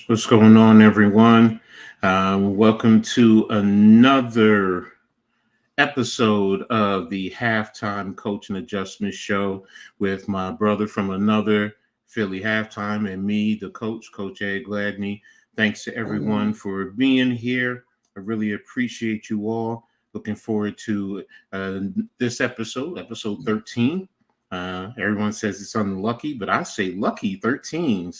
What's going on, everyone? Welcome to another episode of the Halftime Coach and Adjustment Show with my brother from another Philly halftime and me, the coach, Coach Edd. Thanks to everyone for being here. I really appreciate you all. Looking forward to this episode 13. Everyone says it's unlucky, but I say lucky 13.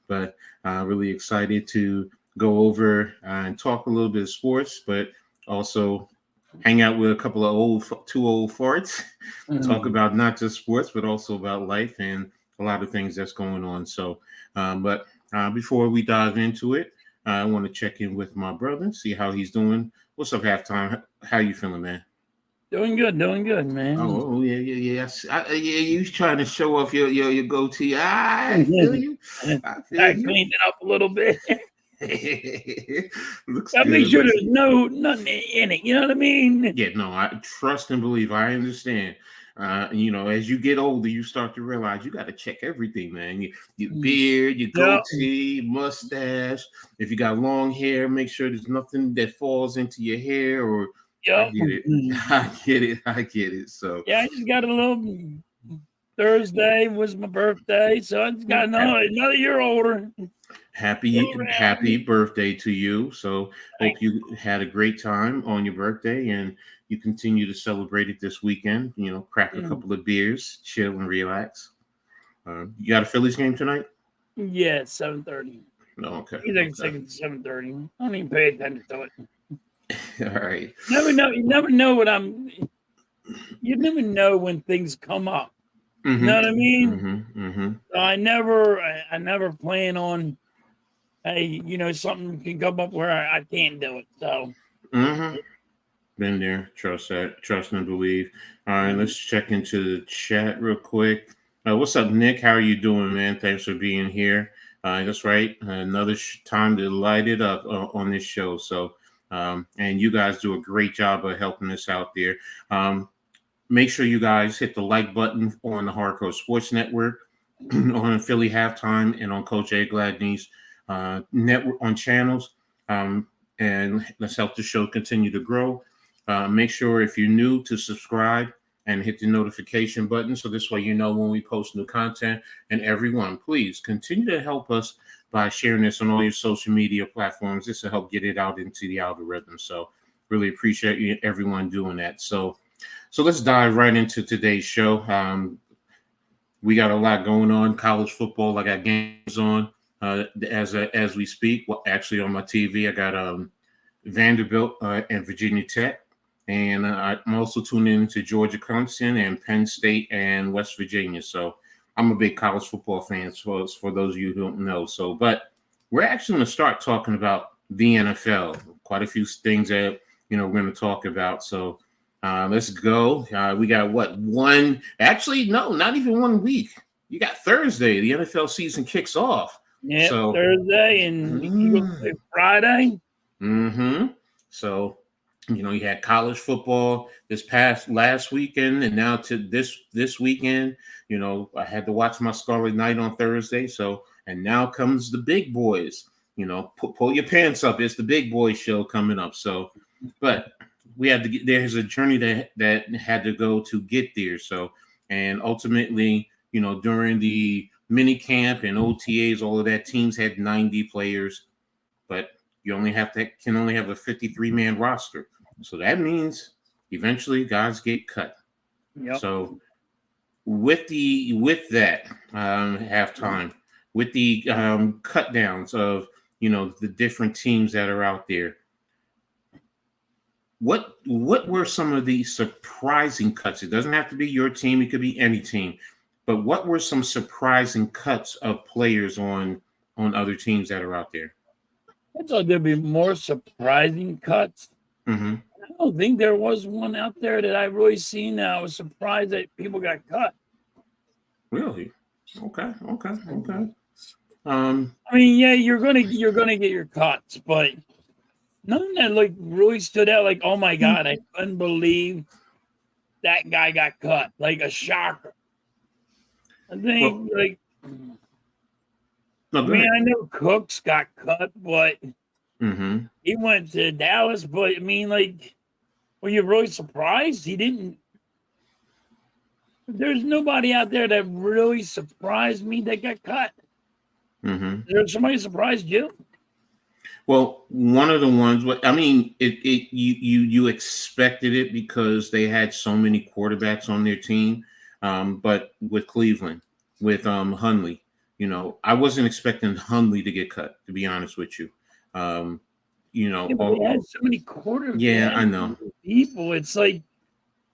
But really excited to go over and talk a little bit of sports, but also hang out with a couple of two old farts, talk about not just sports, but also about life and a lot of things that's going on. But before we dive into it, I want to check in with my brother, see how he's doing. What's up, halftime? How you feeling, man? Doing good, man. Yeah. You trying to show off your goatee? I feel you. I cleaned it up a little bit. Looks I good. make sure there's nothing in it. You know what I mean? Yeah, no, I trust and believe. I understand. As you get older, you start to realize you got to check everything, man. Your beard, your goatee, mustache. If you got long hair, make sure there's nothing that falls into your hair or. Yep. I get it. So yeah, I just got a little. Thursday was my birthday, so I just got another year older. Happy birthday to you. So hope you had a great time on your birthday and you continue to celebrate it this weekend. Crack a couple of beers, chill and relax. You got a Phillies game tonight? Yeah, 7:30. No, okay. He's like 7:30. I don't even pay attention to it. All right. You never know you never know when things come up. Mm-hmm. You know what I mean? Mm-hmm. So I never plan on, hey, something can come up where I can't do it. So been there. Trust and believe. All right, let's check into the chat real quick. What's up, Nick? How are you doing, man? Thanks for being here. That's right. Another time to light it up on this show. So, and you guys do a great job of helping us out there. Make sure you guys hit the like button on the Hardcore Sports Network, on Philly Halftime, and on Coach Edd network on channels. And let's help the show continue to grow. Make sure if you're new to subscribe and hit the notification button so this way you know when we post new content. And everyone, please continue to help us by sharing this on all your social media platforms. This will help get it out into the algorithm. So really appreciate everyone doing that. So let's dive right into today's show. We got a lot going on. College football. I got games on as we speak. Well, actually on my TV, I got Vanderbilt and Virginia Tech. And I'm also tuning into Georgia Clemson and Penn State and West Virginia. So I'm a big college football fan, for those of you who don't know. So, but we're actually going to start talking about the NFL. Quite a few things that, we're going to talk about. So let's go. We got not even 1 week. You got Thursday. The NFL season kicks off. Yeah, so, Thursday and Eagles play Friday. So, you had college football last weekend, and now to this weekend. I had to watch my Scarlet Knight on Thursday. So, and now comes the big boys. Pull your pants up. It's the big boy show coming up. So, but we had to get there's a journey that had to go to get there. So, and ultimately, during the mini camp and OTAs, all of that, teams had 90 players, but you can only have a 53-man roster. So that means eventually guys get cut. Yep. So with that halftime, with the cut downs of the different teams that are out there, what were some of the surprising cuts? It doesn't have to be your team; it could be any team. But what were some surprising cuts of players on other teams that are out there? I thought there'd be more surprising cuts. Mm-hmm. I don't think there was one out there that I really seen that I was surprised that people got cut. Really? Okay. I mean, yeah, you're gonna get your cuts, but none that really stood out. Like, oh my god, I couldn't believe that guy got cut. Like a shocker. I think No, I go mean, ahead. I know Cooks got cut, but Mm-hmm. he went to Dallas. But I mean, like, were you really surprised he didn't? There's nobody out there that really surprised me that got cut. Mm-hmm. There's somebody surprised you? Well, one of the ones, I mean, you expected it because they had so many quarterbacks on their team, but with Cleveland, with Hundley, I wasn't expecting Hundley to get cut. To be honest with you, um, Yeah, but they had oh, so many quarter. They yeah, had I so know. many people. It's like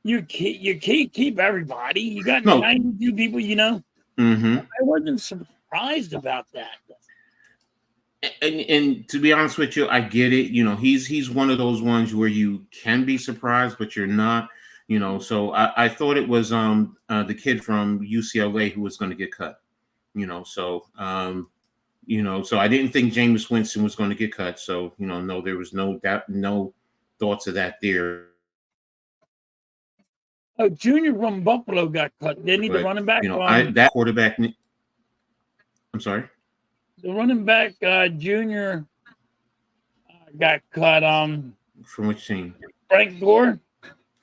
you can't keep everybody. You got No, 92 people. hmm I wasn't surprised about that. and to be honest with you, I get it. He's one of those ones where you can be surprised, but you're not. So I thought it was the kid from UCLA who was going to get cut. So I didn't think Jameis Winston was going to get cut. So no, there was no doubt, no thoughts of that there. Oh, Junior from Buffalo got cut. Didn't he? The But running back. I that quarterback. I'm sorry. The running back Junior got cut. From which team? Frank Gore,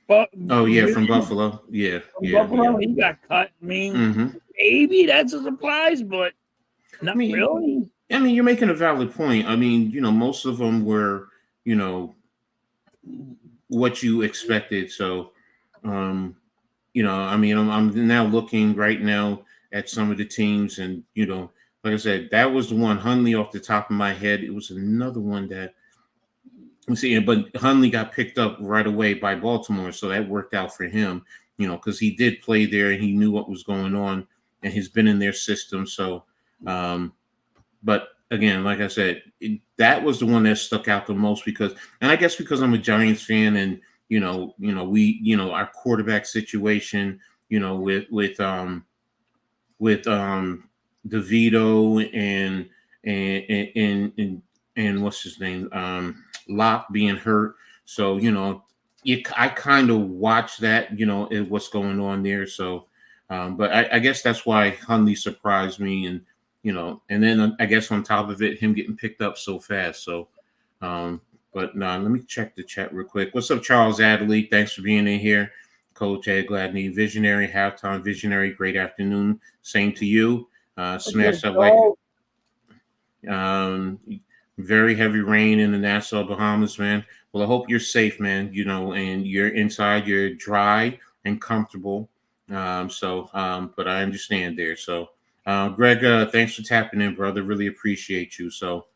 but Oh yeah, from Junior Buffalo. Yeah, from yeah, yeah. Buffalo, he got cut. I mean, hmm maybe that's a surprise, but I not mean, really. you're making a valid point. I mean, most of them were, you know, what you expected. So, um, I mean, I'm now looking right now at some of the teams, and like I said, that was the one Hunley off the top of my head. It was another one that let's see, but Hunley got picked up right away by Baltimore, so that worked out for him. Because he did play there and he knew what was going on, and he's been in their system. So, um, but again, like I said, that was the one that stuck out the most and I guess because I'm a Giants fan, and our quarterback situation, with DeVito and what's his name, Locke being hurt. So I kind of watch that, what's going on there. So, but I guess that's why Hundley surprised me, and then I guess on top of it, him getting picked up so fast. So, um, but no, let me check the chat real quick. What's up, Charles Adley? Thanks for being in here. Coach Ed Gladney, visionary, halftime visionary. Great afternoon. Same to you. Smash that like. Um, Very heavy rain in the Nassau Bahamas, man. Well, I hope you're safe, man. And you're inside, you're dry and comfortable. But I understand there. So, Greg, thanks for tapping in, brother. Really appreciate you. So,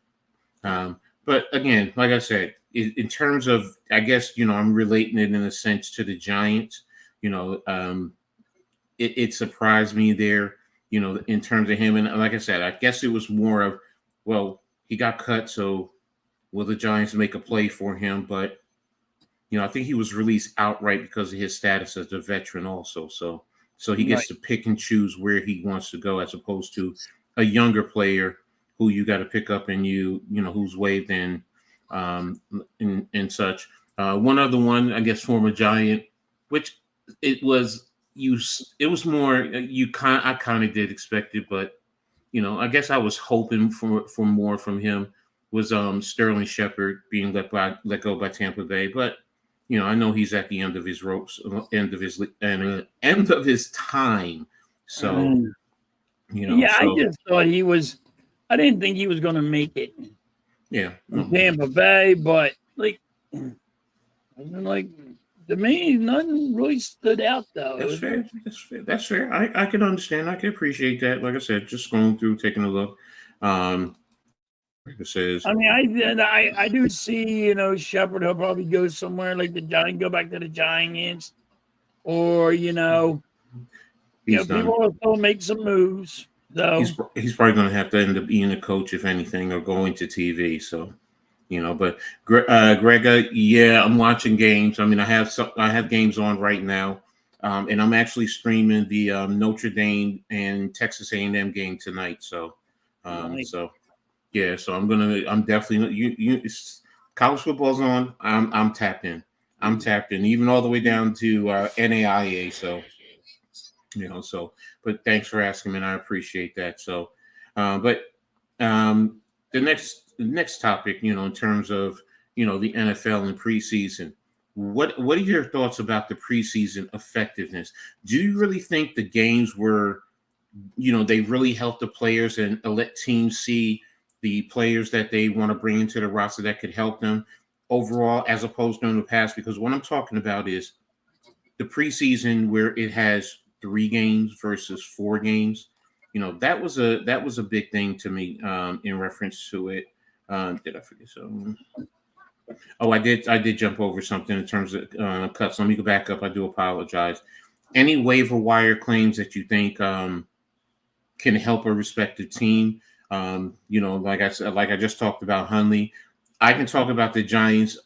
but again, like I said, in terms of, I guess, I'm relating it in a sense to the Giants. You know, um, it surprised me there, in terms of him. And like I said, I guess it was more of, well, he got cut, so will the Giants make a play for him? But I think he was released outright because of his status as a veteran, also. So he Right. gets to pick and choose where he wants to go, as opposed to a younger player who you got to pick up and who's waived in, and such. One other one, I guess, former Giant, which it was it was more I kind of did expect it, but I guess I was hoping for more from him, was Sterling Shepard being let go by Tampa Bay. But I know he's at the end of his ropes, end of his time. So Mm. Yeah, I so just thought he was. I didn't think he was going to make it yeah, in no, Tampa Bay, but like to me, nothing really stood out though. It that's was fair. That's fair. That's fair. I can understand. I can appreciate that. Like I said, just going through, taking a look. Like it says, I mean, I do see, Shepard. He'll probably go somewhere like the Giant, go back to the Giants, or he's people done. will still make some moves. So He's probably going to have to end up being a coach, if anything, or going to TV. So but Greg, yeah, I'm watching games. I mean, I have games on right now, and I'm actually streaming the Notre Dame and Texas A&M game tonight. So, like, yeah, so I'm definitely college football's on. I'm tapped in. I'm tapped in, even all the way down to NAIA. So but thanks for asking, and I appreciate that. So, but The next topic, in terms of the NFL and preseason. What are your thoughts about the preseason effectiveness? Do you really think the games were, they really helped the players and let teams see the players that they want to bring into the roster that could help them overall, as opposed to in the past? Because what I'm talking about is the preseason where it has 3 games versus 4 games. That was a big thing to me, in reference to it. Did I forget something? Oh, I did jump over something in terms of cuts. Let me go back up. I do apologize. Any waiver wire claims that you think can help a respective team? Like I said, like I just talked about Hunley. I can talk about the Giants,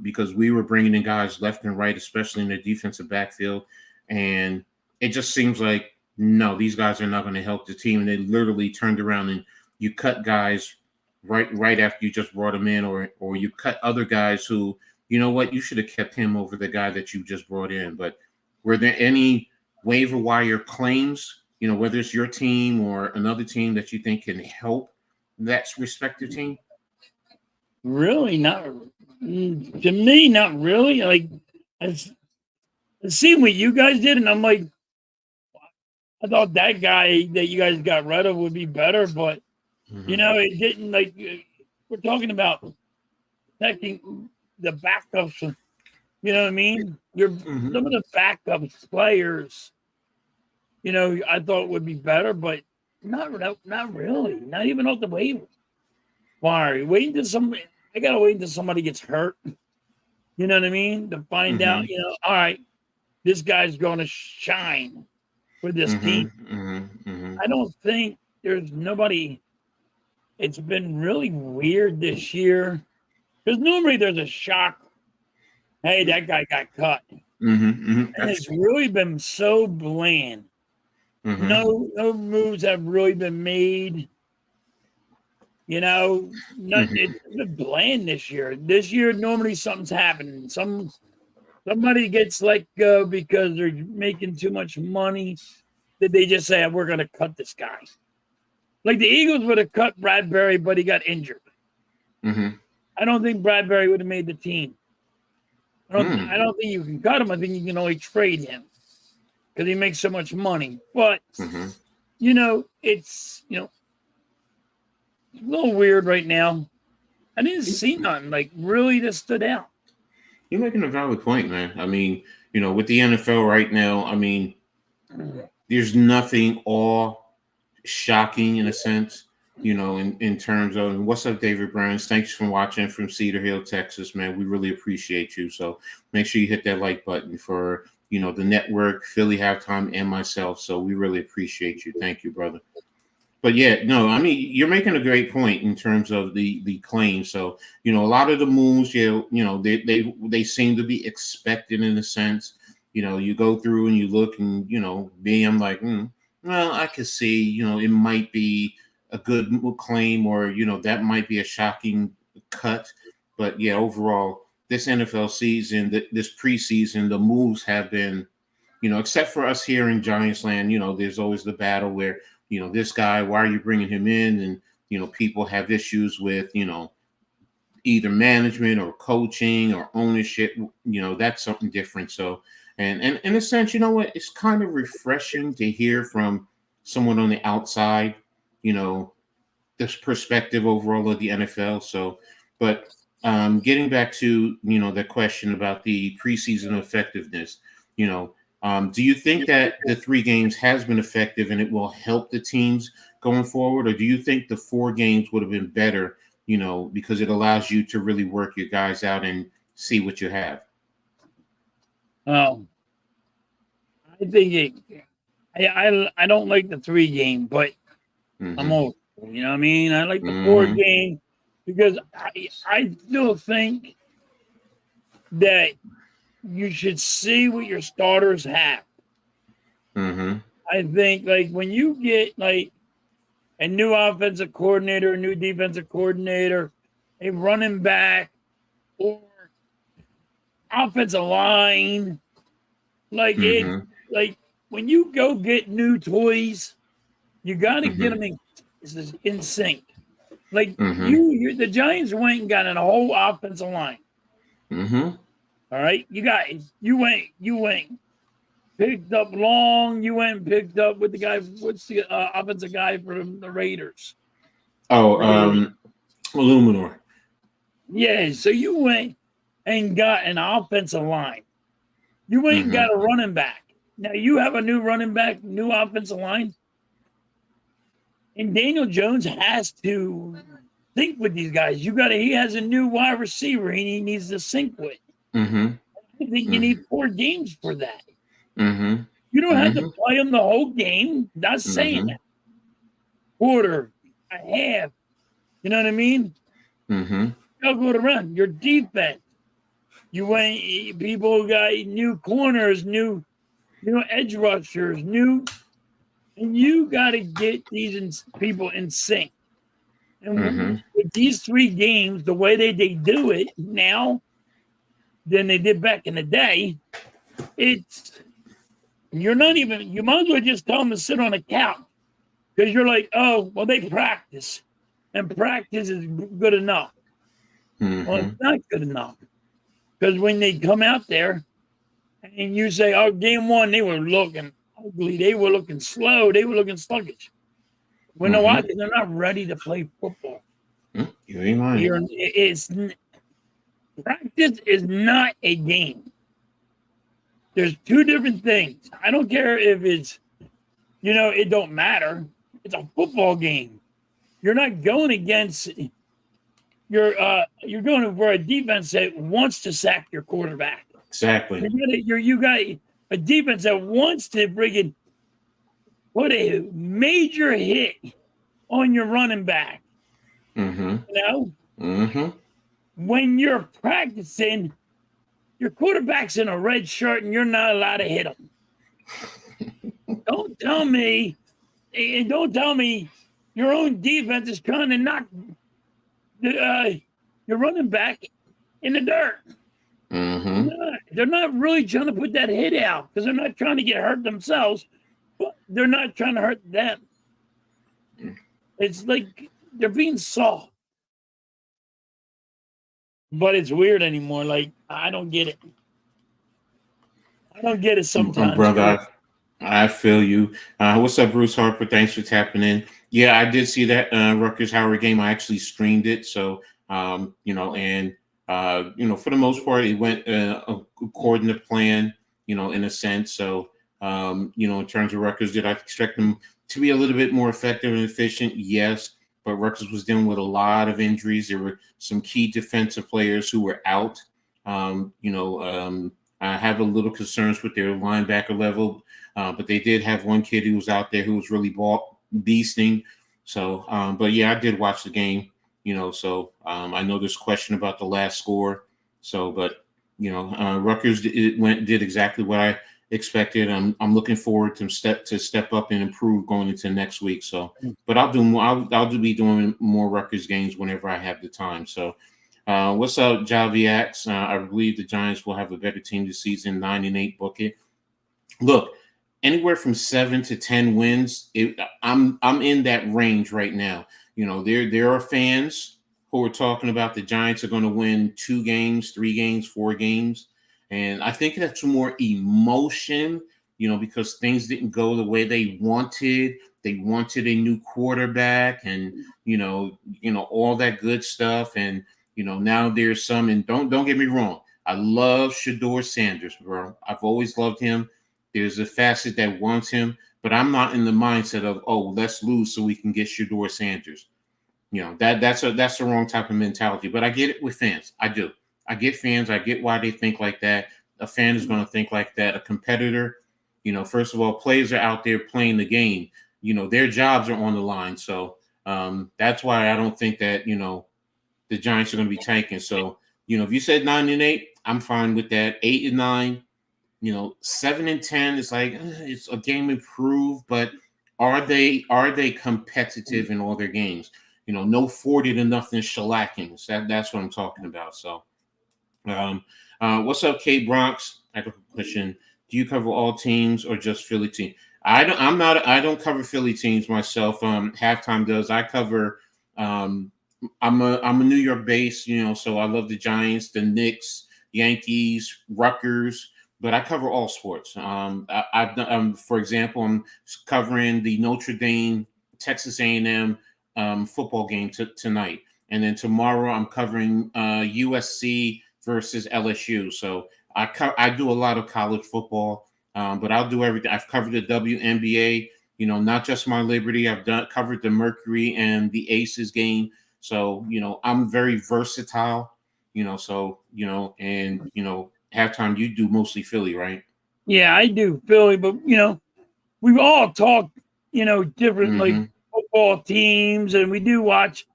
because we were bringing in guys left and right, especially in the defensive backfield, and it just seems like no, these guys are not going to help the team. And they literally turned around and you cut guys right after you just brought them in, or you cut other guys who, you should have kept him over the guy that you just brought in. But were there any waiver wire claims, whether it's your team or another team, that you think can help that respective team? Really, not to me, not really. Like, I seen what you guys did, and I'm like, I thought that guy that you guys got rid of would be better, but it didn't. Like, we're talking about protecting the backups. You know what I mean? Some of the backup players, I thought would be better, but not really. Not even off the waiver. Why? Waiting till somebody. I gotta wait until somebody gets hurt. You know what I mean? To find out. All right, this guy's going to shine for this team. I don't think there's nobody. It's been really weird this year because normally there's a shock. Hey, that guy got cut, and it's really been so bland. No moves have really been made. It's been bland this year. This year, normally something's happening. Somebody gets let go because they're making too much money. That they just say, we're going to cut this guy. Like the Eagles would have cut Bradbury, but he got injured. I don't think Bradbury would have made the team. I don't think you can cut him. I think you can only trade him because he makes so much money. But, it's, a little weird right now. I didn't see nothing like really that stood out. You're making a valid point, man. I mean, with the NFL right now, I mean, there's nothing all shocking in a sense, in terms of what's up, David Burns. Thanks for watching from Cedar Hill, Texas, man. We really appreciate you. So make sure you hit that like button for, the network, Philly Halftime, and myself. So we really appreciate you. Thank you, brother. But yeah, no, I mean, you're making a great point in terms of the claim. So, a lot of the moves, they seem to be expected in a sense. You go through and you look and, I'm like, well, I could see, it might be a good claim or, that might be a shocking cut. But yeah, overall, this NFL season, this preseason, the moves have been, except for us here in Giants land, there's always the battle where, this guy, why are you bringing him in? And, people have issues with, either management or coaching or ownership, that's something different. So, and in a sense, it's kind of refreshing to hear from someone on the outside, this perspective overall of the NFL. So, but getting back to, the question about the preseason effectiveness, do you think that the 3 games has been effective and it will help the teams going forward? Or do you think the 4 games would have been better, because it allows you to really work your guys out and see what you have? I think I don't like the 3 game, but I'm old. You know what I mean? I like the 4 game because I still think that you should see what your starters have. I think like when you get like a new offensive coordinator, a new defensive coordinator, a running back, or offensive line, like when you go get new toys, you got to get them in sync. Like the Giants went and got a whole offensive line. Mm-hmm. All right, you went picked up Long. You went and picked up with the guy. What's the offensive guy for the Raiders? Oh, Illuminor. Yeah, so you went and got an offensive line. You went and got a running back. Now you have a new running back, new offensive line. And Daniel Jones has to sync with these guys. He has a new wide receiver he needs to sync with. Mm-hmm. I think you need 4 games for that. Mm-hmm. You don't have to play them the whole game. Not saying that. Quarter, a half. You know what I mean? Mm-hmm. Y'all go around. Your defense. People got new corners, new edge rushers, and you got to get these people in sync. And with these 3 games, the way they do it now than they did back in the day, you might as well just tell them to sit on a couch because you're like, oh, well, they practice and practice is good enough. Well, it's not good enough because when they come out there and you say, oh, game 1, they were looking ugly, they were looking slow, they were looking sluggish. When they're watching, they're not ready to play football. You ain't lying. Practice is not a game. There's 2 different things. I don't care if it's, it don't matter. It's a football game. You're not going against. You're going for a defense that wants to sack your quarterback. Exactly. You got a defense that wants to put a major hit on your running back. When you're practicing, your quarterback's in a red shirt and you're not allowed to hit him. Don't tell me your own defense is trying to knock your running back in the dirt. They're not really trying to put that hit out because they're not trying to get hurt themselves, but they're not trying to hurt them. It's like they're being soft. But it's weird anymore. Like, I don't get it. I don't get it sometimes. Brother, I feel you. What's up, Bruce Harper? Thanks for tapping in. Yeah, I did see that Rutgers Howard game. I actually streamed it. So, for the most part, it went according to plan, in a sense. So, in terms of Rutgers, did I expect them to be a little bit more effective and efficient? Yes. But Rutgers was dealing with a lot of injuries. There were some key defensive players who were out. I have a little concerns with their linebacker level, but they did have one kid who was out there who was really beasting. So, but yeah, I did watch the game. I know there's a question about the last score. So, but Rutgers did exactly what I expected. I'm looking forward to step up and improve going into next week. So, but I'll do more. I'll be doing more Rutgers games whenever I have the time. So, what's up, Javiax? I believe the Giants will have a better team this season. 9-8 book it. Look, anywhere from 7 to 10 wins. I'm in that range right now. There are fans who are talking about the Giants are going to win 2 games, 3 games, 4 games. And I think that's more emotion, because things didn't go the way they wanted. They wanted a new quarterback and, all that good stuff. And, now there's some, and don't get me wrong. I love Shedeur Sanders, bro. I've always loved him. There's a facet that wants him, but I'm not in the mindset of, oh, let's lose so we can get Shedeur Sanders. That's the wrong type of mentality. But I get it with fans. I do. I get fans. I get why they think like that. A fan is going to think like that. A competitor, first of all, players are out there playing the game. Their jobs are on the line. So that's why I don't think that, the Giants are going to be tanking. So, if you said 9-8, I'm fine with that. 8-9, 7-10 is like, it's a game improved, but are they competitive in all their games? No 40-0 shellackings. That's what I'm talking about. So, what's up, Kate Bronx? I have a question. Do you cover all teams or just Philly team? I don't cover Philly teams myself. Halftime does. I cover I'm a New York based, so I love the Giants, the Knicks, Yankees, Rutgers, but I cover all sports. I've done, for example, I'm covering the Notre Dame Texas A&M football game tonight, and then tomorrow I'm covering USC versus LSU. So I do a lot of college football, but I'll do everything. I've covered the WNBA. Not just my Liberty. I've covered the Mercury and the Aces game. So, I'm very versatile, and, halftime you do mostly Philly, right? Yeah, I do Philly, but we've all talked, different like Mm-hmm. football teams, and we do watch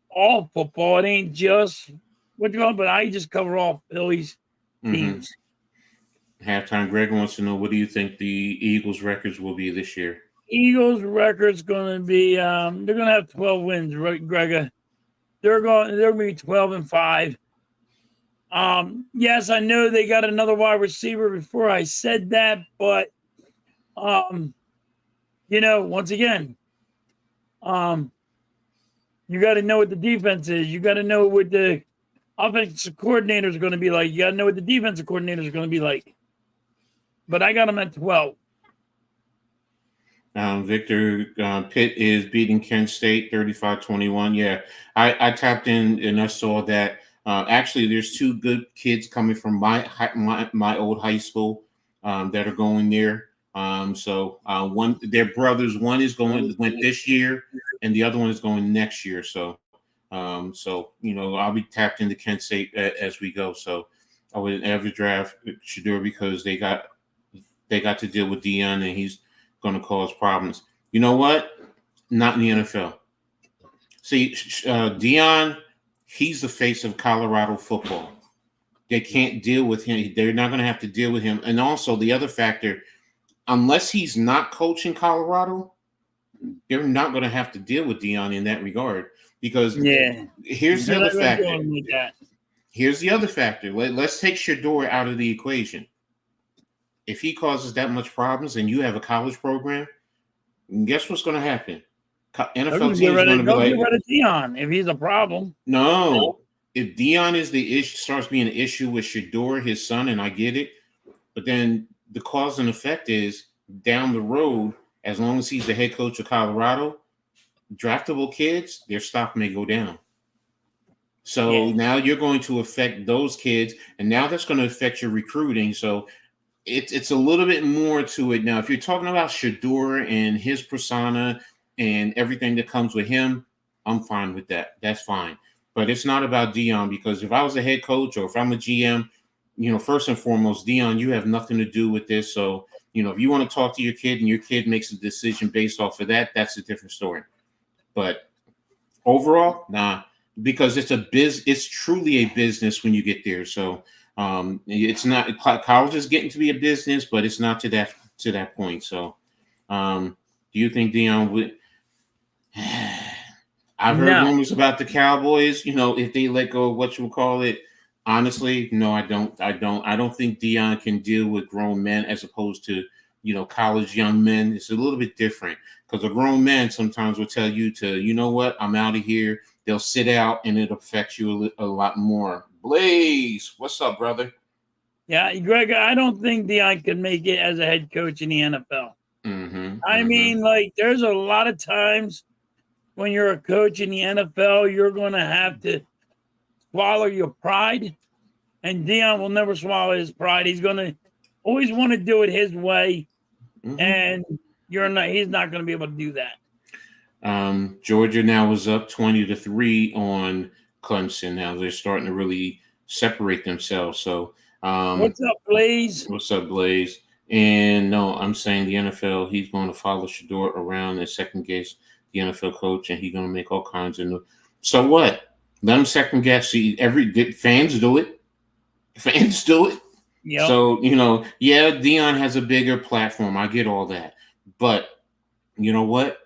all football. It ain't just what you call it, but I just cover all Phillies Mm-hmm. teams. Halftime, Greg wants to know, what do you think the Eagles' records will be this year? Eagles record's going to be they're going to have 12 wins, right, Greg? They're going to be 12-5. Yes, I know they got another wide receiver before I said that, but once again, you got to know what the defense is. You got to know what the offensive coordinator is going to be like. You got to know what the defensive coordinator is going to be like. But I got them at 12. Victor Pitt is beating Kent State 35-21. Yeah, I tapped in and I saw that. Actually, there's two good kids coming from my old high school that are going there. So one, their brothers, one went this year, and the other one is going next year. So, I'll be tapped into Kent State as we go. So I would ever draft Shador because they got to deal with Dion, and he's going to cause problems. You know what? Not in the NFL. See, Dion, he's the face of Colorado football. They can't deal with him. They're not going to have to deal with him. And also, the other factor, unless he's not coaching Colorado, they're not going to have to deal with Dion in that regard. Because here's the other factor. Here's the other factor. Let's take Shador out of the equation. If he causes that much problems and you have a college program, guess what's going to happen? NFL teams are going to be like, get rid of Dion if he's a problem. No. If Dion is the issue, starts being an issue with Shador, his son, and I get it, but then the cause and effect is down the road, as long as he's the head coach of Colorado, draftable kids, their stock may go down. So now you're going to affect those kids, and now that's going to affect your recruiting. So it's a little bit more to it. Now, if you're talking about Shador and his persona and everything that comes with him, I'm fine with that. That's fine. But it's not about Dion, because if I was a head coach or if I'm a GM, first and foremost, Dion, you have nothing to do with this. So, if you want to talk to your kid and your kid makes a decision based off of that, that's a different story. But overall, nah, because it's truly a business when you get there. So it's not, college is getting to be a business, but it's not to that point. So do you think Dion would? I've heard rumors about the Cowboys, if they let go of what you call it. Honestly, no, I don't. I don't think Dion can deal with grown men as opposed to, college young men. It's a little bit different, because a grown man sometimes will tell you to, you know what, I'm out of here. They'll sit out and it affects you a lot more. Blaze, what's up, brother? Yeah, Greg, I don't think Dion can make it as a head coach in the NFL. I mean, like, there's a lot of times when you're a coach in the NFL, you're going to have to swallow your pride, and Dion will never swallow his pride. He's going to always want to do it his way, and he's not going to be able to do that. Georgia now is up 20-3 on Clemson. Now they're starting to really separate themselves. So what's up, Blaze? What's up, Blaze? And no, I'm saying the NFL, he's going to follow Shador around and second guess the NFL coach, and he's going to make all kinds of So what? Let him second guess. See, fans do it. Fans do it. Yep. So, Dion has a bigger platform. I get all that. But you know what?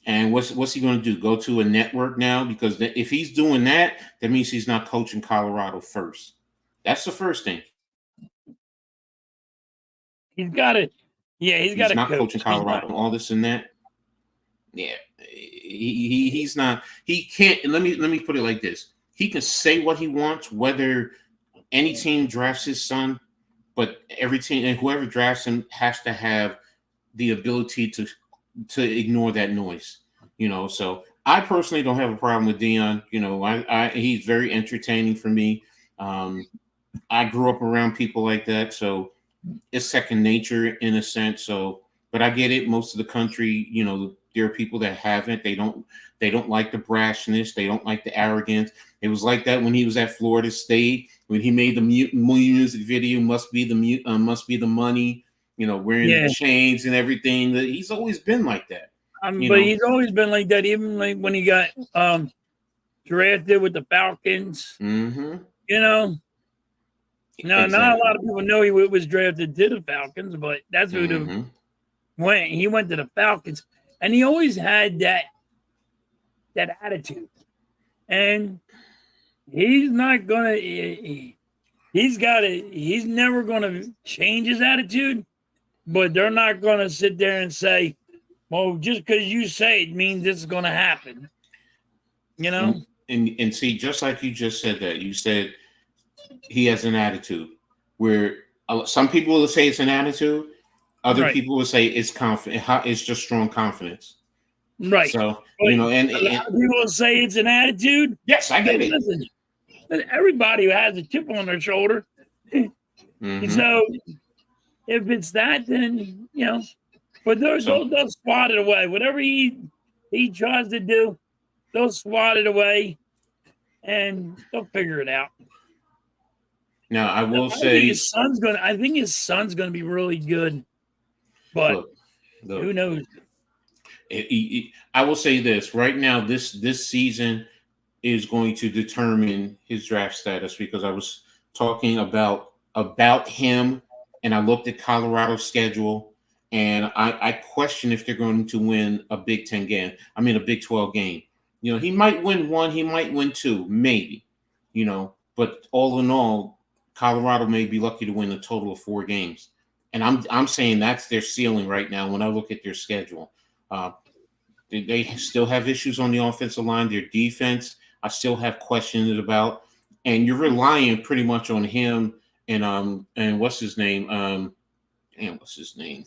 And what's he going to do? Go to a network now? Because if he's doing that, that means he's not coaching Colorado first. That's the first thing. He's got it. Yeah, he's got not coaching Colorado. All this and that. Yeah, He's not. He can't. Let me put it like this. He can say what he wants, whether any team drafts his son, but every team and whoever drafts him has to have the ability to ignore that noise. So I personally don't have a problem with Dion. He's very entertaining for me. I grew up around people like that, so it's second nature in a sense. So, but I get it. Most of the country, there are people that haven't. They don't like the brashness. They don't like the arrogance. It was like that when he was at Florida State when he made the music video. Must be the money. Wearing the chains and everything. That he's always been like that. But he's always been like that. Even like when he got drafted with the Falcons. Mm-hmm. Now, not a lot of people know he was drafted to the Falcons, but that's who went. He went to the Falcons, and he always had that attitude. And he's not gonna. He's never gonna change his attitude. But they're not gonna sit there and say, "Well, just because you say it means this is gonna happen." And see, just like you just said that, you said he has an attitude where some people will say it's an attitude, other people will say it's confident. It's just strong confidence. Right. So and a lot of people will say it's an attitude. Yes, I get it. Listen, everybody has a chip on their shoulder. Mm-hmm. So if it's that, then but they'll swat it away. Whatever he tries to do, they'll swat it away, and they'll figure it out. Now I will say I think his son's gonna be really good, but who knows? I will say this right now. This season is going to determine his draft status because I was talking about him, and I looked at Colorado's schedule, and I question if they're going to win a Big 10 game. I mean, a Big 12 game. He might win one, he might win two, maybe. But all in all, Colorado may be lucky to win a total of 4 games, and I'm saying that's their ceiling right now. When I look at their schedule, they still have issues on the offensive line. Their defense, I still have questions about, and you're relying pretty much on him and what's his name? What's his name?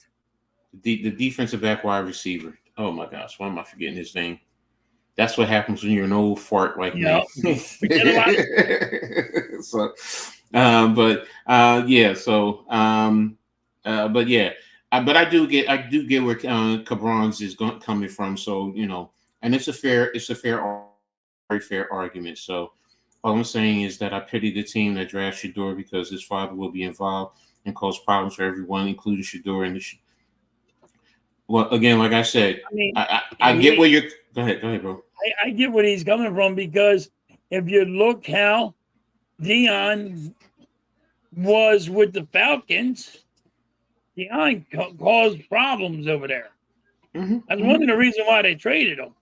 The defensive back wide receiver. Oh my gosh, why am I forgetting his name? That's what happens when you're an old fart like me. So. But I do get where Cabrons is coming from. So and it's a very fair argument. So all I'm saying is that I pity the team that drafts Shedeur because his father will be involved and cause problems for everyone, including Shedeur. Well, again, like I said, I get where you're. Go ahead, bro. I get where he's coming from because if you look how Dion was with the Falcons, Dion caused problems over there. Mm-hmm. That's one of the reasons why they traded him.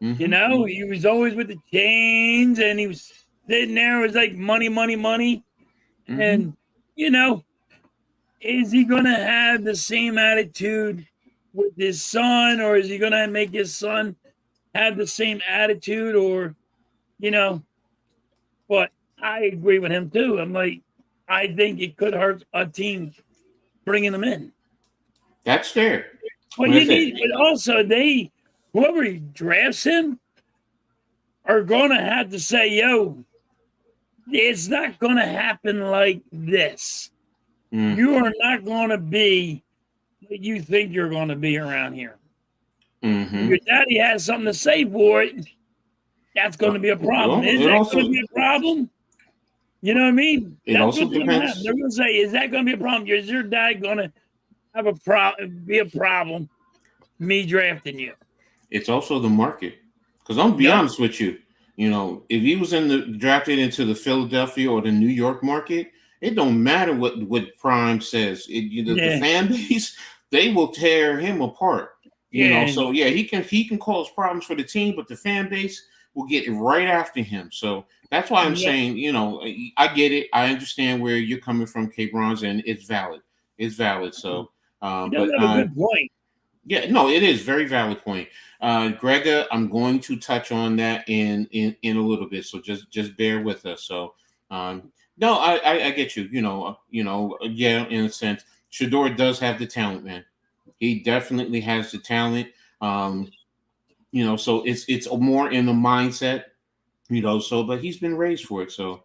Mm-hmm. He was always with the chains, and he was sitting there. It was like money. Mm-hmm. And is he going to have the same attitude with his son, or is he going to make his son have the same attitude, or But I agree with him too. I'm like, I think it could hurt a team bringing them in. That's fair. But also whoever drafts him are going to have to say, yo, it's not going to happen like this. Mm. You are not going to be what you think you're going to be around here. Mm-hmm. If your daddy has something to say for it, that's going to be a problem. Is that going to be a problem? You know what I mean? It also depends. They're going to say, is that going to be a problem? Is your dad going to have be a problem me drafting you? It's also the market. Because I'm going to be honest with you. If he was drafted into the Philadelphia or the New York market, it don't matter what Prime says. The fan base, they will tear him apart. So he can cause problems for the team, but the fan base will get right after him. So that's why I'm saying, I get it. I understand where you're coming from, K. Bronze, and it's valid. So, he does have a good point. Yeah, no, it is very valid point. Grega, I'm going to touch on that in a little bit, so just bear with us. So, um, no, I get you. Yeah, in a sense, Shador does have the talent, man. He definitely has the talent. Um, so it's more in the mindset, So, but he's been raised for it, so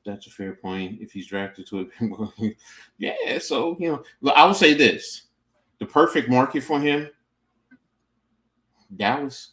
that's a fair point. If he's drafted to it, yeah. So I would say this: the perfect market for him, Dallas.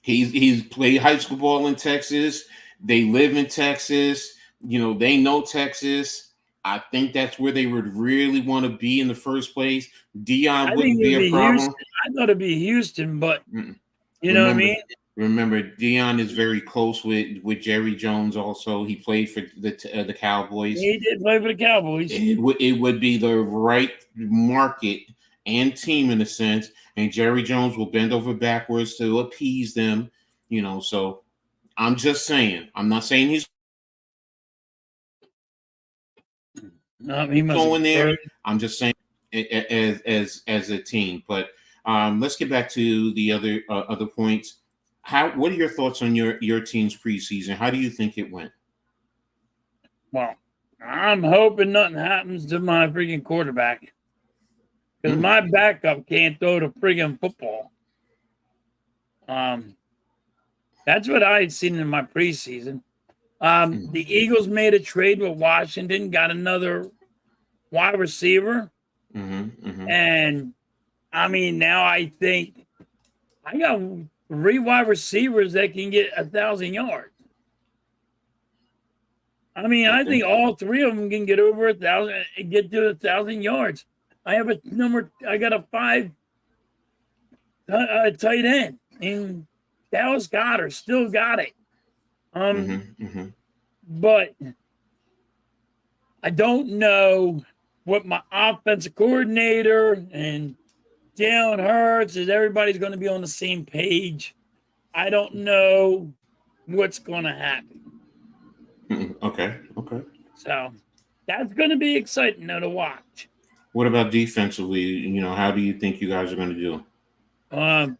He's played high school ball in Texas. They live in Texas. They know Texas. I think that's where they would really want to be in the first place. I Dion think wouldn't it'd be a be problem. Houston. I thought it'd be Houston, but Mm-mm. you know what I Remember, mean? remember, Dion is very close with Jerry Jones. Also, he played for the Cowboys. He did play for the Cowboys. It would be the right market and team in a sense, and Jerry Jones will bend over backwards to appease them. So I'm just saying. I'm not saying he's No, he must have going there. heard. I'm just saying as a team. But let's get back to the other points. What are your thoughts on your team's preseason? How do you think it went? Well, I'm hoping nothing happens to my freaking quarterback because Mm, my backup can't throw the friggin' football. Um, that's what I had seen in my preseason. mm, The Eagles made a trade with Washington, got another wide receiver, mm-hmm. and I mean now I think I got 3 wide receivers that can get 1,000 yards. I mean, I Okay. think all 3 of them can get over 1,000, get to 1,000 yards. I have a number. I got a 5 tight end, and Dallas Goddard still got it. Mm-hmm. Mm-hmm. But I don't know what my offensive coordinator and Jalen Hurts is. Everybody's going to be on the same page. I don't know what's going to happen. Mm-hmm. Okay. Okay. So that's going to be exciting now to watch. What about defensively? How do you think you guys are going to do? Um,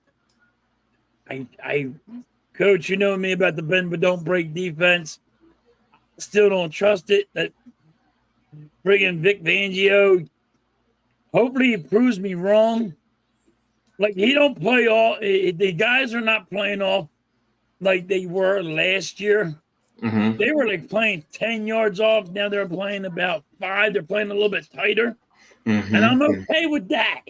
I, coach, you know me about the bend but don't break defense. Still don't trust it. That friggin' Vic Fangio. Hopefully, he proves me wrong. Like he don't play all. The guys are not playing off like they were last year. Mm-hmm. They were like playing 10 yards off. Now they're playing about 5. They're playing a little bit tighter. And I'm Mm-hmm. okay with that.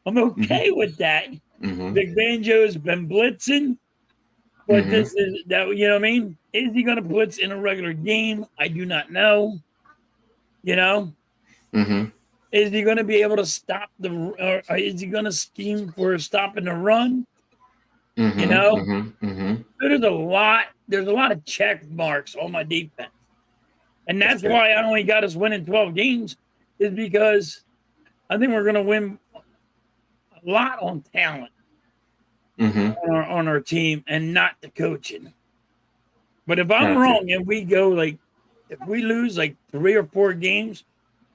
I'm Mm-hmm. okay with that. Mm-hmm. Vic Banjo's been blitzing, but Mm-hmm. this is that, you know what I mean? Is he going to blitz in a regular game? I do not know. You know, Mm-hmm. is he going to be able to stop or is he going to scheme for stopping the run? You Mm-hmm. know, Mm-hmm. Mm-hmm. there's a lot of check marks on my defense. And that's Okay. why I only got us winning 12 games, is because I think we're going to win a lot on talent Mm-hmm. on our team and not the coaching. But if I'm Gotcha. wrong and we go like, if we lose like 3 or 4 games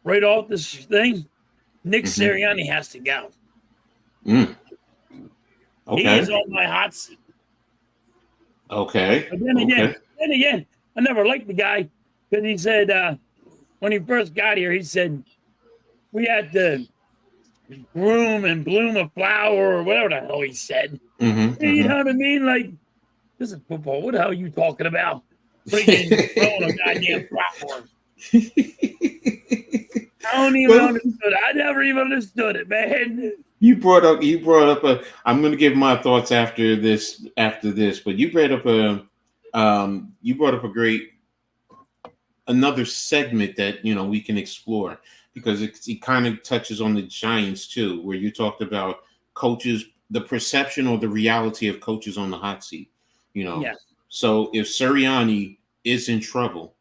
right off this thing, Nick Mm-hmm. Sirianni has to go. Mm. He is Okay. on my hot seat. Okay. But Okay. then again, I never liked the guy because he said when he first got here, he said we had to groom and bloom a flower or whatever the hell he said. Mm-hmm. You know Mm-hmm. what I mean? Like, this is football. What the hell are you talking about? Freaking growing a goddamn flower. I don't even Well, understood it. I never even understood it, man. you brought up a. I'm going to give my thoughts after this, but you brought up a great another segment that we can explore, because it kind of touches on the Giants too, where you talked about coaches, the perception or the reality of coaches on the hot seat. You know, Yes. so if Sirianni is in trouble,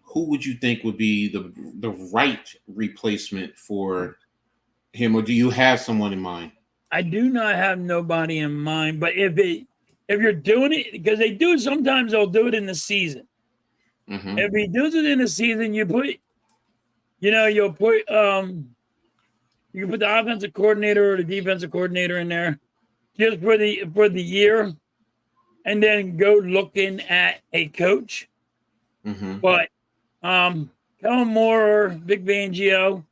who would you think would be the right replacement for him, or do you have someone in mind? I do not have nobody in mind, but if you're doing it, because they do sometimes they'll do it in the season. Mm-hmm. If he does it in the season, you'll put You can put the offensive coordinator or the defensive coordinator in there just for the year, and then go looking at a coach. Mm-hmm. But Kellen Moore or Vic Fangio,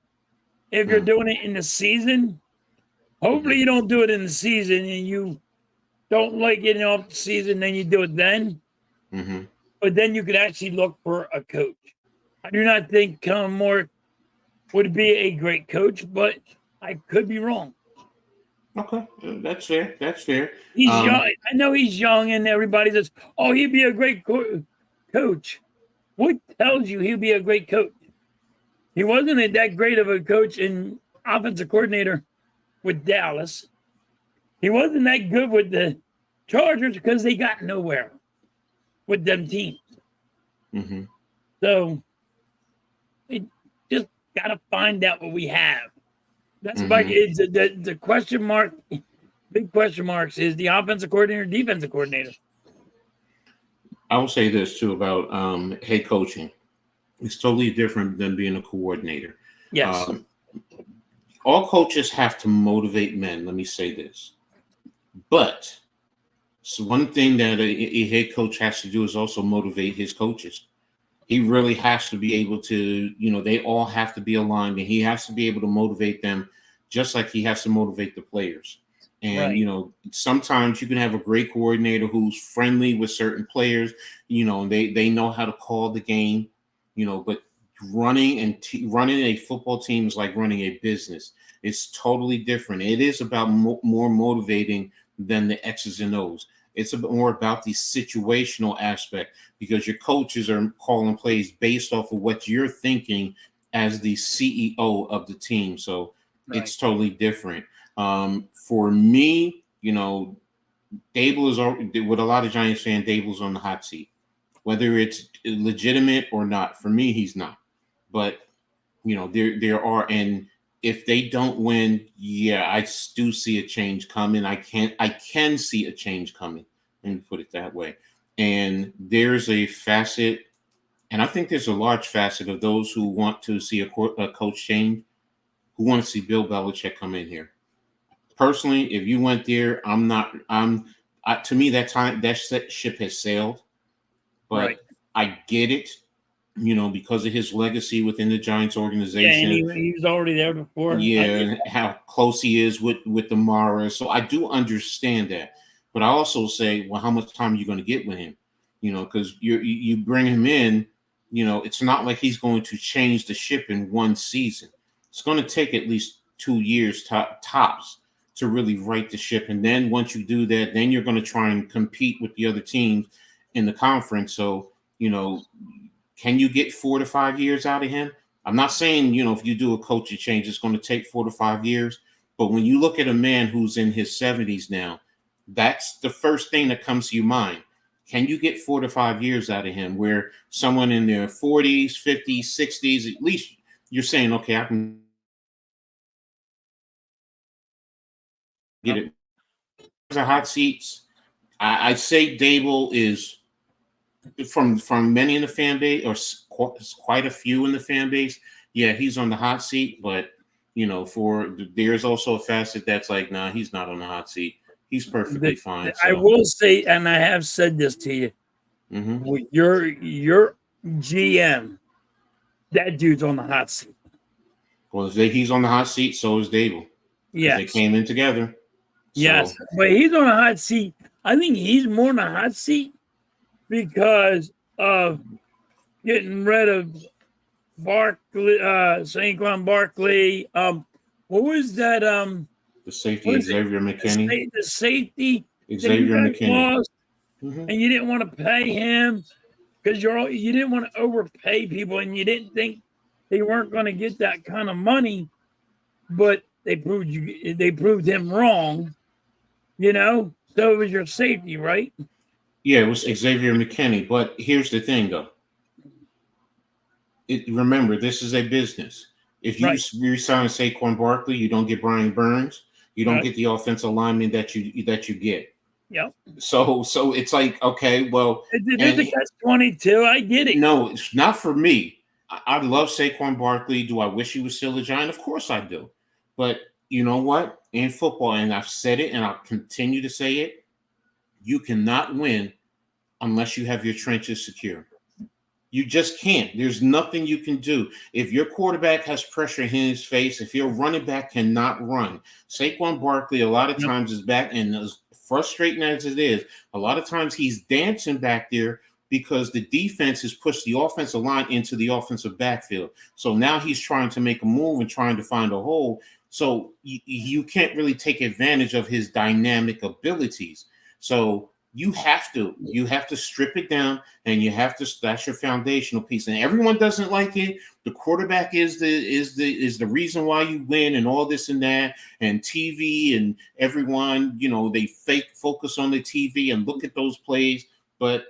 if you're doing it in the season, hopefully you don't do it in the season and you don't like getting off the season, then you do it then. Mm-hmm. But then you could actually look for a coach. I do not think Kellen Moore would be a great coach, but I could be wrong. Okay, that's fair. That's fair. He's young. I know he's young, and everybody says, "Oh, he'd be a great coach." What tells you he'd be a great coach? He wasn't that great of a coach and offensive coordinator with Dallas. He wasn't that good with the Chargers because they got nowhere with them teams. Mm-hmm. So we just got to find out what we have. That's like it's the question mark. Big question marks is the offensive coordinator, defensive coordinator. I will say this too about head coaching. It's totally different than being a coordinator. Yes. All coaches have to motivate men. Let me say this. But so one thing that a head coach has to do is also motivate his coaches. He really has to be able to, they all have to be aligned, and he has to be able to motivate them just like he has to motivate the players. And, right. Sometimes you can have a great coordinator who's friendly with certain players, they know how to call the game, but running running a football team is like running a business. It's totally different. It is about more motivating than the X's and O's. It's a bit more about the situational aspect because your coaches are calling plays based off of what you're thinking as the CEO of the team. So it's totally different. For me, Dable is with a lot of Giants fans. Dable's on the hot seat, whether it's legitimate or not. For me, he's not. But there are, and if they don't win, yeah, I do see a change coming. I can see a change coming. Let me put it that way. And there's a facet, and I think there's a large facet of those who want to see a coach change, who want to see Bill Belichick come in here. Personally, if you went there, to me that ship has sailed. But I get it. Because of his legacy within the Giants organization. Yeah, and he was already there before. Yeah, and how close he is with the Mara. So I do understand that. But I also say, well, how much time are you going to get with him? Because you bring him in, it's not like he's going to change the ship in one season. It's going to take at least 2 years tops to really right the ship. And then once you do that, then you're going to try and compete with the other teams in the conference. So, can you get 4 to 5 years out of him? I'm not saying, if you do a coaching change, it's going to take 4 to 5 years. But when you look at a man who's in his 70s now, that's the first thing that comes to your mind. Can you get 4 to 5 years out of him where someone in their 40s, 50s, 60s, at least you're saying, okay, I can get it. The hot seats, I say Dable is from many in the fan base, or quite a few in the fan base. Yeah, he's on the hot seat, but there's also a facet that's like, nah, he's not on the hot seat. He's perfectly fine. So. I will say, and I have said this to you, with your GM, that dude's on the hot seat. Well, if he's on the hot seat, so is Dable. Yes, they came in together. Yes, but he's on a hot seat. I think he's more on a hot seat because of getting rid of Barkley, Saquon Barkley. What was that? The safety, Xavier McKinney. The safety, Xavier McKinney. And you didn't want to pay him because you didn't want to overpay people, and you didn't think they weren't going to get that kind of money, but they proved him wrong. So it was your safety, right? Yeah, it was Xavier McKinney. But here's the thing, though. Remember, this is a business. If you resign Saquon Barkley, you don't get Brian Burns. You don't get the offensive lineman that you get. Yep. So it's like, okay, well, there's a catch-22. I get it. No, it's not for me. I love Saquon Barkley. Do I wish he was still a Giant? Of course I do. But you know what? In football, and I've said it and I'll continue to say it, you cannot win unless you have your trenches secure. You just can't. There's nothing you can do. If your quarterback has pressure in his face, if your running back cannot run, Saquon Barkley a lot of Yep. times is back, and as frustrating as it is, a lot of times he's dancing back there because the defense has pushed the offensive line into the offensive backfield. So now he's trying to make a move and trying to find a hole. So you can't really take advantage of his dynamic abilities. So you have to strip it down, and that's your foundational piece. And everyone doesn't like it. The quarterback is the reason why you win, and all this and that, and TV, and everyone, they fake focus on the TV and look at those plays. But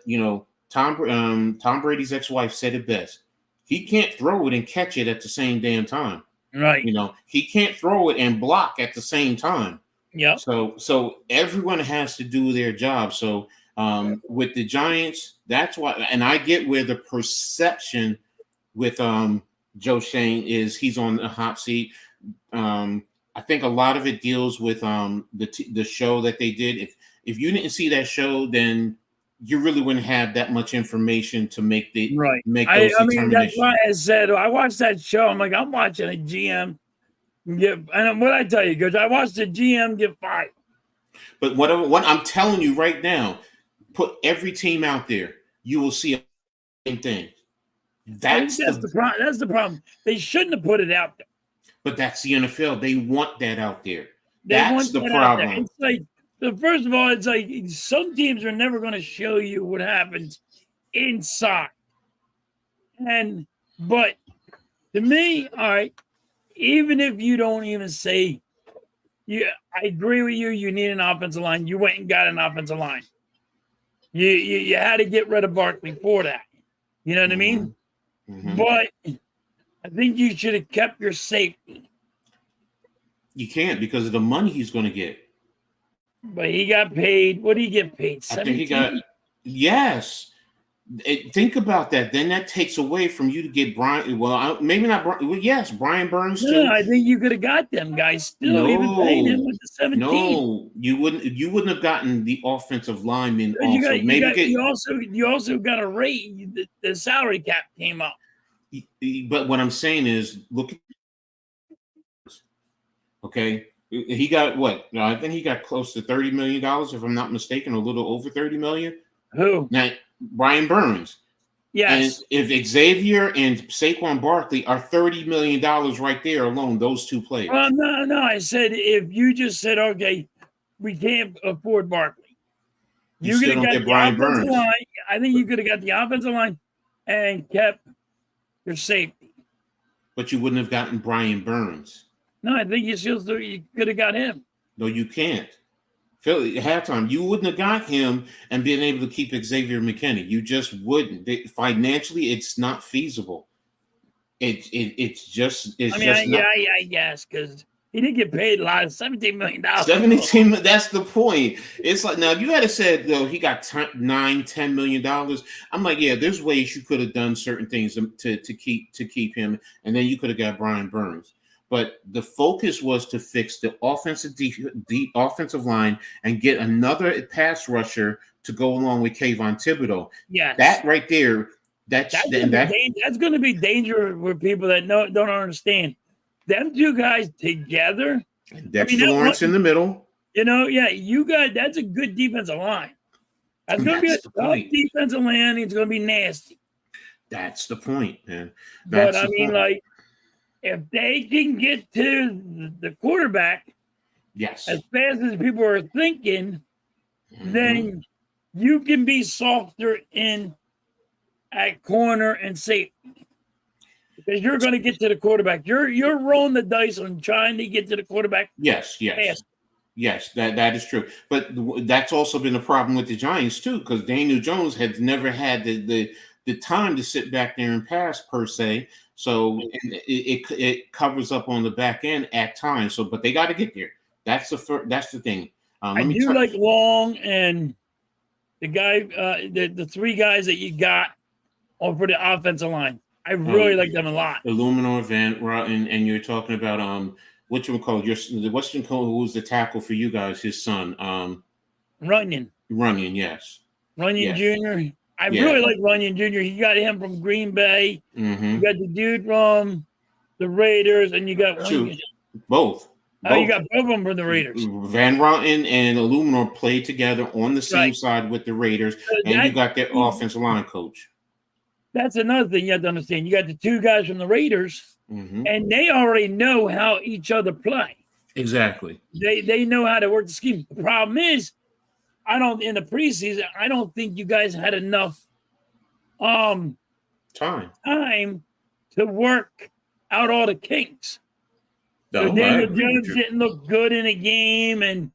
Tom Brady's ex-wife said it best. He can't throw it and catch it at the same damn time. Right. He can't throw it and block at the same time. Yep. So everyone has to do their job. So with the Giants, that's why, and I get where the perception with Joe Shane is he's on the hot seat. I think a lot of it deals with the show that they did. If you didn't see that show, then you really wouldn't have that much information to make those determinations. That's why I said I watched that show. I'm like, I'm watching a GM. And what I tell you, because I watched the GM get fired. But what I'm telling you right now, put every team out there, you will see the same thing. That's the problem. That's the problem. They shouldn't have put it out there. But that's the NFL. They want that out there. That's the problem. It's like, first of all, it's like some teams are never going to show you what happens inside. But to me, all right, even if you don't even say, I agree with you. You need an offensive line. You went and got an offensive line. You had to get rid of Barkley for that. You know what I mean? Mm-hmm. But I think you should have kept your safety. You can't because of the money he's going to get. But he got paid. What did he get paid? 17? I think he got. Yes. Think about that. Then that takes away from you to get Brian. Well, maybe not Brian. Well, yes, Brian Burns too. No, I think you could have got them guys still, even paying him with the 17. No, you wouldn't. You wouldn't have gotten the offensive lineman. You also got a rate. The salary cap came up. But what I'm saying is, look. Okay, he got what? I think he got close to $30 million, if I'm not mistaken, a little over $30 million. Who? Now, Brian Burns. Yes. And if Xavier and Saquon Barkley are $30 million right there alone, those two players. Well, no. I said if you just said, okay, we can't afford Barkley, you could have got the Brian offensive Burns. line. I think you could have got the offensive line and kept your safety. But you wouldn't have gotten Brian Burns. No, I think you could have got him. No, you can't. Philly, halftime, you wouldn't have got him and been able to keep Xavier McKinney. You just wouldn't. Financially, it's not feasible. It's just. I guess because he didn't get paid a lot, $17 million. 17. That's the point. It's like now if you had said though he got $9-10 million. I'm like, yeah, there's ways you could have done certain things to keep him, and then you could have got Brian Burns. But the focus was to fix the offensive line and get another pass rusher to go along with Kayvon Thibodeau. Yes. That right there, that's going to be dangerous for people that don't understand. Them two guys together. Dexter Lawrence in the middle. That's a good defensive line. That's going to be a tough defensive line. It's going to be nasty. That's the point, man. If they can get to the quarterback, yes, as fast as people are thinking, then you can be softer at corner and safety because you're going to get to the quarterback. You're rolling the dice on trying to get to the quarterback. Yes, that is true. But that's also been a problem with the Giants too, because Daniel Jones has never had the time to sit back there and pass per se. So it covers up on the back end at times. So, but they got to get there. That's the thing. I do like Long and the guy, the three guys that you got for the offensive line. I really like them a lot. Illuminor, and you're talking about What you call your what's your call? Who's the tackle for you guys? His son, Runyon. Runyon. Yes. Runyon Yeah. Jr. I Yeah. really like Runyon Jr. You got him from Green Bay. You Mm-hmm. got the dude from the Raiders, and you got Two. one. Both. Oh, you Both. got both of them from the Raiders. Van Rotten and Illuminor played together on the same Right. side with the Raiders, So and you got their offensive line coach. That's another thing you have to understand. You got the two guys from the Raiders, Mm-hmm. and they already know how each other play. Exactly. They know how to work the scheme. The problem is, in the preseason, I don't think you guys had enough time to work out all the kinks. So Daniel Jones didn't look good in a game, and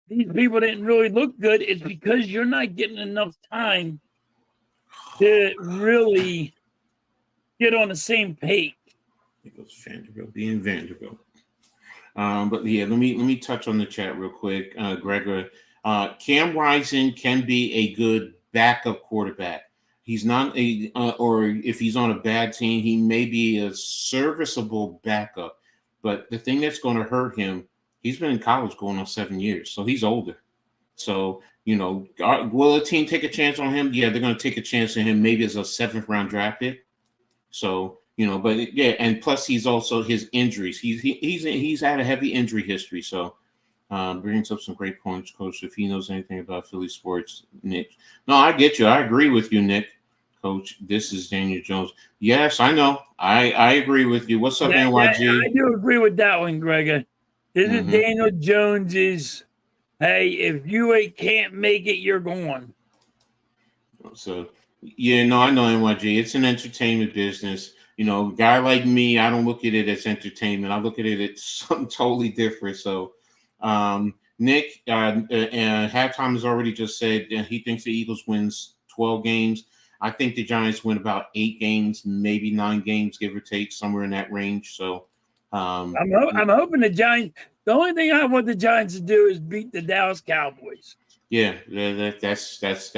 these people didn't really look good. It's because you're not getting enough time to really get on the same page. It goes Vanderbilt being Vanderbilt. But yeah, let me touch on the chat real quick, Gregor. Cam Rising can be a good backup quarterback. He's not or if he's on a bad team, he may be a serviceable backup. But the thing that's going to hurt him, he's been in college going on 7 years, so he's older. So, will a team take a chance on him? Yeah, they're going to take a chance on him, maybe as a 7th-round draft pick. So, but yeah, and plus he's also his injuries. He's had a heavy injury history. So, brings up some great points, Coach. If he knows anything about Philly sports, Nick. No, I get you. I agree with you, Nick. Coach, this is Daniel Jones. Yes, I know. I agree with you. What's up, NYG? I do agree with that one, Gregor. This is Daniel Jones's. Hey, if you can't make it, you're gone. So, yeah, no, I know NYG. It's an entertainment business. A guy like me, I don't look at it as entertainment. I look at it as something totally different. So, Nick, Halftime has already just said he thinks the Eagles wins 12 games. I think the Giants win about 8 games, maybe 9 games, give or take, somewhere in that range. So, I'm hoping the Giants. The only thing I want the Giants to do is beat the Dallas Cowboys. Yeah, that's. If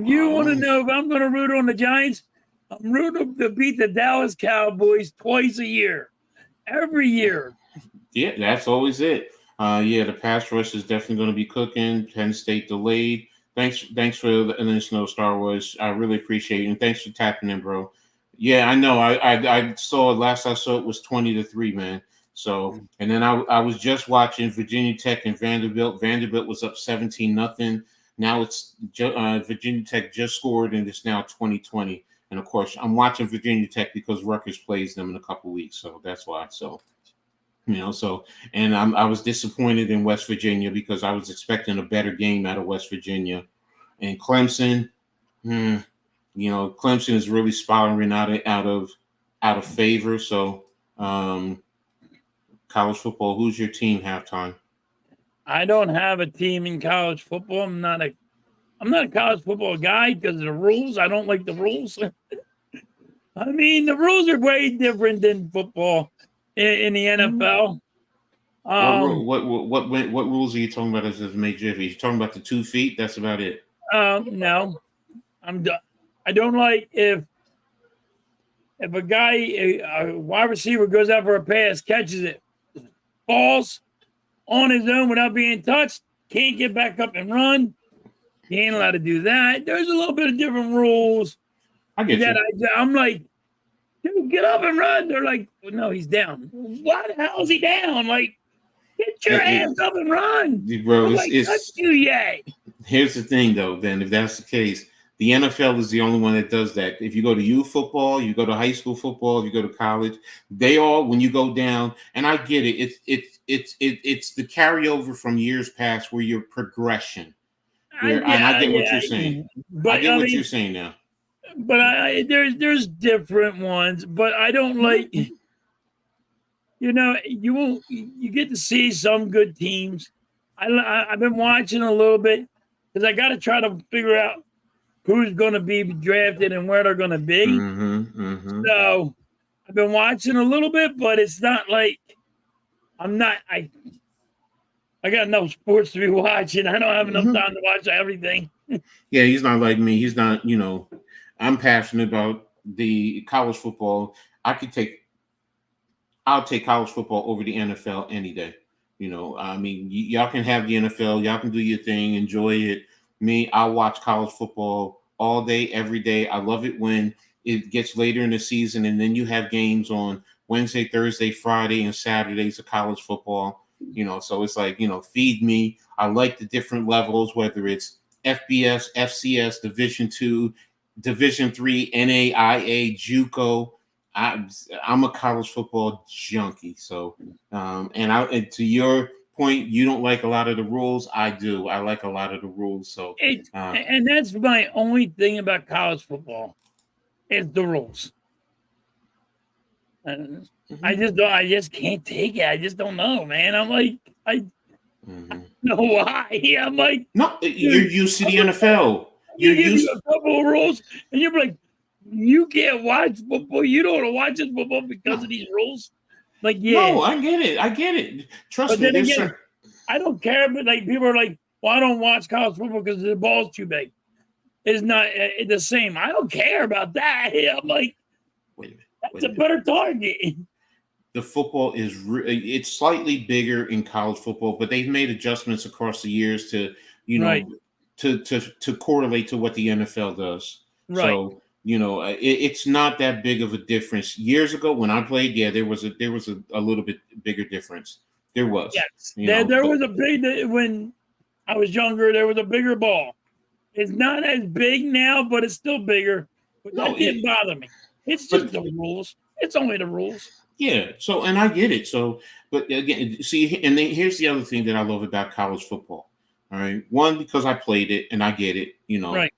you want to know if I'm going to root on the Giants, I'm rooting to beat the Dallas Cowboys twice a year, every year. Yeah, that's always it. The pass rush is definitely going to be cooking. Penn State delayed. Thanks for letting us know, Star Wars. I really appreciate it, and thanks for tapping in, bro. Yeah, I know. I saw it last. I saw it was 20-3, man. So, and then I was just watching Virginia Tech and Vanderbilt. Vanderbilt was up 17-0. Now it's Virginia Tech just scored, and it's now 20-20. And of course, I'm watching Virginia Tech because Rutgers plays them in a couple weeks, so that's why. So. And I was disappointed in West Virginia because I was expecting a better game out of West Virginia, and Clemson. Clemson is really spiraling out of favor. So, college football. Who's your team, Halftime? I don't have a team in college football. I'm not a college football guy because of the rules. I don't like the rules. I mean, the rules are way different than football in the NFL. What rules are you talking about as a major? If you're talking about the 2 feet, that's about it. No, I'm done. I don't like if a guy, a wide receiver, goes out for a pass, catches it, falls on his own without being touched, can't get back up and run. He ain't allowed to do that. There's a little bit of different rules. I get you. I'm like, dude, get up and run. They're like, well, no, he's down. Why the hell is he down? Like, get your ass up and run. Bro, Here's the thing, though, then, if that's the case, the NFL is the only one that does that. If you go to youth football, you go to high school football, if you go to college, they all, when you go down, and I get it, it's the carryover from years past where your progression. And I get what you're saying. But I get what you're saying now. But there's different ones, but I don't like. You get to see some good teams. I've been watching a little bit because I got to try to figure out who's going to be drafted and where they're going to be. So I've been watching a little bit, but it's not like I got enough sports to be watching. I don't have enough time to watch everything. Yeah, he's not like me. He's not, I'm passionate about the college football. I could take I'll take college football over the NFL any day. I mean, y'all can have the NFL, y'all can do your thing, enjoy it. Me, I'll watch college football all day, every day. I love it when it gets later in the season and then you have games on Wednesday, Thursday, Friday, and Saturdays of college football. So it's like, feed me. I like the different levels, whether it's FBS, FCS, Division 2, Division 3, NAIA, JUCO. I'm a college football junkie. So, and to your point, you don't like a lot of the rules. I do. I like a lot of the rules. So, and that's my only thing about college football is the rules. I just can't take it. I just don't know, man. I'm like, I don't know why. I'm like, no, you're used to the NFL. You give you a couple of rules, and you're like, you can't watch football. You don't want to watch this football because of these rules. Like, yeah. No, I get it. Trust me. Then again, I don't care, but like people are like, well, I don't watch college football because the ball's too big. It's not the same. I don't care about that. I'm like, wait a minute. That's a better target. The football is it's slightly bigger in college football, but they've made adjustments across the years to to correlate to what the NFL does. Right. So it's not that big of a difference. Years ago when I played, there was a little bit bigger difference. There was. Yes. There was a big when I was younger. There was a bigger ball. It's not as big now, but it's still bigger. But that didn't bother me. It's just the rules. It's only the rules. Yeah. So, and I get it. So, but again, see, and then here's the other thing that I love about college football. All right. One, because I played it and I get it, Right.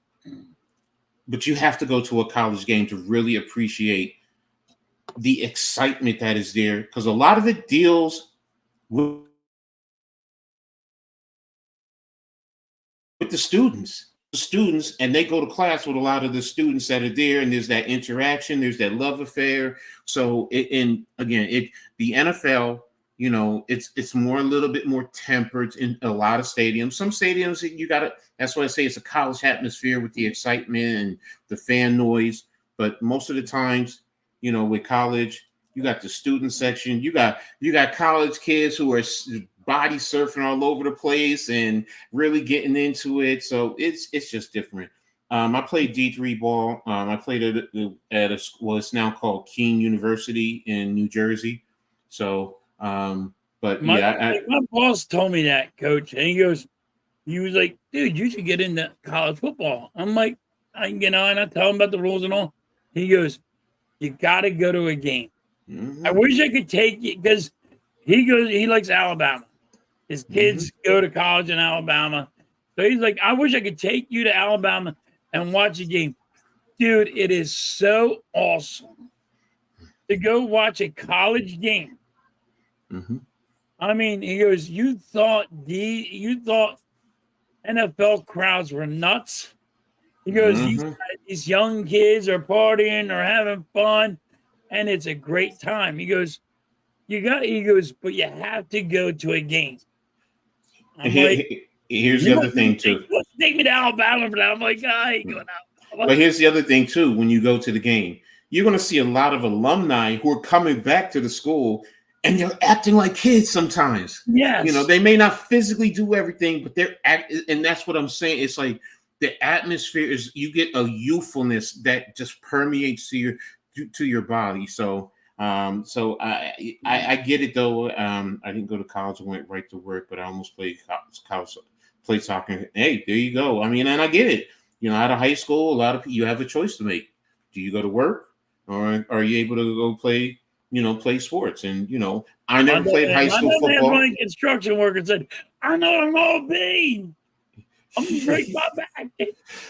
But you have to go to a college game to really appreciate the excitement that is there, because a lot of it deals with the students. And they go to class with a lot of the students that are there, and there's that interaction, there's that love affair. So the NFL, it's more, a little bit more tempered in a lot of stadiums. Some stadiums that's why I say it's a college atmosphere with the excitement and the fan noise. But most of the times, with college, you got the student section, you got college kids who are body surfing all over the place and really getting into it. So it's just different. I played D3 ball. I played at it's now called Keene University in New Jersey. So, but my boss told me that, coach, and he was like, dude, you should get into college football. I'm like, and I tell him about the rules and all. He goes, you got to go to a game. I wish I could take you, because he likes Alabama. His kids go to college in Alabama. So he's like, I wish I could take you to Alabama and watch a game. Dude, it is so awesome to go watch a college game. I mean, he goes, you thought NFL crowds were nuts? He goes, these young kids are partying or having fun, and it's a great time. He goes, but you have to go to a game. I'm like, here's the other thing too. Take me to Alabama for that. I'm like, I ain't going out. But here's the other thing too. When you go to the game, you're going to see a lot of alumni who are coming back to the school, and they're acting like kids sometimes. Yes. They may not physically do everything, but they're and that's what I'm saying. It's like the atmosphere is, you get a youthfulness that just permeates to your body. So I get it though. I didn't go to college. I went right to work, but I almost played soccer. Hey, there you go. I mean, and I get it. Out of high school, a lot of people, you have a choice to make. Do you go to work, or are you able to go play sports? And I never played high school football. My construction worker said, I know I'm gonna be. I'm gonna break my back.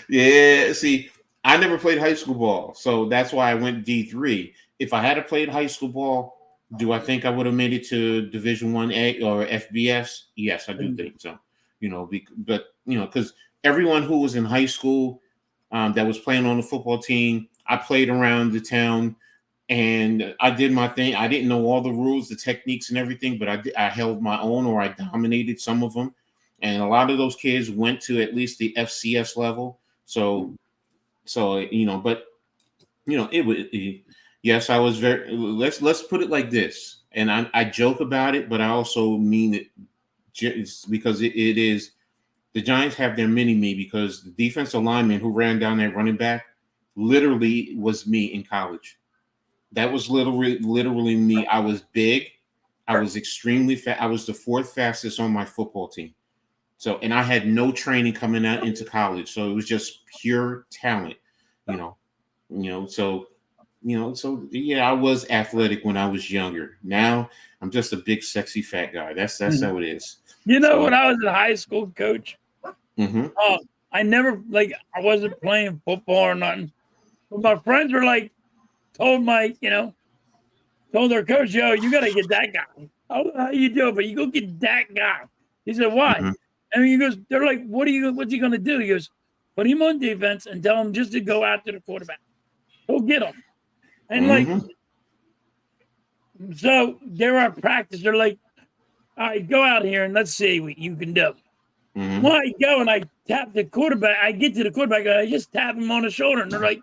Yeah, see, I never played high school ball, so that's why I went D3. If I had played high school ball, do I think I would have made it to Division 1A or FBS? Yes, I do think so. Because everyone who was in high school that was playing on the football team, I played around the town and I did my thing. I didn't know all the rules, the techniques and everything, but I held my own, or I dominated some of them. And a lot of those kids went to at least the FCS level. So it was. Yes, I was very. Let's put it like this. and I joke about it, but I also mean it because it is the Giants have their mini me because the defensive lineman who ran down that running back literally was me in college. That was literally me. I was big. I was extremely fat. I was the fourth fastest on my football team. So, and I had no training coming out into college. So it was just pure talent, you know, so yeah, I was athletic when I was younger. Now I'm just a big, sexy, fat guy. That's how it is. You know, So, when I was in high school, coach, mm-hmm. I never I wasn't playing football or nothing. But my friends were like, told their coach, yo, you got to get that guy. How you doing? But you go get that guy. He said, why? Mm-hmm. And he goes, they're like, what's he going to do? He goes, put him on defense and tell him just to go after the quarterback. He'll get him. And Mm-hmm. so they're at practice. They're like, all right, go out here and let's see what you can do. Mm-hmm. Well, I go and I tap the quarterback. I get to the quarterback and I just tap him on the shoulder. And they're like,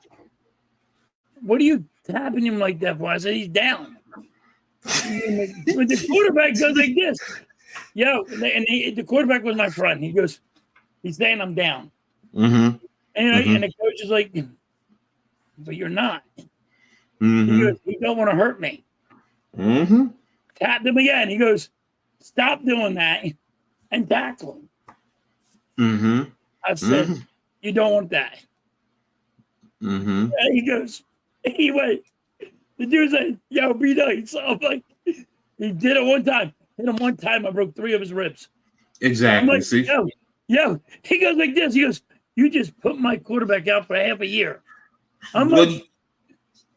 what are you tapping him like that for? I said, he's down. When the quarterback goes like this, yo, and the quarterback was my friend. He's saying I'm down. Mm-hmm. And the coach is like, but you're not. Mm-hmm. He goes, he don't want to hurt me. Mm-hmm. Tapped him again. He goes, stop doing that and tackle him. Mm-hmm. I said, you don't want that. Mm-hmm. And he goes, anyway, the dude said, yo, be nice. I'm like, he did it one time. Hit him one time. I broke 3 of his ribs. Exactly. I'm like, See? Yo. He goes like this. He goes, you just put my quarterback out for half a year. I'm like,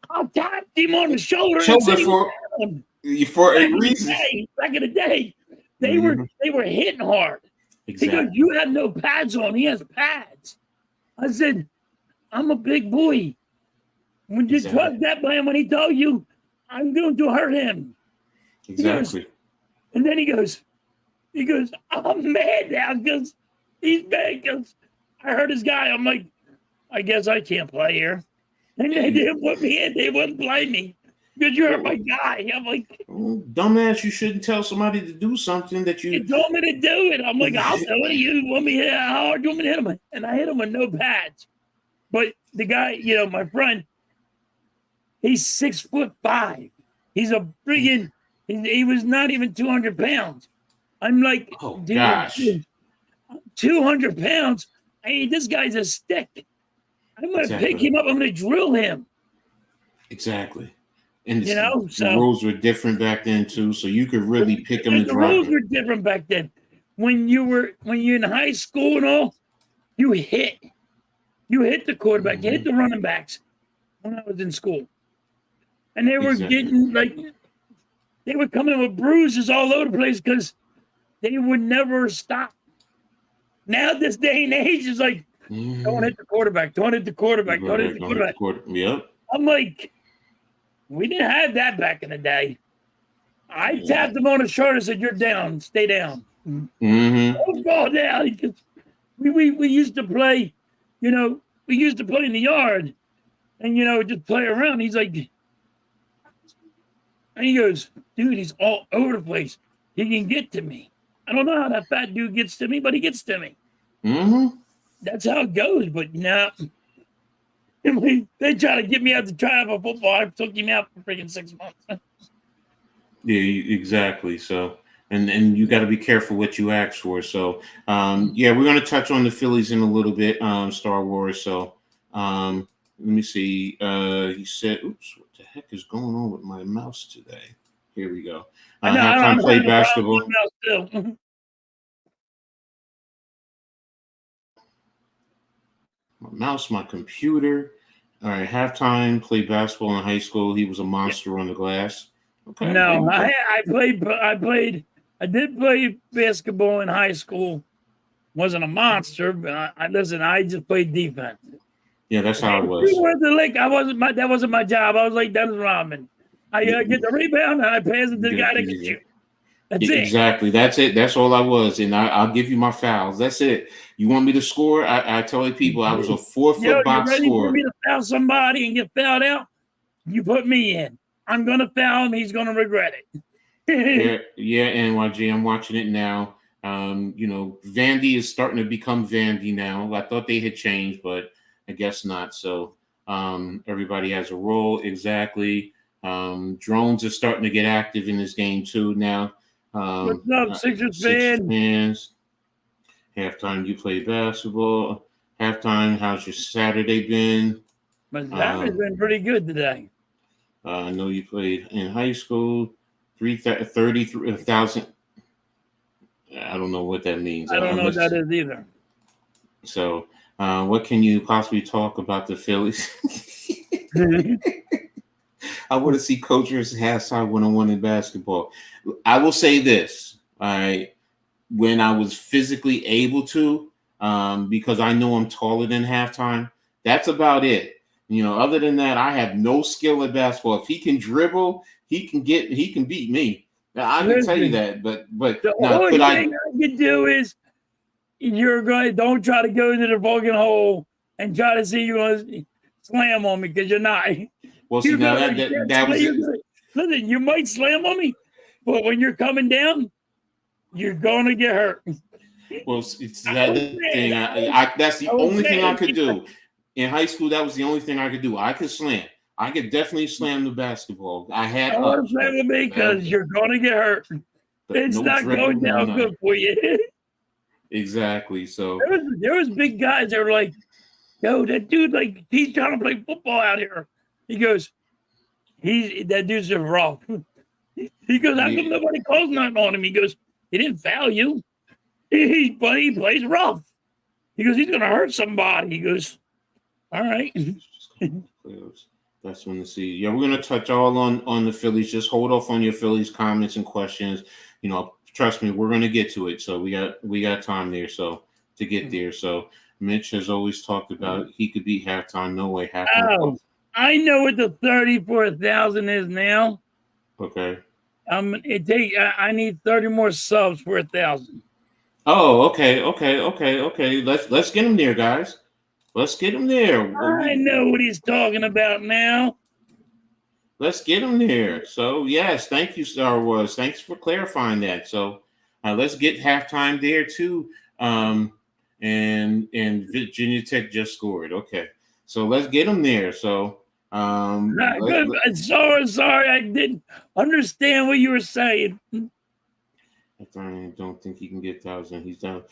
I tapped him on the shoulder and said for a reason. Back in the day, they were hitting hard. Exactly. He goes, you have no pads on. He has pads. I said, I'm a big boy. When you trust that man when he told you, I'm going to hurt him. Exactly. And then he goes, I'm mad now because he's mad because I hurt his guy. I'm like, I guess I can't play here. And they didn't put me in. They wouldn't play me because you hurt my guy. I'm like, dumbass, you shouldn't tell somebody to do something that you told me to do it. I'm like, I'll tell you. Want me to hit how hard do you want me to hit him? And I hit him with no pads. But the guy, my friend, he's 6'5". He's a friggin', he was not even 200 pounds. I'm like, oh, dude, gosh. 200 pounds. Hey, this guy's a stick. I'm going to pick him up. I'm going to drill him. Exactly. And the rules were different back then too, so you could really pick them and drop them. The rules were different back then. When you're in high school and all, you hit the quarterback, you hit the running backs. When I was in school, and they were getting they were coming with bruises all over the place because they would never stop. Now this day and age is like, don't hit the quarterback, don't hit the quarterback, don't hit the quarterback. Yep. I'm like, we didn't have that back in the day. I tapped him on the shoulder and said, you're down, stay down. Don't fall down. We used to play, we used to play in the yard and, just play around. He's like, and he goes, dude, he's all over the place. He can get to me. I don't know how that fat dude gets to me, but he gets to me. That's how it goes. But now, they try to get me out to try out for football. I took him out for freaking 6 months. Yeah, exactly. So, and you got to be careful what you ask for. So, we're going to touch on the Phillies in a little bit, Star Wars. So, let me see. He said, oops, what the heck is going on with my mouse today? Here we go. Halftime play basketball. My mouse, my computer. All right, halftime play basketball in high school. He was a monster on the glass. Okay. No, I did play basketball in high school. Wasn't a monster, but I just played defense. Yeah, that's how it was. That wasn't my job. I was like Dennis Rodman. I get the rebound and I pass it to the guy that can shoot. That's it. Exactly. That's it. That's all I was. And I'll give you my fouls. That's it. You want me to score? I tell people I was a 4-foot box ready scorer. For me to foul somebody and get fouled out? You put me in. I'm going to foul him. He's going to regret it. Yeah, yeah, NYG. I'm watching it now. Vandy is starting to become Vandy now. I thought they had changed, but I guess not. So everybody has a role exactly. Drones are starting to get active in this game too now. What's up, Sixers Sixers fan? fans. Halftime, you play basketball. Halftime, how's your Saturday been? My Saturday's Um, been pretty good today. I know you played in high school. 30,000. I don't know what that means. I don't know what that is either. So, what can you possibly talk about the Phillies? I want to see coaches halftime one-on-one in basketball. I will say this. All right. When I was physically able to, because I know I'm taller than halftime, that's about it. Other than that, I have no skill at basketball. If he can dribble, he can beat me. I can tell you Listen, that. But the now, only could I? thing I can do is don't try to go into the fucking hole and try to see you want to slam on me because you're not. Well, see You're now gonna, that was it. listen, you might slam on me, but when you're coming down, you're gonna get hurt. Well, it's I that was thing. saying, That's the I was only thing I saying, could do. In high school, that was the only thing I could do. I could slam. I could definitely slam the basketball. I had I up, was saying but with me that because was it. you're gonna get hurt. But It's no not going dribble, no down nothing. good for you. Exactly. So There was big guys that were like, yo, that dude, like, he's trying to play football out here. He goes, that dude's just rough. He goes, how come yeah. nobody calls nothing on him? He goes, he didn't foul you. But he plays rough. He goes, he's gonna hurt somebody. He goes, all right. Playoffs. That's when the season. Yeah, we're gonna touch all on the Phillies. Just hold off on your Phillies comments and questions. Trust me, we're gonna get to it. So we got time there. So to get there. So Mitch has always talked about he could beat halftime. No way, halftime. Oh, I know what the 34,000 is now. Okay. I need 30 more subs for 1,000. Oh, okay. Let's get him there, guys. Let's get him there. I know what he's talking about now. Let's get him there. So yes, thank you, Star Wars. Thanks for clarifying that. So let's get halftime there too. And Virginia Tech just scored. Okay, so let's get them there. So Sorry, I didn't understand what you were saying. I don't think he can get 1,000. He's done.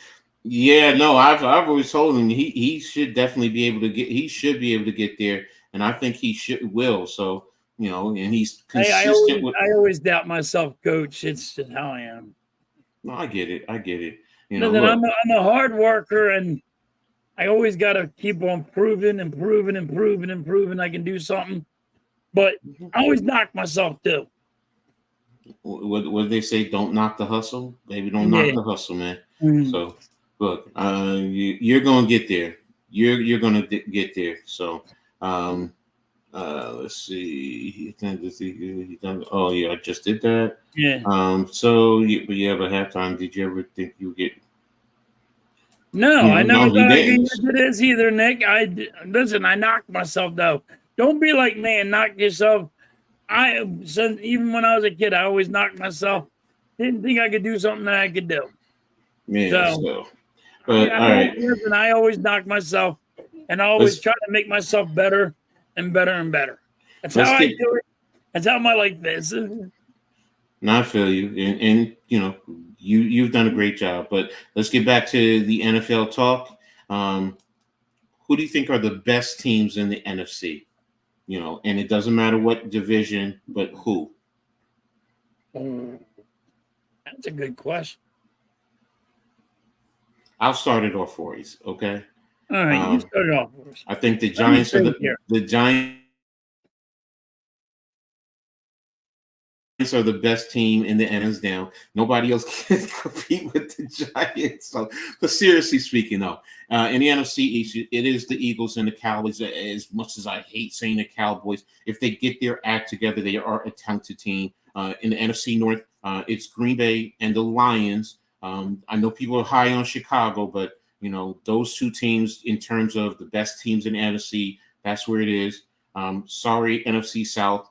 Yeah, no, I've always told him he should definitely be able to get. He should be able to get there, and I think he will. So and he's consistent with. I always doubt myself, Coach. It's just how I am. No, I get it. Listen, Look. I'm a hard worker, and I always got to keep on proving and proving and proving and proving I can do something. But I always knock myself too. What they say? Don't knock the hustle, baby. Don't knock the hustle, man. Mm-hmm. So look, you're gonna get there. You're gonna get there. So let's see. Oh yeah, I just did that. Yeah. So but halftime. Did you ever think you get? No, I never thought I could didn't. get to this either, Nick. Listen. I knocked myself though. Don't be like, man, knock yourself. Even when I was a kid, I always knocked myself. Didn't think I could do something that I could do. Yeah. But all right. Listen, I always knock myself, and I always try to make myself better and better and better. That's how I do it. That's how my life is. I feel you, and you've done a great job. But let's get back to the NFL talk. Who do you think are the best teams in the NFC? And it doesn't matter what division, but who? That's a good question. I'll start it off for you. Okay. All right, you start it off for us. I think the Giants are the Giants are the best team in the hands down. Nobody else can compete with the Giants. So, but seriously speaking, though, in the NFC East, it is the Eagles and the Cowboys. As much as I hate saying the Cowboys, if they get their act together, they are a talented team. In the NFC North, it's Green Bay and the Lions. I know people are high on Chicago, but those two teams, in terms of the best teams in the NFC, that's where it is. Sorry, NFC South.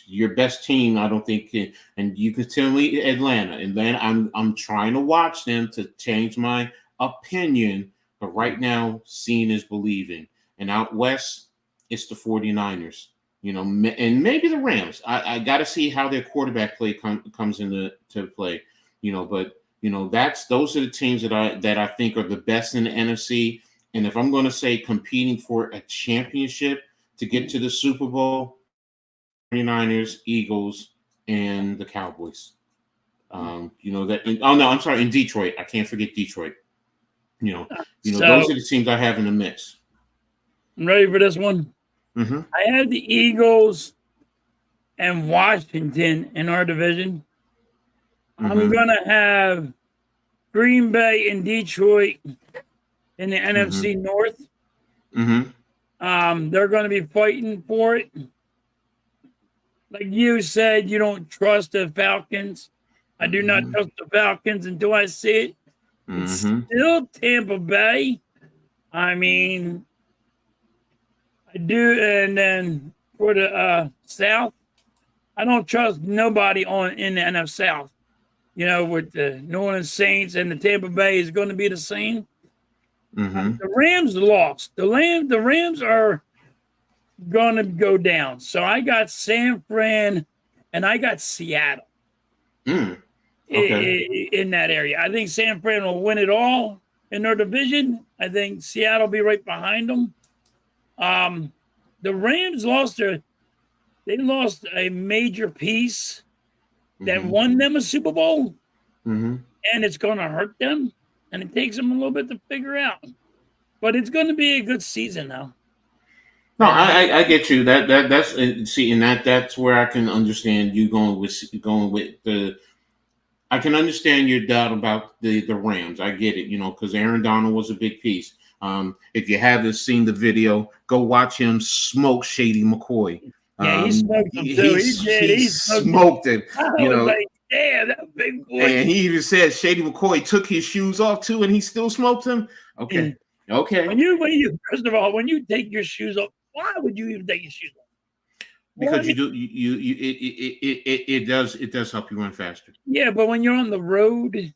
your best team, I don't think, and you can tell me Atlanta. And then I'm trying to watch them to change my opinion. But right now, seeing is believing. And out west, it's the 49ers. And maybe the Rams. I got to see how their quarterback play comes into to play. But those are the teams that I think are the best in the NFC. And if I'm going to say competing for a championship to get to the Super Bowl, 49ers, Eagles, and the Cowboys. I'm sorry, in Detroit. I can't forget Detroit. Those are the teams I have in the mix. I'm ready for this one. Mm-hmm. I have the Eagles and Washington in our division. Mm-hmm. I'm gonna have Green Bay and Detroit in the NFC North. Mm-hmm. They're going to be fighting for it. Like you said, you don't trust the Falcons. I do not trust the Falcons until I see it. It's still Tampa Bay. I mean, I do. And then for the South, I don't trust nobody in the NFC South. With the New Orleans Saints and the Tampa Bay is going to be the same. The Rams lost. The Rams are going to go down. So I got San Fran and I got Seattle in that area. I think San Fran will win it all in their division. I think Seattle will be right behind them. The Rams lost a major piece that won them a Super Bowl, and it's going to hurt them, and it takes them a little bit to figure out. But it's going to be a good season now. No, I get you. That's that's where I can understand you going with the. I can understand your doubt about the Rams. I get it, because Aaron Donald was a big piece. If you haven't seen the video, go watch him smoke Shady McCoy. Yeah, he smoked him too. He smoked him. I was like, damn, that big boy. And he even said Shady McCoy took his shoes off too, and he still smoked him. Okay. Okay. When you first of all, when you take your shoes off, why would you even take your shoes off? Because it does help you run faster. Yeah, but when you're on the road,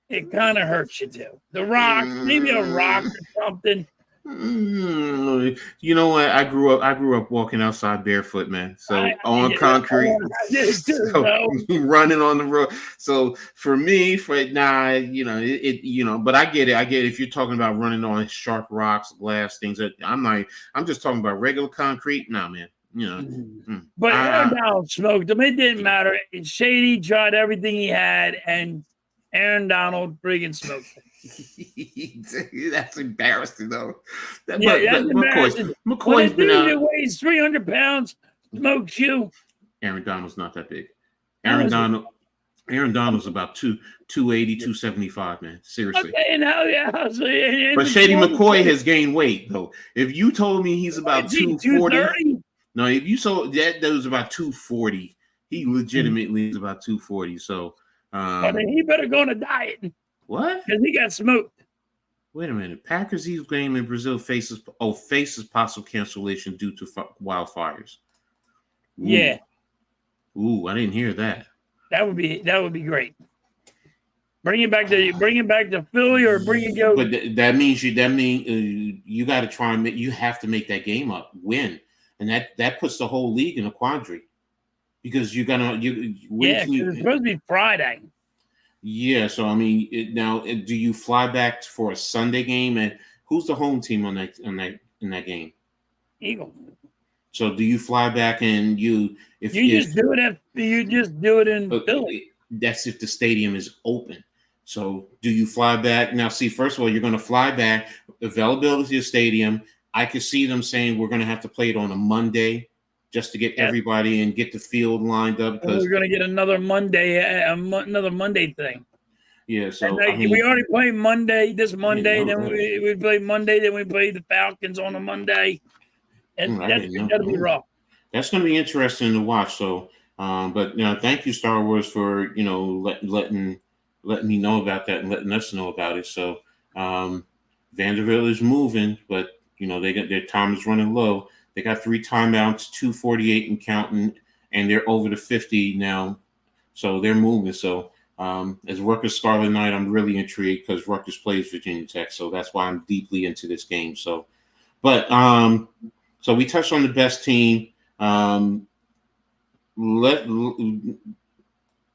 it kind of hurts you too. The rock, maybe a rock or something. You know what? I grew up walking outside barefoot, man. So on concrete, running on the road. So for me, but I get it. I get it. If you're talking about running on sharp rocks, glass, things I'm just talking about regular concrete. Nah, man. But Aaron Donald smoked him. It didn't matter. Shady tried everything he had, and Aaron Donald friggin' smoked him. That's embarrassing, though. That's embarrassing. McCoy's been out. It weighs 300 pounds. Smokes you. Aaron Donald's not that big. Aaron Donald's about 280, 275, man. Seriously. Okay, but Shady McCoy has gained weight, though. If you told me he's about 240, no, if you saw that was about 240, he legitimately is about 240. So, but then he better go on a diet. What? Because he got smoked. Wait a minute. Packers Eagles game in Brazil faces possible cancellation due to wildfires. Ooh. Yeah. Ooh, I didn't hear that. That would be great. Bring it back to Philly or bring it go. But that means you got to try and you have to make that game up, win, and that puts the whole league in a quandary because you're gonna it's supposed to be Friday. Yeah, so I mean, now do you fly back for a Sunday game, and who's the home team in that game? Eagles. So do you fly back and you just do it in Philly? That's if the stadium is open. So do you fly back now? See, first of all, you're going to fly back. Availability of the stadium. I could see them saying we're going to have to play it on a Monday. Just to get everybody and get the field lined up, because we're going to get another Monday thing. Yeah, so we already played Monday. This Monday, then we play Monday. Then we play the Falcons on a Monday, and that's going to be rough. That's going to be interesting to watch. So, but thank you, Star Wars, for letting me know about that and letting us know about it. So, Vanderbilt is moving, but they got their time is running low. They got 3 timeouts, 2:48 and counting, and they're over the 50 now. So they're moving. So as Rutgers Scarlet Knight, I'm really intrigued because Rutgers plays Virginia Tech. So that's why I'm deeply into this game. So, but so we touched on the best team. Now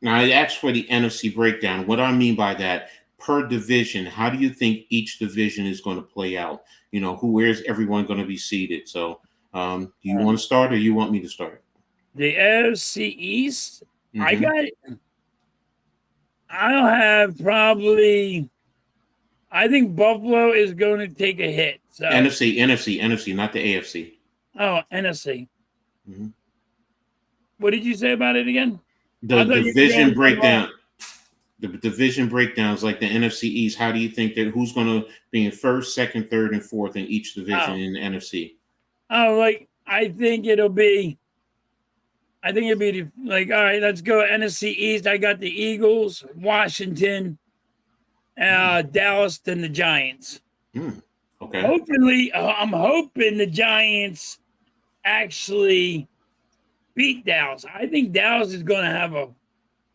I asked for the NFC breakdown. What do I mean by that? Per division, how do you think each division is going to play out? Where's everyone going to be seated? So, do you want to start or you want me to start? The AFC East, I'll have probably. I think Buffalo is going to take a hit. So. NFC, not the AFC. Oh, NFC. Mm-hmm. What did you say about it again? The division breakdown. The division breakdowns like the NFC East. How do you think that who's going to be in first, second, third, and fourth in each division in the NFC? Oh, I think it'll be all right, let's go NFC East. I got the Eagles, Washington, Dallas, and the Giants. Okay. Hopefully, I'm hoping the Giants actually beat Dallas. I think Dallas is going to have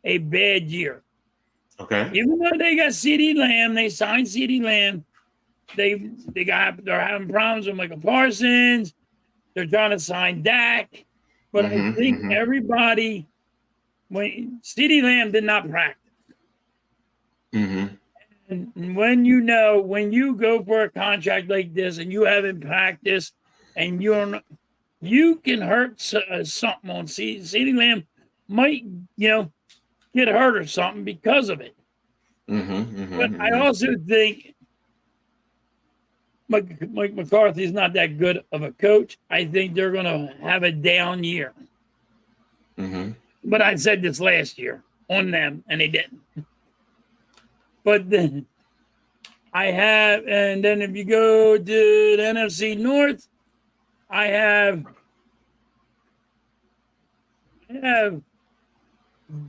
a bad year. Okay. Even though they got CeeDee Lamb, they signed CeeDee Lamb. They're having problems with Michael Parsons. They're trying to sign Dak. But I think everybody, when CeeDee Lamb did not practice. And when you go for a contract like this and you haven't practiced and you can hurt something on CeeDee Lamb might, get hurt or something because of it. But I also think Mike McCarthy is not that good of a coach. I think they're going to have a down year. But I said this last year on them, and they didn't. But then and then if you go to the NFC North, I have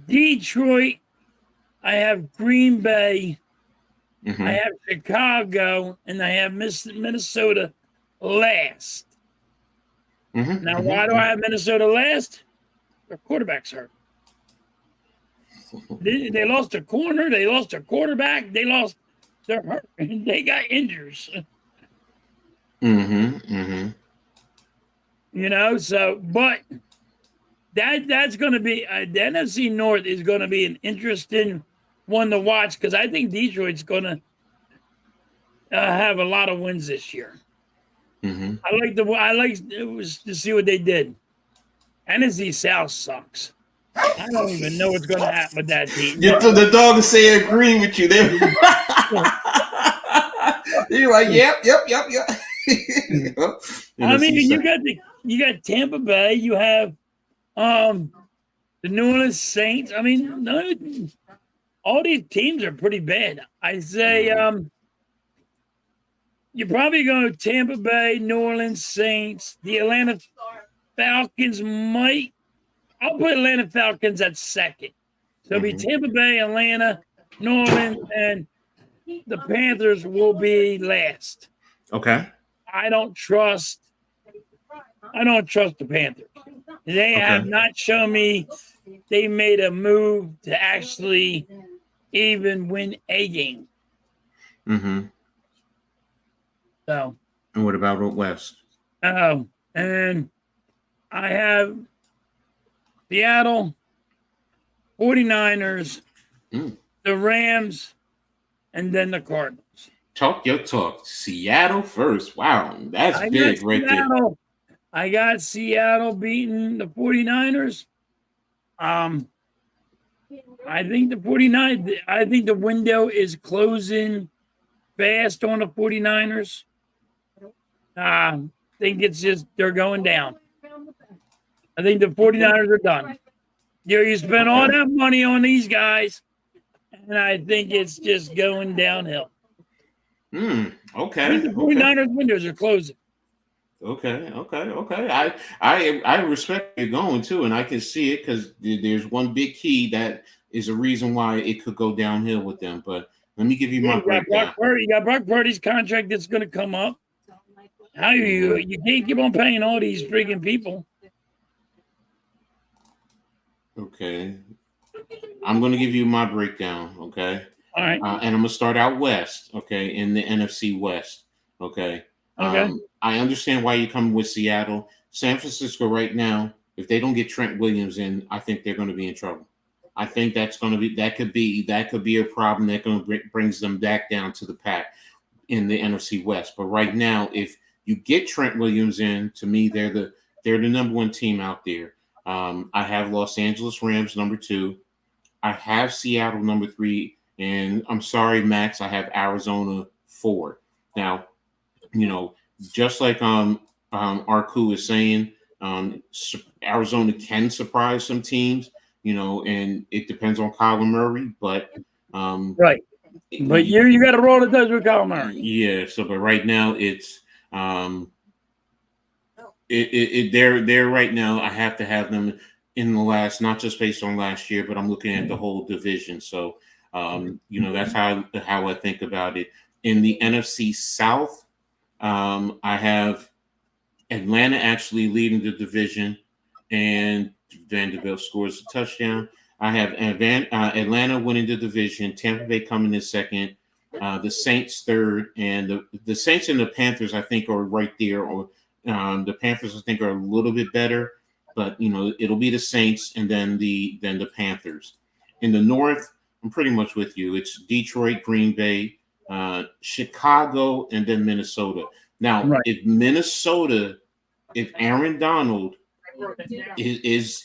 Detroit, I have Green Bay, I have Chicago, and I have Minnesota last. Now, why do I have Minnesota last? Their quarterback's hurt. They lost a corner. They lost a quarterback. They're hurt. They got injuries. But that's going to be the NFC North is going to be an interesting one to watch because I think Detroit's going to have a lot of wins this year. I like to see what they did. NFC South sucks. I don't even know what's going to happen with that team. The dog is saying agreeing with you. You're like, yep. I mean, you got Tampa Bay. You have the New Orleans Saints. I mean, all these teams are pretty bad. I say you're probably going to Tampa Bay, New Orleans Saints, the Atlanta Falcons might. I'll put Atlanta Falcons at second. So it'll be Tampa Bay, Atlanta, New Orleans, and the Panthers will be last. Okay. I don't trust the Panthers. They have not shown me they made a move to actually even win a game. So. And what about West? Oh, and I have Seattle, 49ers, the Rams, and then the Cardinals. Talk your talk. Seattle first. Wow, that's big right there. I got Seattle beating the 49ers. I think the window is closing fast on the 49ers. I think it's just they're going down. I think the 49ers are done. You spent all that money on these guys, and I think it's just going downhill. Okay. I think the 49ers windows are closing. Okay. I respect you going too, and I can see it because there's one big key that is a reason why it could go downhill with them. But let me give you my breakdown. You got Brock Purdy's contract that's going to come up. How you can't keep on paying all these freaking people. Okay. I'm going to give you my breakdown, okay? All right. And I'm going to start out west, okay, in the NFC West, okay? Okay. I understand why you're coming with Seattle. San Francisco right now, if they don't get Trent Williams in, I think they're going to be in trouble. I think that could be a problem that brings them back down to the pack in the NFC West. But right now, if you get Trent Williams in, to me, they're the number one team out there. I have Los Angeles Rams number 2. I have Seattle number 3, and I'm sorry, Max, I have Arizona 4. Now, just like Arku is saying, Arizona can surprise some teams, and it depends on Kyler Murray, but right. But you got to roll the dice with Kyler Murray. Yeah. So, but right now it's they're right now. I have to have them in the last, not just based on last year, but I'm looking at the whole division. So, that's how I think about it. In the NFC South, I have Atlanta actually leading the division, and Vanderbilt scores a touchdown. I have Atlanta winning the division, Tampa Bay coming in second, the Saints third, and the Saints and the Panthers I think are right there. Or the Panthers I think are a little bit better, but it'll be the Saints and then the Panthers. In the North, I'm pretty much with you. It's Detroit, Green Bay, Chicago, and then Minnesota. Now, Right. if Aaron Donald is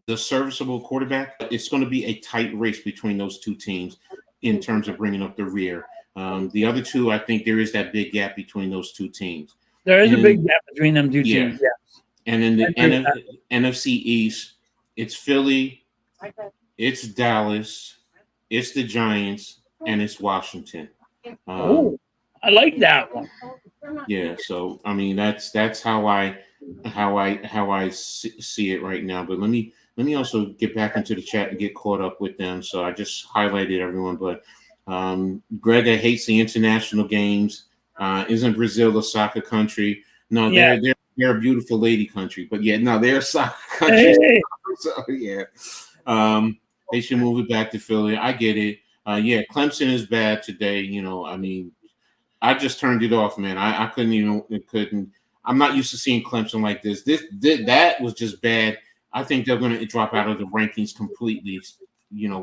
the serviceable quarterback, it's going to be a tight race between those two teams in terms of bringing up the rear. The other two, I think there is that big gap between those two teams. There is a big gap between them two teams. Yes. And in the NFC East, it's Philly, it's Dallas, it's the Giants, and it's Washington. I like that one. Yeah, so I mean that's how I see it right now. But let me also get back into the chat and get caught up with them. So I just highlighted everyone, but Greg hates the international games. Isn't Brazil a soccer country? No, they're a beautiful lady country. But yeah, no, they're a soccer country. Hey. So yeah, they should move it back to Philly. I get it. Yeah, Clemson is bad today. I mean, I just turned it off, man. I couldn't. I'm not used to seeing Clemson like this. That was just bad. I think they're going to drop out of the rankings completely. Yeah,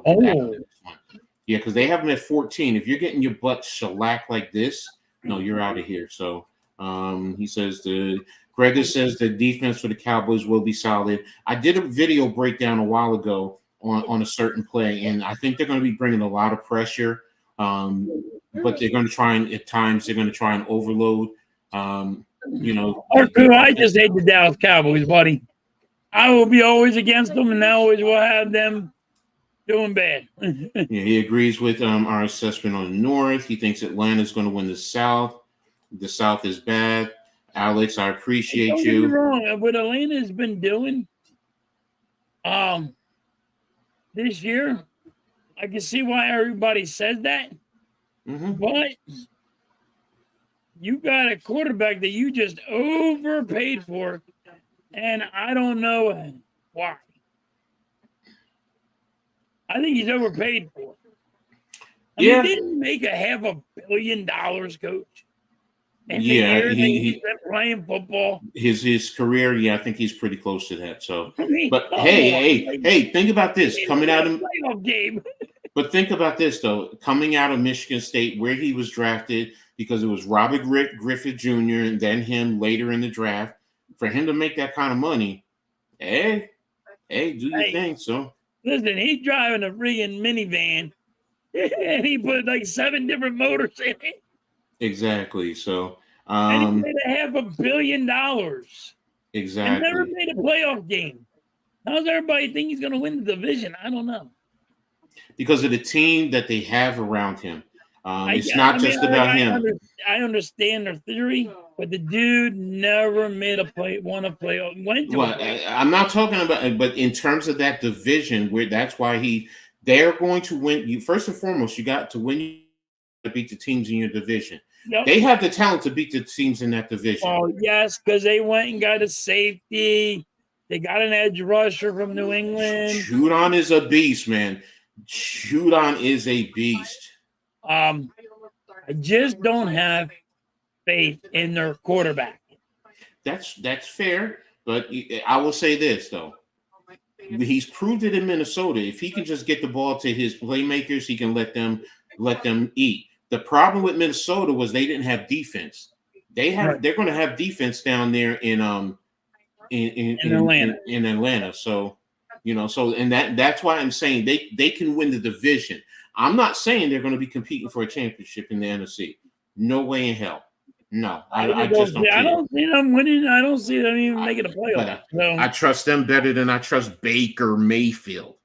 because they have them at 14. If you're getting your butt shellacked like this, no, you're out of here. So he says Gregor says the defense for the Cowboys will be solid. I did a video breakdown a while ago on a certain play, and I think they're going to be bringing a lot of pressure. But they're going to try and overload. I just hate the Dallas Cowboys, buddy. I will be always against them, and I always will have them doing bad. Yeah, he agrees with our assessment on the North. He thinks Atlanta's going to win the South. The South is bad. Alex, I appreciate Don't you. get me wrong. What Atlanta's been doing, this year, I can see why everybody says that. Mm-hmm. But you got a quarterback that you just overpaid for, and I don't know why. I think he's overpaid for. I mean, didn't make $500 million, coach. And he's been playing football. His career, I think he's pretty close to that. So, I mean, but hey, think about this coming out of playoff game. But think about this though, coming out of Michigan State, where he was drafted, because it was Robert Griffith Jr. and then him later in the draft. For him to make that kind of money, do your thing. So listen, he's driving a friggin' minivan, and he put like 7 different motors in it. Exactly. So and he made $500 million. Exactly. And never made a playoff game. How does everybody think he's going to win the division? I don't know. Because of the team that they have around him. It's not just about him. I understand their theory, but the dude never made won a playoff. I'm not talking about, but in terms of that division, where that's why they're going to win. You first and foremost, you got to win to beat the teams in your division. Yep. They have the talent to beat the teams in that division. Oh, yes, because they went and got a safety. They got an edge rusher from New England. Judon is a beast, man. Judon is a beast. I just don't have faith in their quarterback. That's fair, but I will say this though. He's proved it in Minnesota. If he can just get the ball to his playmakers, he can let them eat. The problem with Minnesota was they didn't have defense. They're going to have defense down there in Atlanta. In Atlanta. So, and that's why I'm saying they can win the division. I'm not saying they're going to be competing for a championship in the NFC. No way in hell. No, I just don't. I don't see them winning. I don't see them even making a playoff. I trust them better than I trust Baker Mayfield.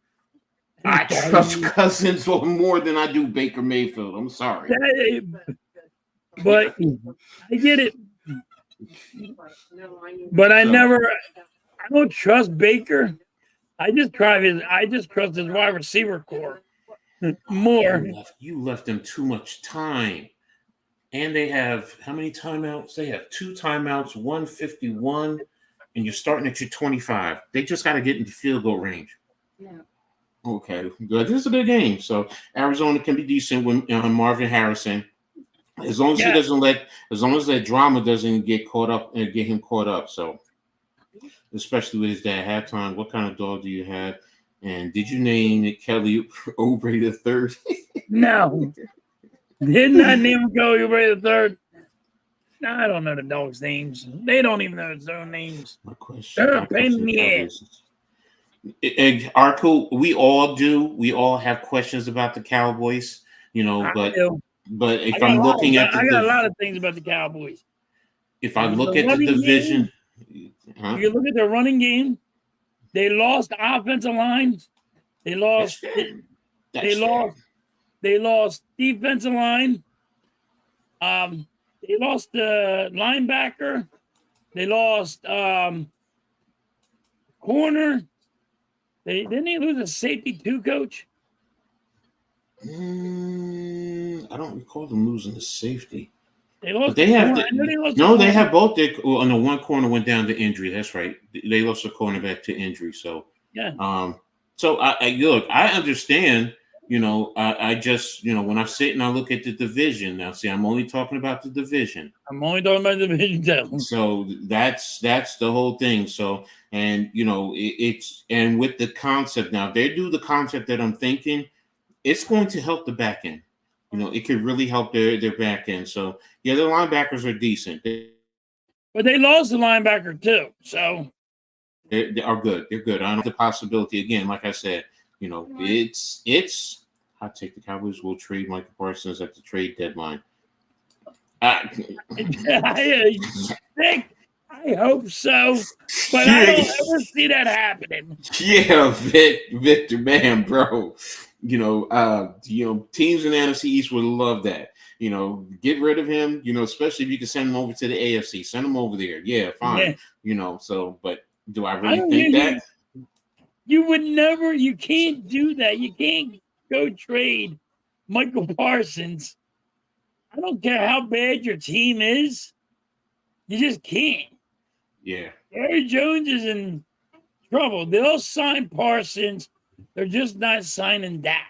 I trust Cousins more than I do Baker Mayfield. I'm sorry, but I get it. But I don't trust Baker. I just trust his wide receiver core more. You left them too much time. And they have how many timeouts? They have 2 timeouts, 151, and you're starting at your 25. They just got to get into field goal range. Yeah. Okay, good. This is a good game. So Arizona can be decent with Marvin Harrison, as long as he doesn't as long as that drama doesn't get caught up and get him caught up. So, especially with his dad. Halftime, what kind of dog do you have? And did you name it Kelly Oubre the third? No. Did not name him Kelly Oubre the third. No, I don't know the dogs' names. They don't even know their own names. My question. They're a pain in the ass. Arco, we all do. We all have questions about the Cowboys, but if I'm looking at I got a lot of things about the Cowboys. If I look at the division, you look at their running game. They lost offensive line. They lost. They lost defensive line. They lost the linebacker. They lost corner. Didn't they lose a safety too, Coach? I don't recall them losing the safety. They lost. They have both. On the one corner went down to injury. That's right. They lost a cornerback to injury. So yeah. So I look. I understand. I just when I sit and I look at the division now. See, I'm only talking about the division. I'm only talking about the division. So that's the whole thing. So and it's and with the concept now, if they do the concept that I'm thinking, it's going to help the back end. It could really help their back end. So yeah, the linebackers are decent. But they lost the linebacker too. So they are good. They're good. I don't have the possibility again. Like I said. It's. I take the Cowboys will trade Michael Parsons at the trade deadline. I hope so, but I don't ever see that happening. Yeah, Victor, man, bro. Teams in the NFC East would love that. Get rid of him. Especially if you can send him over to the AFC. Send him over there. Yeah, fine. Yeah. But do I really think that? You would never. You can't do that. You can't go trade Michael Parsons. I don't care how bad your team is. You just can't. Yeah. Jerry Jones is in trouble. They'll sign Parsons. They're just not signing Dak.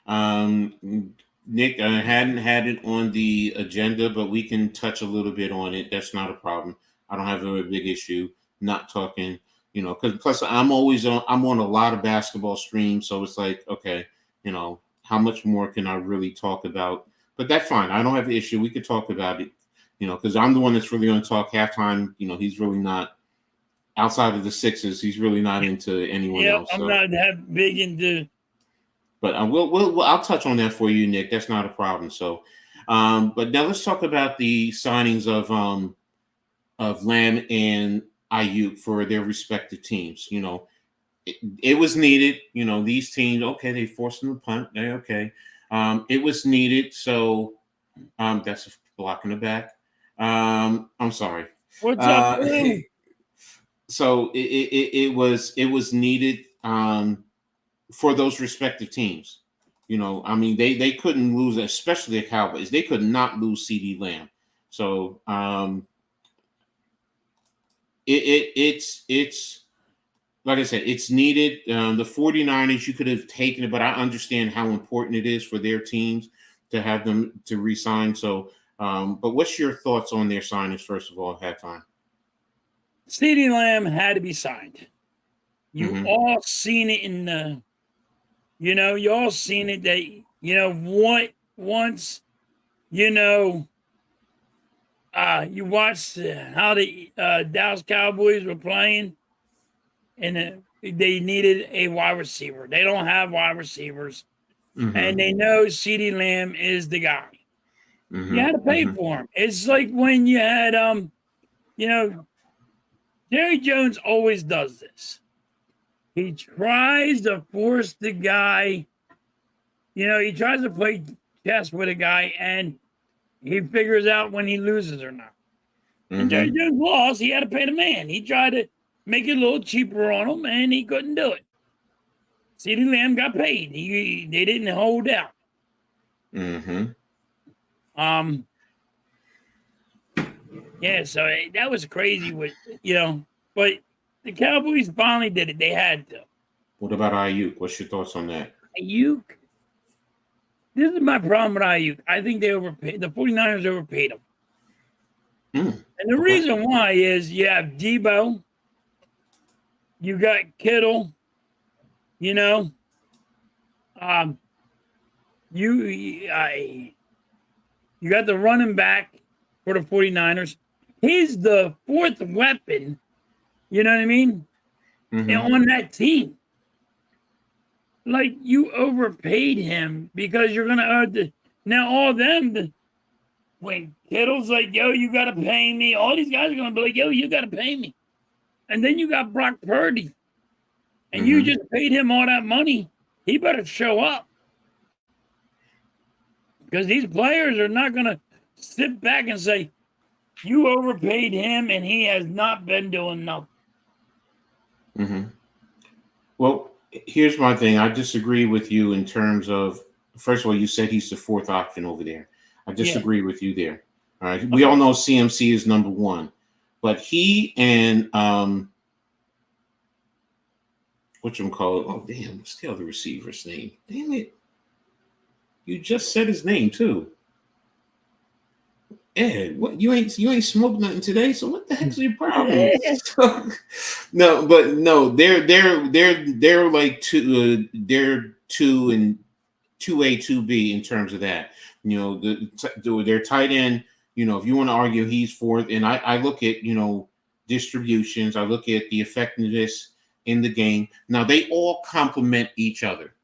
Nick, I hadn't had it on the agenda, but we can touch a little bit on it. That's not a problem. I don't have a big issue not talking. Because plus I'm on a lot of basketball streams, so it's like, okay, how much more can I really talk about? But that's fine. I don't have an issue. We could talk about it, because I'm the one that's really going to talk halftime. He's really not outside of the Sixers. He's really not into anyone else. I'm not that big into. But I'll touch on that for you, Nick. That's not a problem. So, but now let's talk about the signings of Lamb and Ayuk for their respective teams. It was needed. These teams, okay, they forced them to punt. Okay. It was needed. So that's a block in the back. I'm sorry. What's up? So it was needed for those respective teams. I mean, they couldn't lose, especially the Cowboys. They could not lose CeeDee Lamb. So it's like I said, it's needed. The 49ers, you could have taken it, but I understand how important it is for their teams to have them to re-sign. So, but what's your thoughts on their signings, first of all, at halftime? CeeDee Lamb had to be signed. You all seen it in the, you all seen it that, what once, you watched how the Dallas Cowboys were playing, and they needed a wide receiver. They don't have wide receivers, and they know CeeDee Lamb is the guy. You had to pay for him. It's like when you had, Jerry Jones always does this. He tries to force the guy, he tries to play chess with a guy, and he figures out when he loses or not. And Jerry Jones lost. He had to pay the man. He tried to make it a little cheaper on him, and he couldn't do it. CeeDee Lamb got paid. They didn't hold out. Yeah, so that was crazy with, but the Cowboys finally did it. They had to. What about Ayuk? What's your thoughts on that? Ayuk? This is my problem with Ayuk. I think they overpaid. The 49ers overpaid him. And the reason why is you have Debo, you got Kittle, you got the running back for the 49ers. He's the fourth weapon, you know what I mean? And on that team. Like, you overpaid him because you're going to now all them, when Kittle's like, yo, you got to pay me, all these guys are going to be like, yo, you got to pay me. And then you got Brock Purdy. And you just paid him all that money. He better show up. Because these players are not going to sit back and say, you overpaid him and he has not been doing nothing. Well, here's my thing. I disagree with you in terms of, first of all, you said he's the fourth option over there. I disagree with you there. All right. We all know CMC is number one. But he and whatchamacallit? Oh, damn, what's the other receiver's name? Damn it. You just said his name too. Ed, what you ain't smoked nothing today, so what the heck's your problem? No, they're like they're 2 and 2A, 2B in terms of that. Their tight end, if you want to argue he's fourth, and I look at, distributions, I look at the effectiveness in the game. Now they all complement each other.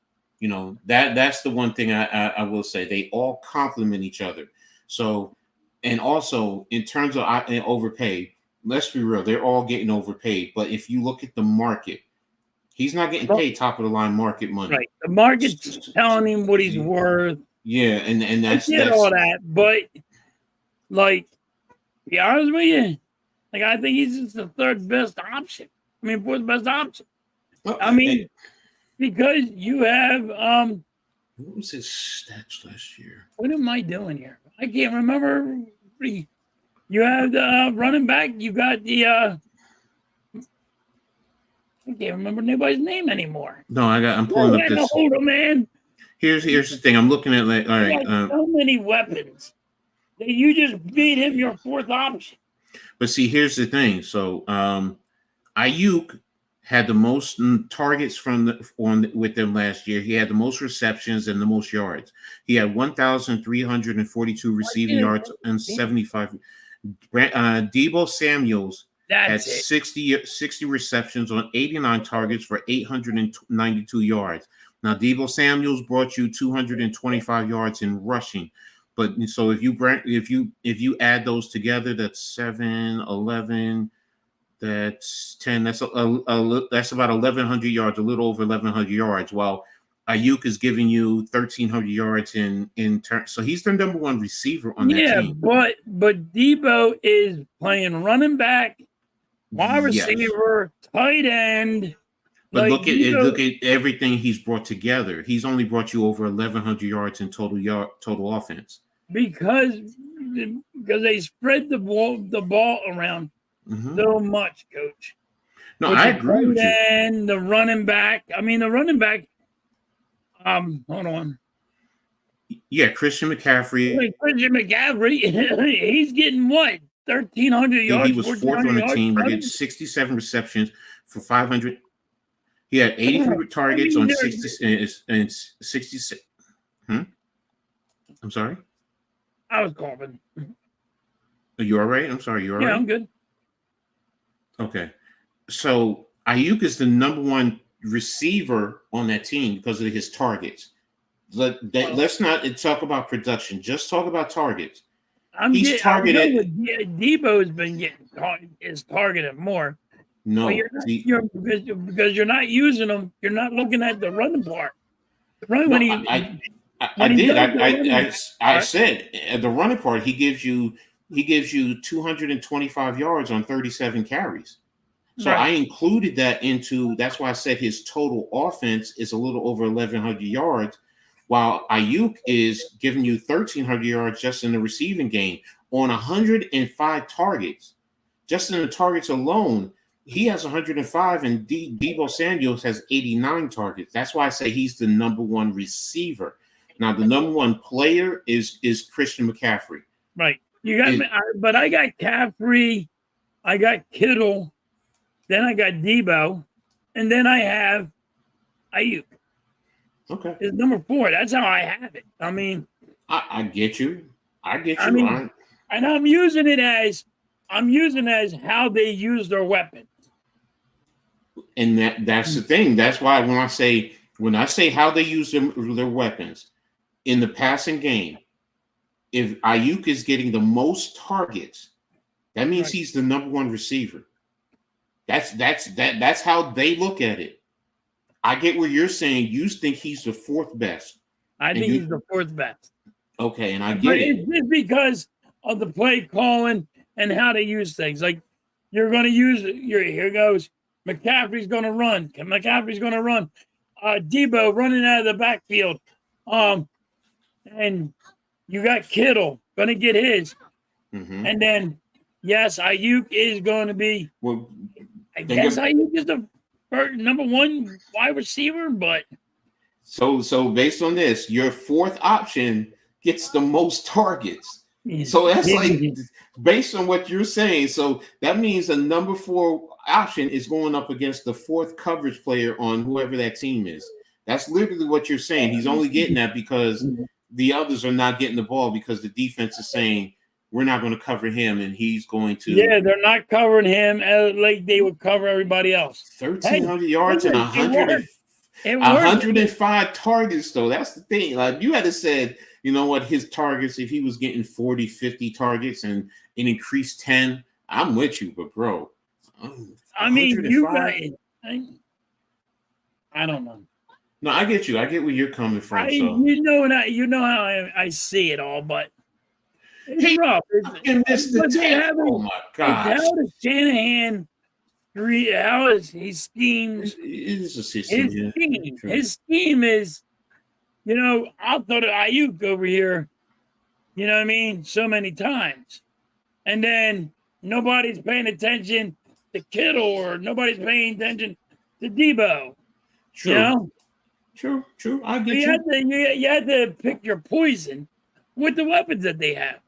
That's the one thing I will say. They all complement each other. So, and also in terms of overpaid, let's be real, they're all getting overpaid. But if you look at the market, he's not getting paid top of the line market money. Right. The market's telling him what he's worth. Yeah, and that's all that. But like, to be honest with you, like I think he's just the third best option. I mean, fourth best option. Well, because you have what was his stats last year? What am I doing here? I can't remember. You have the running back. You got the I can't remember anybody's name anymore. No, I'm pulling up this. Hold on, man. Here's the thing. I'm looking at all right. So many weapons that you just made him your fourth option. But see, here's the thing. So Ayuk had the most targets with them last year. He had the most receptions and the most yards. He had 1,342 receiving yards and 75. Deebo Samuels had 60 receptions on 89 targets for 892 yards. Now, Deebo Samuels brought you 225 yards in rushing. But so if you add those together, that's 7, 11. That's 10. That's about 1,100 yards, a little over 1,100 yards. While Ayuk is giving you 1,300 yards in turn. So he's the number one receiver on that team. Yeah, but Debo is playing running back, wide receiver, tight end. But Like, look at everything he's brought together. He's only brought you over 1,100 yards in total offense. because they spread the ball around so much, Coach. No, With I the agree with you. And the running back. I mean, the running back. Hold on. Yeah, Christian McCaffrey. Like Christian McCaffrey, he's getting what? 1,300 yards. He was fourth on the team. We're getting 67 receptions for 500. He had 83 targets on 60 and 66. I'm sorry. I was coughing. Are you all right? I'm sorry. You all right? Yeah, I'm good. Okay. So Ayuk is the number one receiver on that team because of his targets. Let's not talk about production. Just talk about targets. He's targeted. Debo has been is targeted more. No, because you're not using them. You're not looking at the running part. I said the running part. He gives you 225 yards on 37 carries. So I included that into. That's why I said his total offense is a little over 1,100 yards, while Ayuk is giving you 1,300 yards just in the receiving game on 105 targets. Just in the targets alone, he has 105, and Deebo Samuels has 89 targets. That's why I say he's the number one receiver. Now, the number one player is Christian McCaffrey. Right. You got me, but I got Caffrey, I got Kittle, then I got Debo, and then I have Ayuk. Okay. It's number 4. That's how I have it. I mean, I get you. I mean, and I'm using it as how they use their weapons. And that's the thing. That's why when I say how they use their weapons in the passing game, if Ayuk is getting the most targets, that means he's the number one receiver. That's how they look at it. I get what you're saying. You think he's the 4th best. I think he's the 4th best. Okay, and I get it. It's just because of the play calling and how they use things. Like you're going to use here goes McCaffrey's going to run. McCaffrey's going to run. Debo running out of the backfield. And you got Kittle going to get his. Mm-hmm. And then, yes, Ayuk is going to be. Well, I guess Ayuk is the number 1 wide receiver, but. So based on this, your 4th option gets the most targets. So that's like based on what you're saying. So that means the number 4 option is going up against the 4th coverage player on whoever that team is. That's literally what you're saying. He's only getting that because the others are not getting the ball because the defense is saying we're not going to cover him and he's going to. Yeah, they're not covering him like they would cover everybody else. 1,300 yards and 105 targets, though. That's the thing. Like you had to said, you know what, his targets, if he was getting 40, 50 targets and it increased 10, I'm with you, but bro. I mean, you guys, I don't know. No, I get you. I get where you're coming from. You know how I see it all, but it's rough. Oh my God! How does Shanahan? How is he schemes? His scheme is, I'll throw to Ayuk over here. You know what I mean? So many times, and then nobody's paying attention to Kittle or nobody's paying attention to Debo. True. True. I get you. You had to pick your poison with the weapons that they have.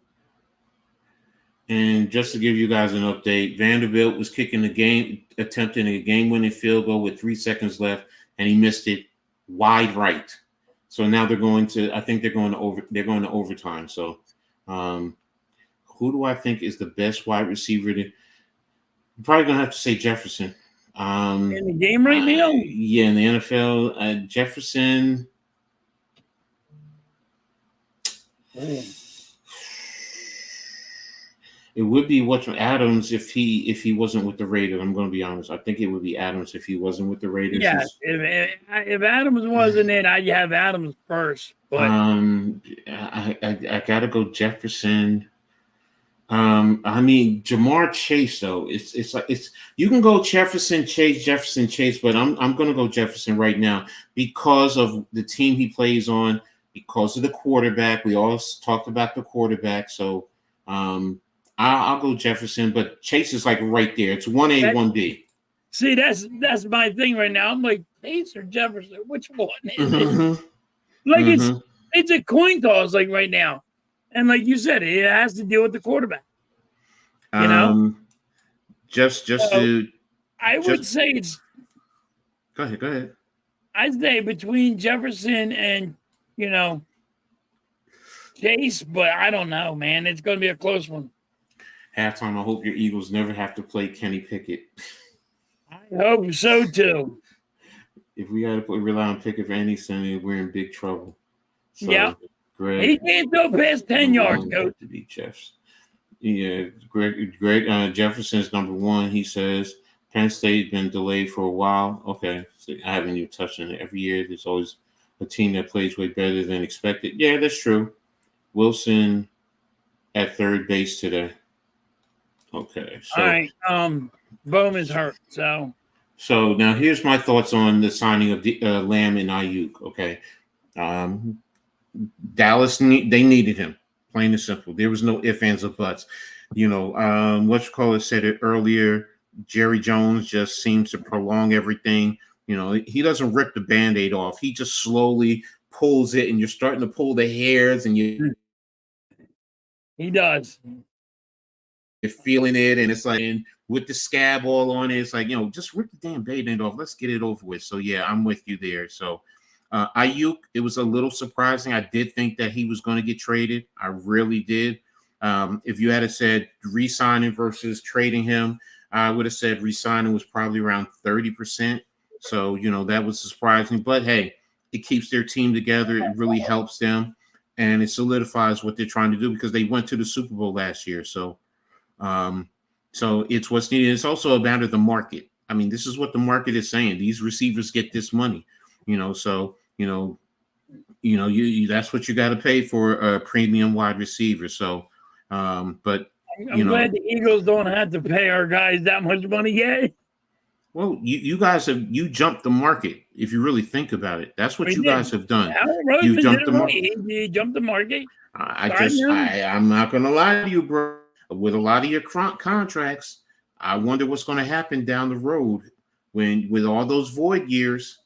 And just to give you guys an update, Vanderbilt was attempting a game-winning field goal with 3 seconds left, and he missed it wide right. So now they're going to overtime. So, who do I think is the best wide receiver? I'm probably gonna have to say Jefferson. In the game right now? Yeah, in the NFL, Jefferson. It would be Adams if he wasn't with the Raiders. I'm going to be honest. I think it would be Adams if he wasn't with the Raiders. Yeah, if Adams wasn't in, I'd have Adams first. But I gotta go Jefferson. I mean, Jamar Chase though. It's like it's you can go Jefferson Chase, but I'm gonna go Jefferson right now because of the team he plays on, because of the quarterback. We all talked about the quarterback, so I'll go Jefferson, but Chase is like right there. It's 1A, 1B. See, that's my thing right now. I'm like, Chase or Jefferson, which one is it? Mm-hmm. Like Mm-hmm. it's a coin toss, like right now. And like you said, it has to deal with the quarterback. You know? Just So to I just would say it's go ahead. I'd say between Jefferson and, you know, Chase, but I don't know, man. It's gonna be a close one. Halftime. I hope your Eagles never have to play Kenny Pickett. I hope so too. If we got to rely on Pickett for anything, we're in big trouble. So, Yeah. Greg, He can't go past 10 yards, coach. to be Jeffs. Yeah, Greg Jefferson's number one. He says Penn State been delayed for a while. Okay, so I haven't even touched on it. Every year, there's always a team that plays way better than expected. Yeah, that's true. Wilson at third base today. Okay, so All right. Bohm is hurt, so now here's my thoughts on the signing of the Lamb and Ayuk. Okay, Dallas they needed him, plain and simple. There was no ifs, ands, or buts. Said it earlier. Jerry Jones just seems to prolong everything. He doesn't rip the Band-Aid off. He just slowly pulls it, and you're starting to pull the hairs, and he does. You're feeling it, and it's like, and with the scab all on it, it's like, just rip the damn Band-Aid off. Let's get it over with. So yeah, I'm with you there. So Ayuk, it was a little surprising. I did think that he was going to get traded. I really did. If you had said re-signing versus trading him, I would have said re-signing was probably around 30%. So, that was surprising. But hey, it keeps their team together. It really helps them. And it solidifies what they're trying to do because they went to the Super Bowl last year. So it's what's needed. It's also a matter of the market. I mean, this is what the market is saying. These receivers get this money, so that's what you got to pay for a premium wide receiver. So, but I'm glad the Eagles don't have to pay our guys that much money yet. Well, you guys have jumped the market. If you really think about it, that's what guys have done. You jumped the market. He jumped the market. I'm not going to lie to you, bro. With a lot of your contracts, I wonder what's going to happen down the road with all those void years,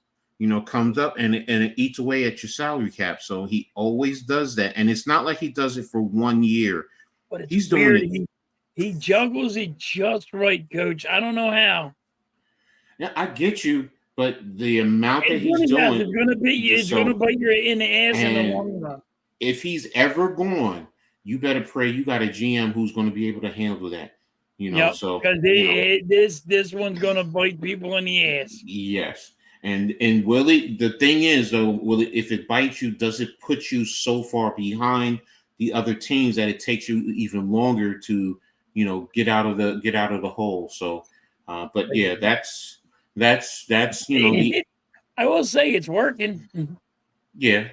comes up and it eats away at your salary cap. So he always does that. And it's not like he does it for 1 year. But he's weird. Doing it. He juggles it just right, coach. I don't know how. Yeah, I get you, but the amount that he's doing is going to bite you in the ass in the long run. If he's ever gone, you better pray you got a GM who's going to be able to handle that. So because this one's going to bite people in the ass. Yes. And will it? The thing is, though, if it bites you, does it put you so far behind the other teams that it takes you even longer to, get out of the hole? So, but yeah, that's I will say it's working. Yeah,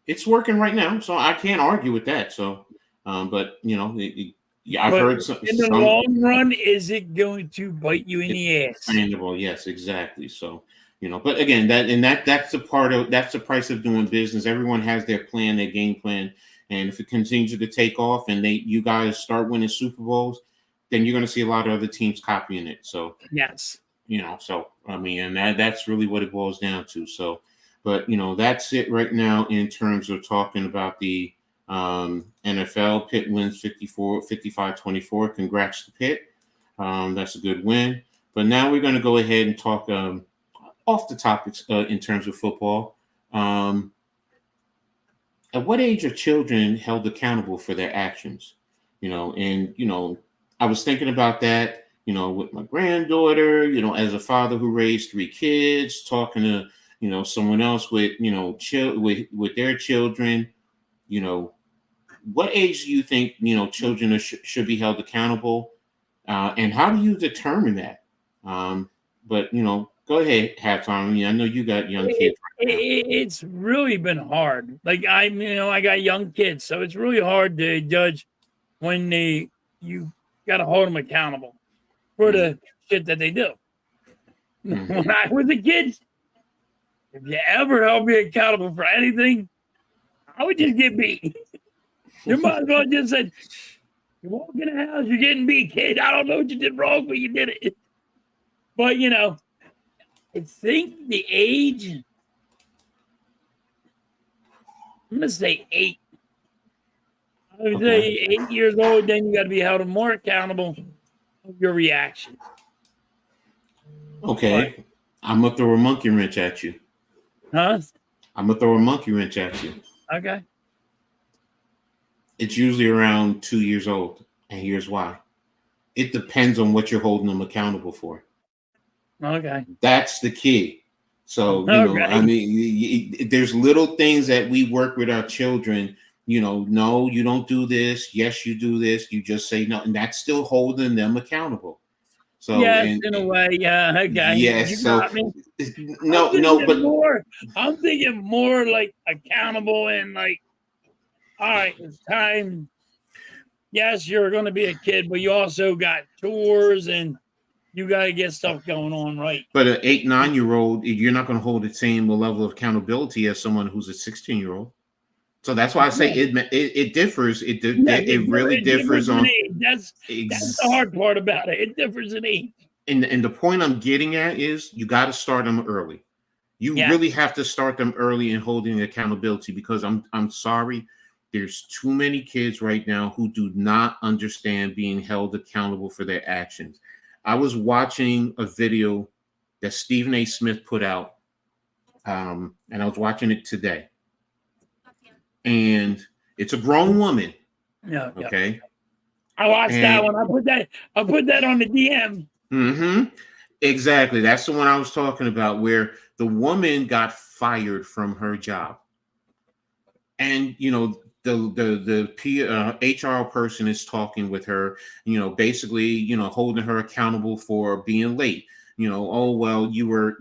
it's working right now, so I can't argue with that. So, but I've heard some. In the long run, is it going to bite you in the ass? Understandable, yes, exactly. So, but again, that's the price of doing business. Everyone has their plan, their game plan, and if it continues to take off and you guys start winning Super Bowls, then you're going to see a lot of other teams copying it. So yes, so I mean, and that's really what it boils down to. So, but that's it right now in terms of talking about the NFL. Pitt wins 55-24. Congrats to Pitt. That's a good win. But now we're going to go ahead and talk off the topics in terms of football. At what age are children held accountable for their actions? I was thinking about that, with my granddaughter, as a father who raised 3 kids, talking to, someone else with, with their children, what age do you think, children should be held accountable? And how do you determine that? But, go ahead, Halftime. I mean, I know you got young kids. It's really been hard. Like I got young kids, so it's really hard to judge when they you got to hold them accountable for the shit that they do. When I was a kid, if you ever held me accountable for anything, I would just get beat. You might as well just said, you walk in the house, you're getting beat, kid. I don't know what you did wrong, but you did it. But, you know, I think the age, I'm going to say 8. I would say 8 years old, then you got to be held more accountable of your reaction. Okay. But, I'm going to throw a monkey wrench at you. Huh? I'm going to throw a monkey wrench at you. Okay. It's usually around 2 years old. And here's why. It depends on what you're holding them accountable for. Okay. That's the key. So, you know, I mean, there's little things that we work with our children. You know, no, you don't do this. Yes, you do this. You just say no. And that's still holding them accountable. So, yes, in a way, yeah. Okay. Yes. So, I'm thinking more like accountable and like, all right, it's time. Yes, you're going to be a kid, but you also got chores and you got to get stuff going on, right? But an 8, 9-year-old, you're not going to hold the same level of accountability as someone who's a 16-year-old. So that's why I say it differs. It really differs on. That's the hard part about it. It differs in age. And the point I'm getting at is you got to start them early. You really have to start them early in holding accountability, because I'm sorry, there's too many kids right now who do not understand being held accountable for their actions. I was watching a video that Stephen A. Smith put out, and I was watching it today. And it's a grown woman. Yeah. Okay. I watched that one. I put that on the DM. Mm-hmm. Exactly. That's the one I was talking about, where the woman got fired from her job. And, you know, the HR person is talking with her, you know, basically, you know, holding her accountable for being late. You know, oh, well, you were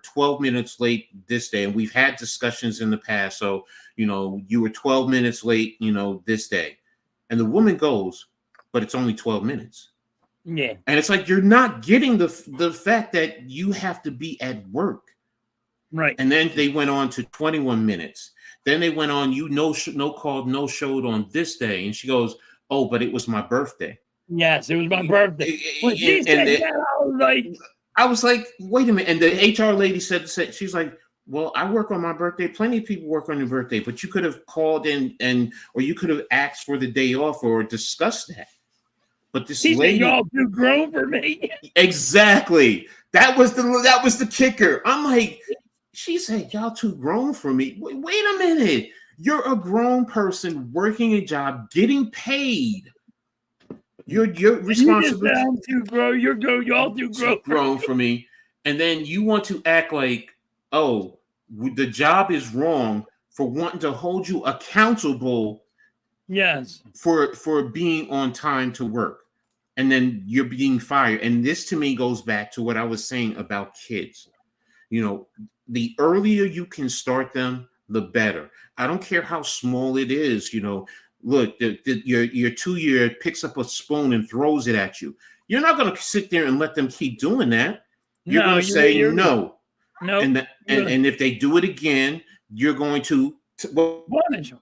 12 minutes late this day. And we've had discussions in the past. So, you know, you were 12 minutes late, you know, this day. And the woman goes, but it's only 12 minutes. Yeah. And it's like, you're not getting the fact that you have to be at work. Right. And then they went on to 21 minutes. Then they went on, no called, no showed on this day. And she goes, oh, but it was my birthday. Yes, it was my birthday. When she said that, I was like, wait a minute. And the HR lady said, she's like, well, I work on my birthday. Plenty of people work on your birthday, but you could have called in or you could have asked for the day off or discussed that. But this lady, y'all too grown for me. Exactly. That was the kicker. I'm like, she said, y'all too grown for me. Wait a minute. You're a grown person working a job, getting paid. You're responsible. You just too grown. Y'all too grown for me. And then you want to act like, oh, the job is wrong for wanting to hold you accountable. Yes. For being on time to work. And then you're being fired. And this to me goes back to what I was saying about kids. You know, the earlier you can start them, the better. I don't care how small it is. You know, look, your 2-year-old picks up a spoon and throws it at you. You're not going to sit there and let them keep doing that. You're going to say no. No. And if they do it again, you're going to punish them.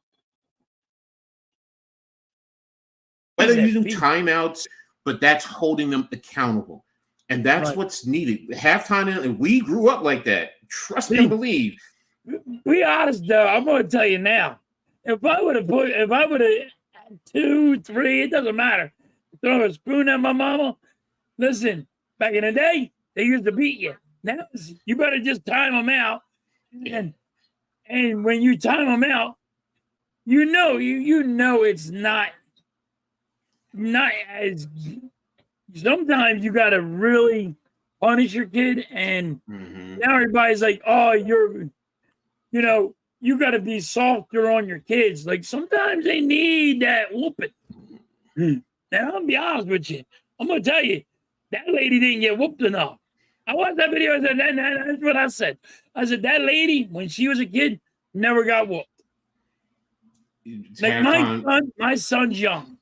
Whether you do timeouts, but that's holding them accountable. And that's what's needed. Halftime, and we grew up like that. Trust and believe. Be honest, though. I'm going to tell you now. If I would have 2, 3, it doesn't matter. Throw a spoon at my mama. Listen, back in the day, they used to beat you. Now you better just time them out. And when you time them out, you know it's not as. Sometimes you got to really punish your kid, and now everybody's like, oh, you got to be softer on your kids. Like, sometimes they need that whooping. Now, I'm going to be honest with you. I'm going to tell you, that lady didn't get whooped enough. I watched that video. I said, that's what I said. I said, that lady, when she was a kid, never got whooped. Like, my son's young.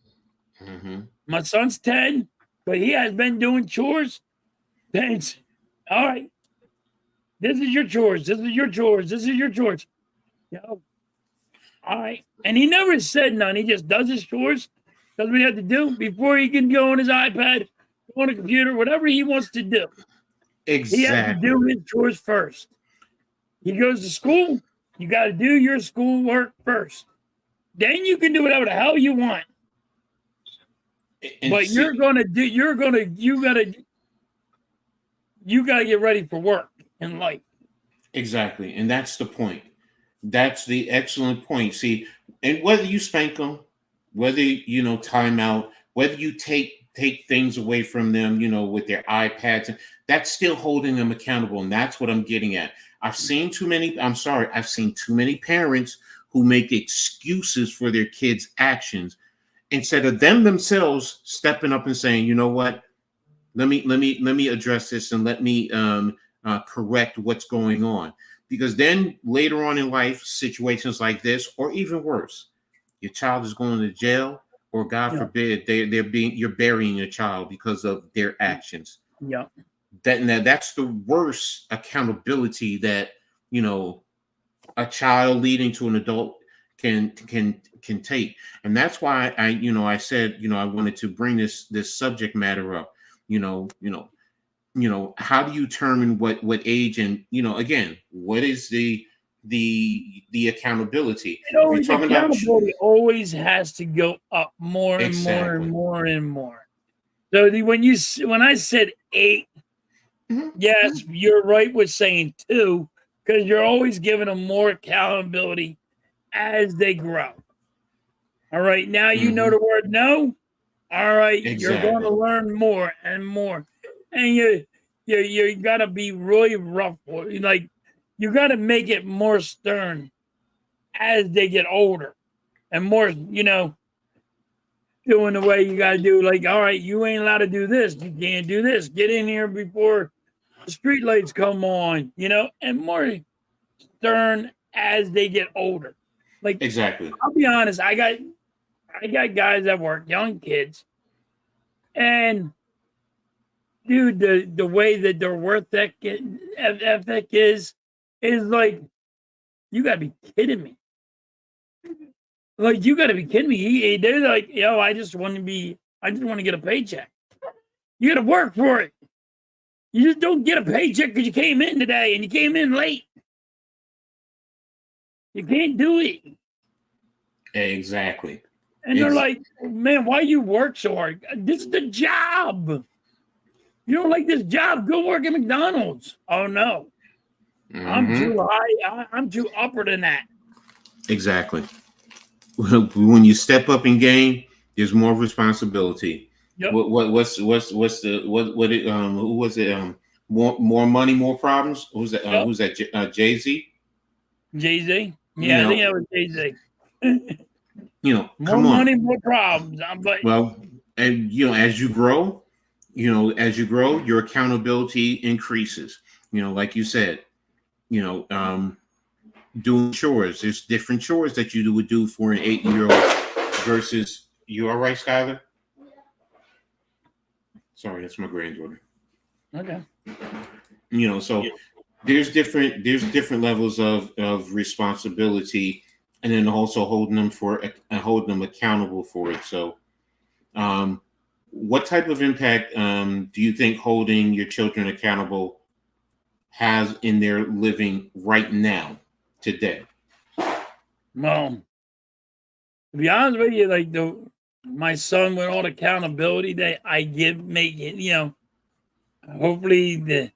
My son's 10, but he has been doing chores. Thanks. All right. This is your chores. This is your chores. This is your chores. Yo. All right. And he never said none. He just does his chores. Does what he has to do before he can go on his iPad, go on a computer, whatever he wants to do. Exactly. He has to do his chores first. He goes to school. You got to do your schoolwork first. Then you can do whatever the hell you want. And But see, you gotta get ready for work in life. exactly. And that's the point. That's the excellent point. See, and whether you spank them, whether time out, whether you take things away from them, with their iPads, that's still holding them accountable. And that's what I'm getting at. I've seen too many parents who make excuses for their kids' actions instead of them themselves stepping up and saying, you know what, let me address this and let me correct what's going on. Because then later on in life, situations like this, or even worse, your child is going to jail, or God forbid, you're burying your child because of their actions. Yeah. That's the worst accountability that a child leading to an adult can take. And that's why I said I wanted to bring this subject matter up. How do you determine what age, and again, what is the accountability? Accountability always has to go up more and more and more and more. So when I said 8, yes, you're right with saying 2, because you're always giving them more accountability as they grow. All right, now you know the word no. All right, you're going to learn more and more, and you got to be really rough. Like, you got to make it more stern as they get older, and more, doing the way you got to do. Like, all right, you ain't allowed to do this. You can't do this. Get in here before the street lights come on. And more stern as they get older. Like, exactly. I'll be honest. I got guys at work, young kids, and dude, the way that their work ethic is like, you gotta be kidding me. Like, you gotta be kidding me. They're like, yo, I just want to get a paycheck. You gotta work for it. You just don't get a paycheck because you came in today and you came in late. You can't do it. Exactly. And they're like, man, why you work so hard? This is the job. You don't like this job? Go work at McDonald's. Oh, no. I'm too high. I'm too upper than that. Exactly. When you step up in game, there's more responsibility. Yep. Who was it? More money, more problems. Who's that? Yep. Who's that? Jay-Z. Jay-Z. Yeah, I think that was Jay-Z. More money, more problems. But and as you grow, your accountability increases. Like you said, doing chores. There's different chores that you would do for an 8-year-old versus. You all right, Skylar? Sorry, that's my granddaughter. Okay. So there's different levels of responsibility, and then also holding them accountable for it. So, what type of impact do you think holding your children accountable has in their living right now, today? Well, to be honest with you, like my son, with all the accountability that I give, hopefully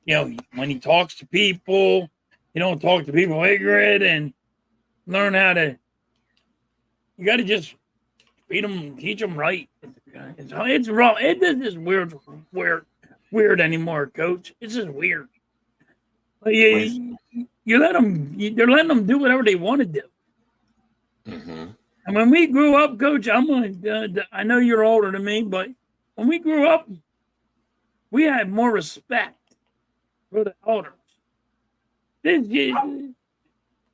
when he talks to people, he don't talk to people ignorant, and learn how to. You got to just teach them right. It's wrong. It is weird anymore, Coach. It's just weird. Like, you let them. They're letting them do whatever they want to do. And when we grew up, Coach, I know you're older than me, but when we grew up, we had more respect for the elders.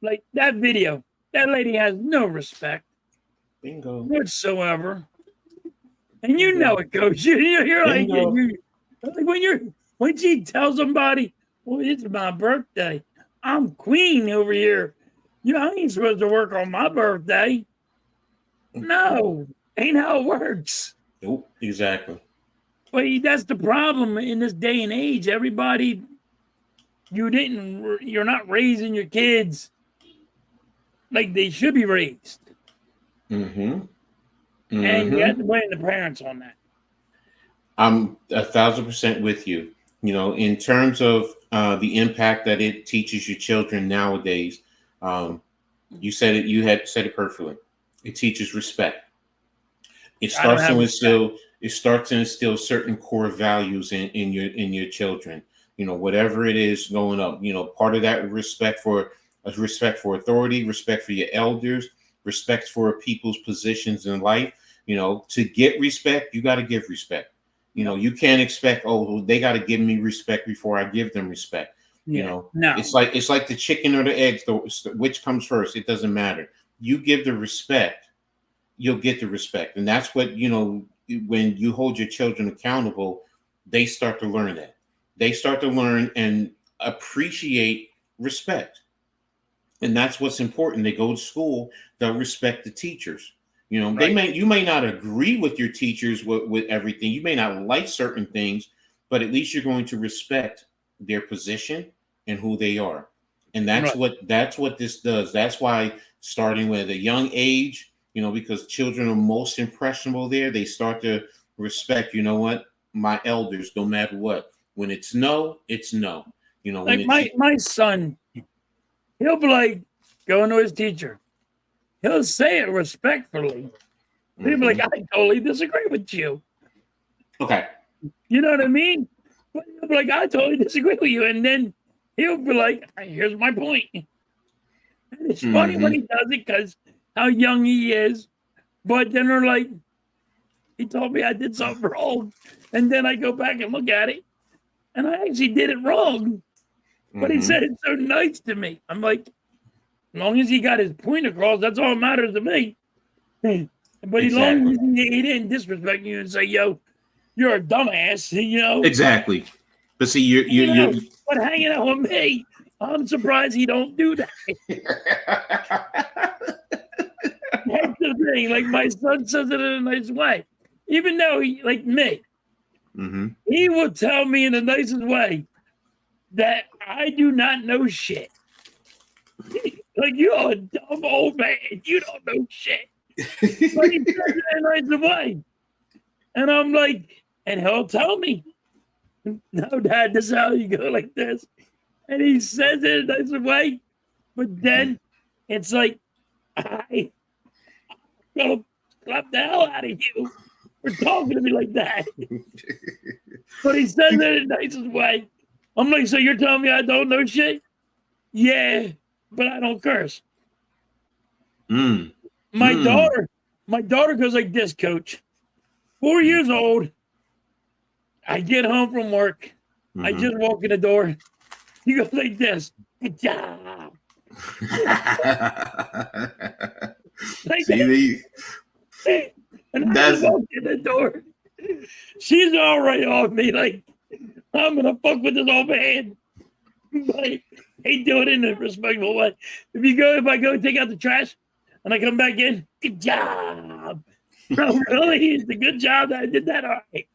Like that video, that lady has no respect. Bingo. Whatsoever. And you know it, Coach. You're like, Bingo. like when she tells somebody, well, it's my birthday. I'm queen over here. I ain't supposed to work on my birthday. No, ain't how it works. Nope, exactly. But that's the problem in this day and age. Everybody, you're not raising your kids like they should be raised. Mm-hmm. And you have Mm-hmm. to blame the parents on that. I'm 1,000% with you. In terms of the impact that it teaches your children nowadays, you said it. You had said it perfectly. It teaches respect. It I don't starts have to respect. instill. It starts to instill certain core values in your children. Whatever it is going up. Part of that respect for authority, respect for your elders, respect for people's positions in life. To get respect, you got to give respect. Yep. You can't expect, oh, they got to give me respect before I give them respect. Yeah. No. It's like the chicken or the eggs, which comes first. It doesn't matter. You give the respect, you'll get the respect. And that's what, when you hold your children accountable, they start to learn that. They start to learn and appreciate respect. And that's what's important. They go to school, they'll respect the teachers. Right. You may not agree with your teachers with everything. You may not like certain things, but at least you're going to respect their position and who they are. And Right. that's what this does. That's why starting with a young age, because children are most impressionable there, they start to respect, what, my elders, no matter what. When it's no, it's no. When Like it's my son, he'll be like going to his teacher. He'll say it respectfully. He'll be like, I totally disagree with you. Okay. You know what I mean? But he'll be like, I totally disagree with you. And then he'll be like, here's my point. And it's funny when he does it because how young he is. But then they're like, he told me I did something wrong. And then I go back and look at it. And I actually did it wrong. But he said it so nice to me. I'm like, as long as he got his point across, that's all that matters to me. But as long as he didn't disrespect you and say, yo, you're a dumbass, Exactly. But see, you're but hanging out with me, I'm surprised he don't do that. That's the thing. Like my son says it in a nice way. Even though he, like me, he will tell me in the nicest way that I do not know shit. Like, you're a dumb old man. You don't know shit. But he says it in a nice way. And I'm like, and he'll tell me, no, Dad, this is how you go like this. And he says it in a nice way. But then it's like, I'm going to slap the hell out of you for talking to me like that. But he says it in the nicest way. I'm like, so you're telling me I don't know shit? Yeah, but I don't curse. My daughter goes like this, Coach. 4 years old. I get home from work. I just walk in the door. He goes like this. Good job. Like See, and I walk in the door. She's already off me. Like, I'm gonna fuck with this old man. But he do it in a respectful way. If I go take out the trash and I come back in, good job. Bro, really? It's a good job that I did that all right.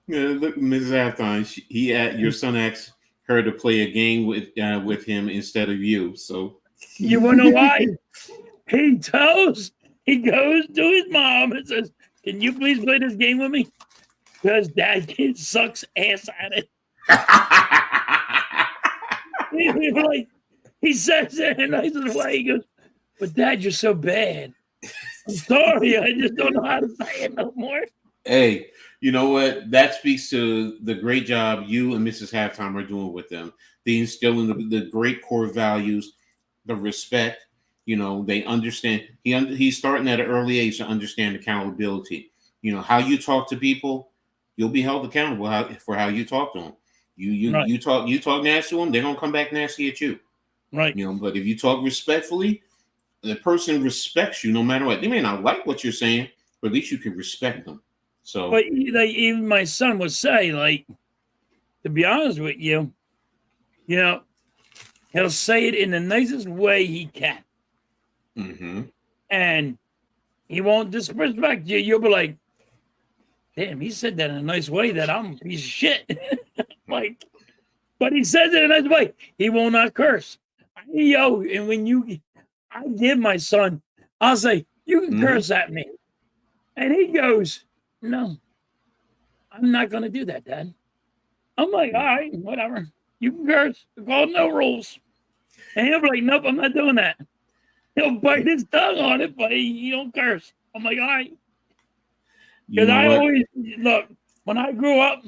Look, Mrs. Halftime, your son asked her to play a game with him instead of you. So you wanna know why? He goes to his mom and says, "Can you please play this game with me? Because Dad kid sucks ass at it." He says it in a nice way. He goes, "But Dad, you're so bad. I'm sorry, I just don't know how to say it no more." Hey, you know what? That speaks to the great job you and Mrs. Halftime are doing with them. They instilling the great core values, the respect. They understand. He's starting at an early age to understand accountability. How you talk to people, you'll be held accountable for how you talk to them. You talk nasty to them, they're gonna come back nasty at you. Right. But if you talk respectfully, the person respects you no matter what. They may not like what you're saying, but at least you can respect them. So, but like even my son would say, like, to be honest with you, you know, he'll say it in the nicest way he can, and he won't disrespect you. You'll be like, damn, he said that in a nice way that I'm a piece of shit. Like, but he says it in a nice way. He will not curse. Yo, and when I give my son, I'll say, you can curse at me. And he goes, no, I'm not going to do that, Dad. I'm like, all right, whatever. You can curse. It's called no rules. And he'll be like, nope, I'm not doing that. He'll bite his tongue on it, but he don't curse. I'm like, all right. Because I always, look, when I grew up,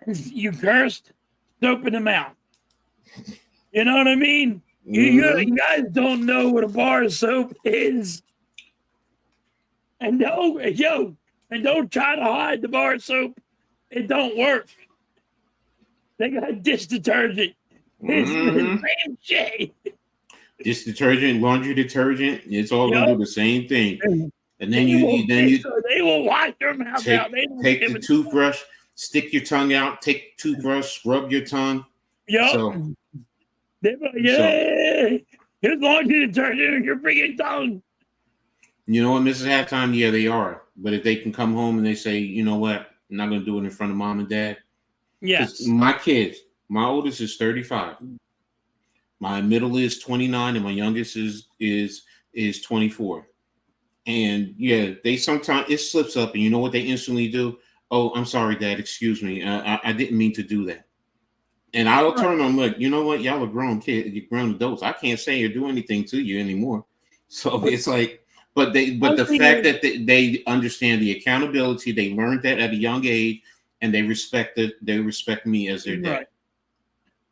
you cursed, soap in the mouth. You know what I mean? You guys don't know what a bar of soap is. And don't try to hide the bar of soap. It don't work. They got dish detergent. It's the same shit. Dish detergent, laundry detergent, it's all gonna do the same thing. And then they will wash your mouth out. Take the toothbrush, stick your tongue out, take toothbrush, scrub your tongue. Yep. So, they're like, here's laundry detergent in your freaking tongue. You know what, Mrs. Halftime? Yeah, they are. But if they can come home and they say, you know what, I'm not gonna do it in front of mom and dad. Yes. My kids, my oldest is 35. My middle is 29, and my youngest is 24. And yeah, they sometimes it slips up, and you know what they instantly do? Oh, I'm sorry, Dad. Excuse me. I didn't mean to do that. And I'll turn on look. You know what? Y'all are grown kids. You're grown adults. I can't say or do anything to you anymore. So it's like, but the fact that they understand the accountability, they learned that at a young age, and they respect it. They respect me as their dad. Right.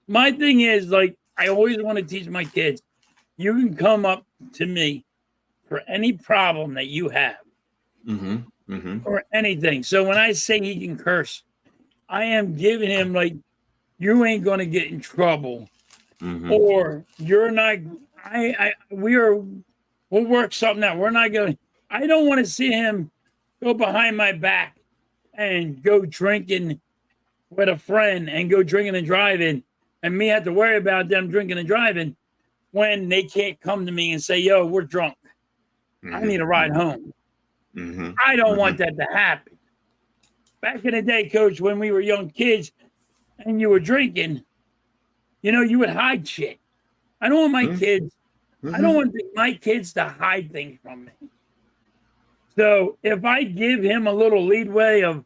My thing is, like, I always want to teach my kids, you can come up to me for any problem that you have or anything. So when I say he can curse, I am giving him, like, you ain't going to get in trouble or you're not, we'll work something out. We're not going to, I don't want to see him go behind my back and go drinking with a friend and go drinking and driving and me have to worry about them drinking and driving when they can't come to me and say, yo, we're drunk. I need a ride home. I don't want that to happen. Back in the day, Coach, when we were young kids and you were drinking, you would hide shit. I don't want my kids, I don't want my kids to hide things from me. So if I give him a little leadway of,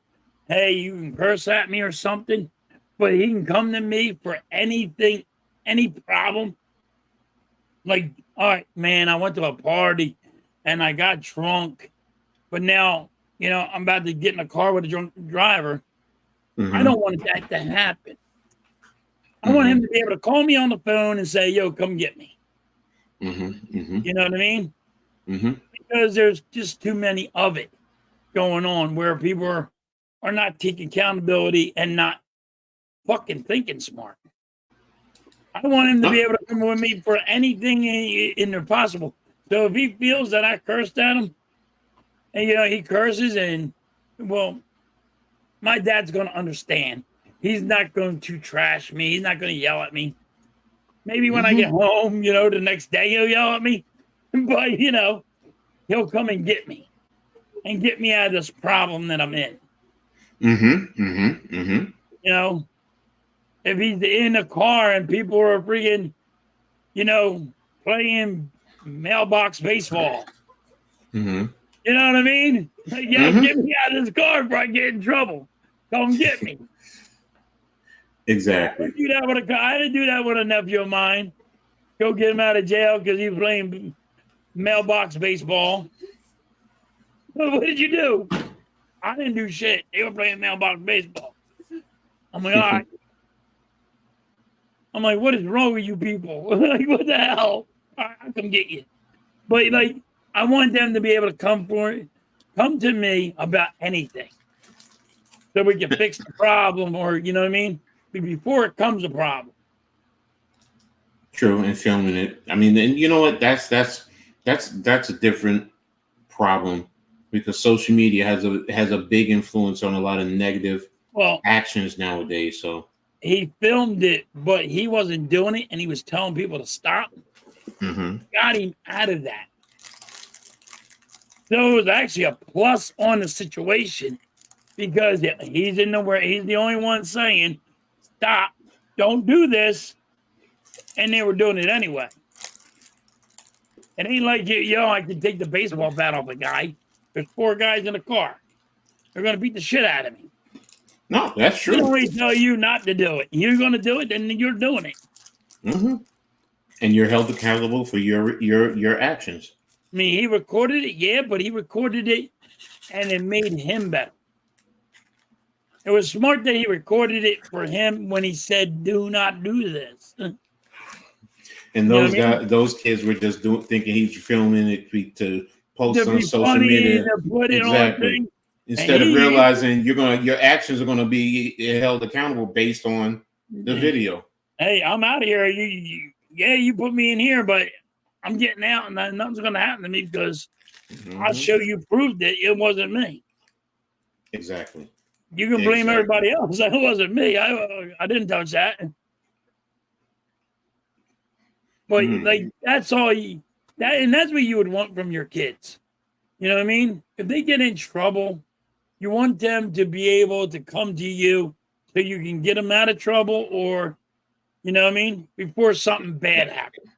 hey, you can curse at me or something, but he can come to me for anything, any problem. Like, all right, man, I went to a party and I got drunk, but now, I'm about to get in a car with a drunk driver. I don't want that to happen. I want him to be able to call me on the phone and say, yo, come get me. You know what I mean? Because there's just too many of it going on where people are not taking accountability and not fucking thinking smart. I want him to be able to come with me for anything in there possible. So if he feels that I cursed at him, and he curses, and well, my dad's going to understand. He's not going to trash me. He's not going to yell at me. Maybe when I get home, the next day he'll yell at me, but he'll come and get me out of this problem that I'm in. If he's in the car and people are freaking, playing mailbox baseball. You know what I mean? Like, get me out of this car before I get in trouble. Come get me. Exactly. I didn't do that with a nephew of mine. Go get him out of jail because he was playing mailbox baseball. What did you do? I didn't do shit. They were playing mailbox baseball. I'm like, all right. I'm like, what is wrong with you people? Like, what the hell? I'll come get you. But I want them to be able to come to me about anything. So we can fix the problem or, you know what I mean? Before it comes a problem. True, and filming it. I mean, and you know what? That's a different problem because social media has a big influence on a lot of negative Well, actions nowadays. So, he filmed it, but he wasn't doing it, and he was telling people to stop. hmm Got him out of that. So it was actually a plus on the situation because he's in nowhere. He's the only one saying, "Stop! Don't do this," and they were doing it anyway. It ain't like I can take the baseball bat off a guy. There's 4 guys in the car. They're gonna beat the shit out of me. no, that's They true. always tell you not to do it. You're gonna do it, then you're doing it. hmm And you're held accountable for your actions. I mean, he recorded it, yeah, but he recorded it and it made him better. It was smart that he recorded it for him when he said, "Do not do this." And You know those what I mean? guys, those kids were just thinking he's filming it to post To on be social funny, media. to put it on Exactly. thing. Instead of he- realizing your actions are gonna be held accountable based on the video. Hey, I'm out of here. You put me in here, but I'm getting out, and nothing's gonna happen to me because I'll Mhm. show you proof that it wasn't me. Exactly. You can blame Exactly. everybody else. It wasn't me. I didn't touch that. But like that's all that's what you would want from your kids. You know what I mean? If they get in trouble, you want them to be able to come to you so you can get them out of trouble, or you know what I mean, before something bad happens.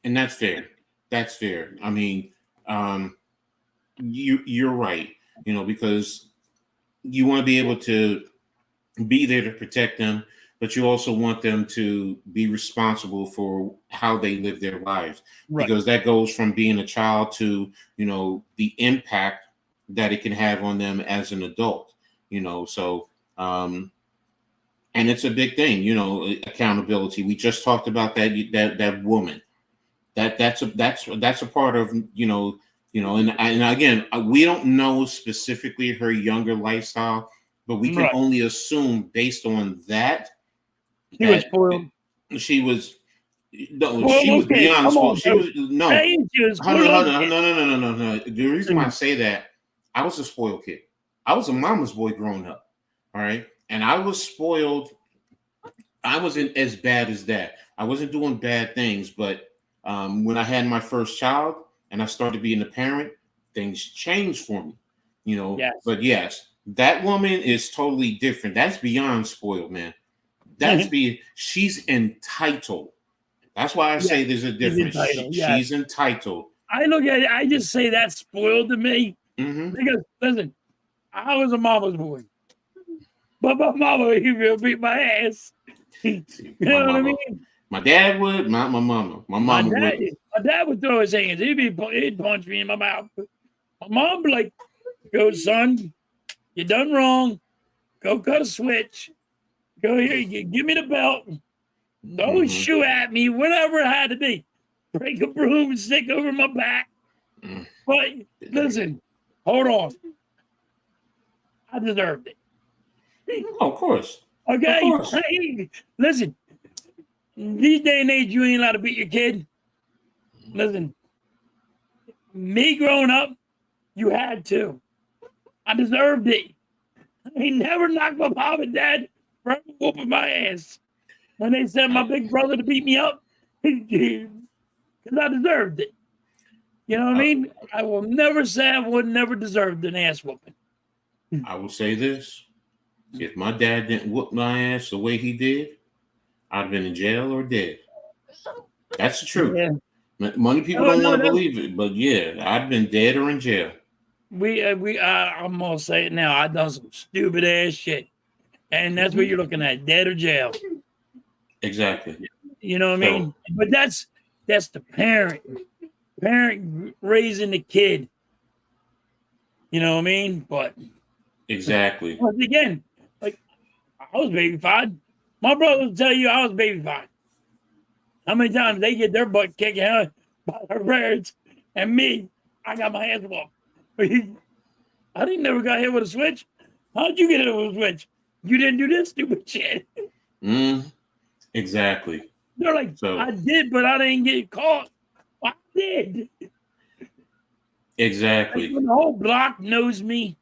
And that's fair. That's fair. I mean, you're right. Because you want to be able to be there to protect them, but you also want them to be responsible for how they live their lives, Right. because that goes from being a child to the impact that it can have on them as an adult. So and it's a big thing. Accountability. We just talked about that woman. That's a part of and again, we don't know specifically her younger lifestyle, but we can Right. only assume based on that He was spoiled. she was no, Well, she was okay, beyond come spoiled. on, She was no. hey, she was Hold on, spoiled. hold on, no. The reason why I say that, I was a spoiled kid. I was a mama's boy growing up. All right, and I was spoiled. I wasn't as bad as that. I wasn't doing bad things, but when I had my first child and I started being a parent, things changed for me. Yes. But yes, that woman is totally different. That's beyond spoiled, man. She's entitled. That's why I say there's a difference. She's entitled. I look at it, I just say that's spoiled to me. Mm-hmm. Because listen, I was a mama's boy. But my mama, he will beat my ass. You know what I mean? My dad would, my mama. My mama would. My dad would throw his hands. He'd punch me in my mouth. My mom would be like, "Go, son, you done wrong. Go cut a switch. Go here, give me the belt. Don't shoot at me, whatever it had to be. Break a broomstick over my back." But listen, hold on. I deserved it. Oh, of course. Okay? Of course. Hey, listen, these day and age, you ain't allowed to beat your kid. Listen, me growing up, you had to. I deserved it. He never knocked my mom and dad for whooping my ass. When they sent my big brother to beat me up, because I deserved it. You know what I mean? I will never say I would never deserved an ass whooping. I will say this. If my dad didn't whoop my ass the way he did, I'd have been in jail or dead. That's the truth. Yeah. Money people don't want to believe it, but yeah, I've been dead or in jail. I'm gonna say it now. I done some stupid ass shit, and that's what you're looking at: dead or jail. Exactly. You know what I mean? But that's the parent raising the kid. You know what I mean? But exactly. Once again, like I was babyfied. My brother will tell you I was babyfied. How many times they get their butt kicked out by their parents, and me, I got my ass whooped. I didn't never got hit with a switch. How'd you get hit with a switch? You didn't do this stupid shit. Exactly. They're like, So I did, but I didn't get caught. I did. Like exactly. when the whole block knows me,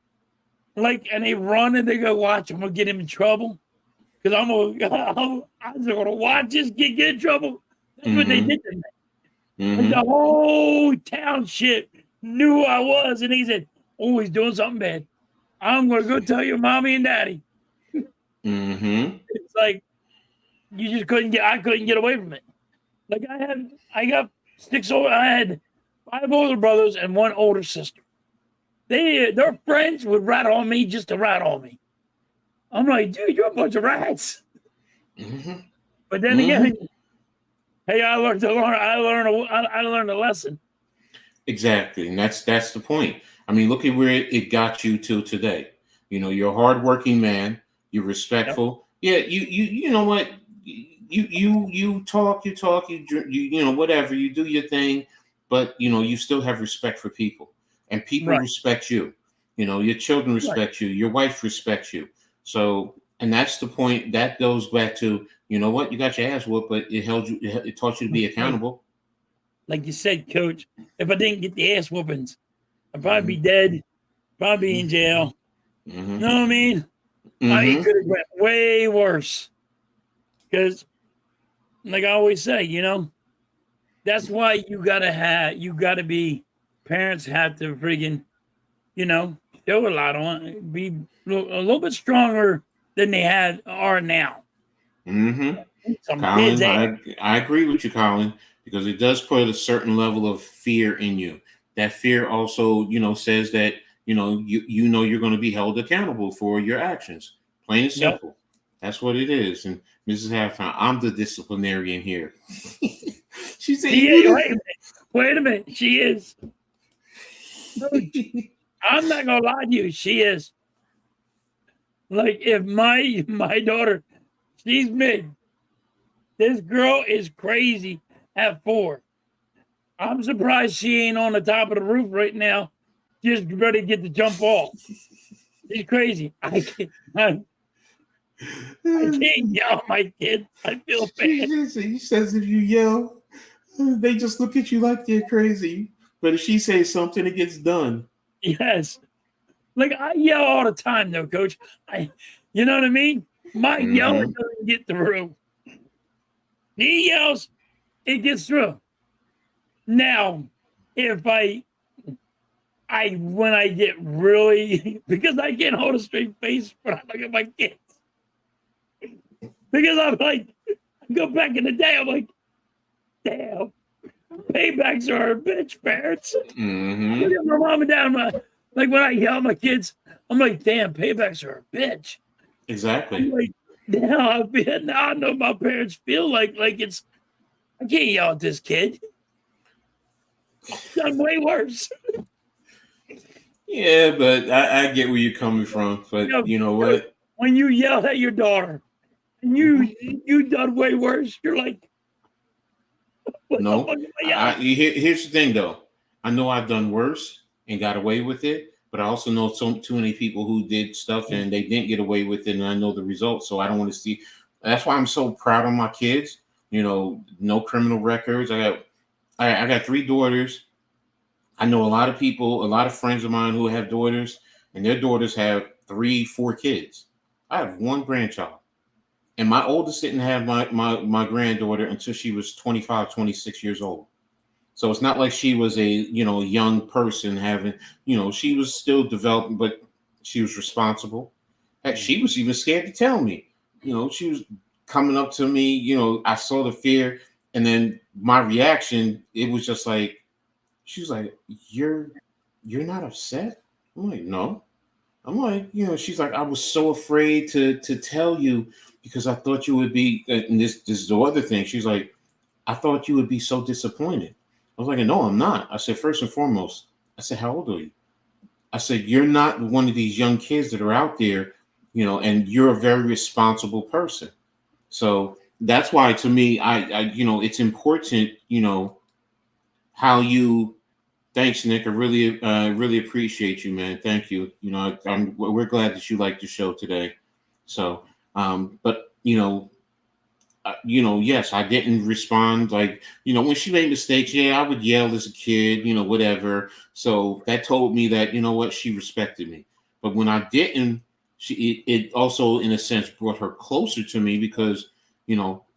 like, and they run and they go, watch, I'm gonna get him in trouble. Because I'm gonna watch this kid get in trouble. That's what they did to me. Like the whole township knew who I was, and he said, "Oh, he's doing something bad. I'm gonna go tell your mommy and daddy." It's like you just I couldn't get away from it. Like I got I had 5 older brothers and 1 older sister. Their friends would rat on me just to rat on me. I'm like, dude, you're a bunch of rats. But then again, hey, I learned a lesson. Exactly, and that's the point. I mean, look at where it got you till today. You know, you're a hardworking man. You're respectful. Yep. Yeah, you know what? You talk, you know, whatever. You do your thing, but you know, you still have respect for people, and people respect you. You know, your children respect you. Your wife respects you. So, and that's the point. That goes back to, you know what? You got your ass whooped, but it held you. It taught you to be accountable. Like you said, Coach, if I didn't get the ass whoopings, I'd probably be dead, probably be in jail. You know what I mean? I could have went way worse. Because, like I always say, you know, that's why you gotta be, parents have to friggin', you know, show a lot on, be a little bit stronger than they are now. Some kids, Colin, I agree with you, Colin, because it does put a certain level of fear in you. That fear also, you know, says that, you know, you know you're going to be held accountable for your actions. Plain and simple. That's what it is. And Mrs. Halftime, I'm the disciplinarian here. She said, wait a minute. She is. I'm not gonna lie to you. She is. Like if my daughter, she's big. This girl is crazy at 4. I'm surprised she ain't on the top of the roof right now, just ready to get the jump off. She's crazy. I can't yell at my kid. I feel bad. She says if you yell, they just look at you like they're crazy. But if she says something, it gets done. Yes. Like I yell all the time though, Coach. You know what I mean? My yelling doesn't get through. He yells, it gets through. Now, if when I get really, because I can't hold a straight face when I look at my kids. Because I'm like, I go back in the day, I'm like, damn, paybacks are a bitch, parents. Look at my mom and dad, like when I yell at my kids, I'm like, damn, paybacks are a bitch. Exactly. I'm like, now I know my parents feel like it's, I can't yell at this kid. I've done way worse. Yeah, but I get where you're coming from. But you know what? When you yell at your daughter and you done way worse, you're like, no. Here's the thing, though. I know I've done worse and got away with it, but I also know too many people who did stuff and they didn't get away with it, and I know the results. So I don't want to see. That's why I'm so proud of my kids. You know, no criminal records. I got 3 daughters. I know a lot of people, a lot of friends of mine who have daughters, and their daughters have 3, 4 kids. I have 1 grandchild. And my oldest didn't have my granddaughter until she was 25, 26 years old. So it's not like she was a, you know, young person having, you know, she was still developing, but she was responsible. Heck, she was even scared to tell me. You know, she was coming up to me, you know, I saw the fear, and then my reaction, it was just like, she was like, you're not upset? I'm like, no. I'm like, you know, she's like, I was so afraid to tell you because I thought you would be, and this is the other thing. She's like, I thought you would be so disappointed. I was like, no, I'm not. I said, first and foremost, I said, how old are you? I said, you're not one of these young kids that are out there, you know, and you're a very responsible person. So that's why, to me, I you know, it's important, you know, how you. Thanks, Nick. I really appreciate you, man. Thank you. You know, we're glad that you liked the show today. So, but you know, yes, I didn't respond. Like, when she made mistakes, yeah, I would yell as a kid, whatever. So that told me that, what, she respected me. But when I didn't, it also, in a sense, brought her closer to me because,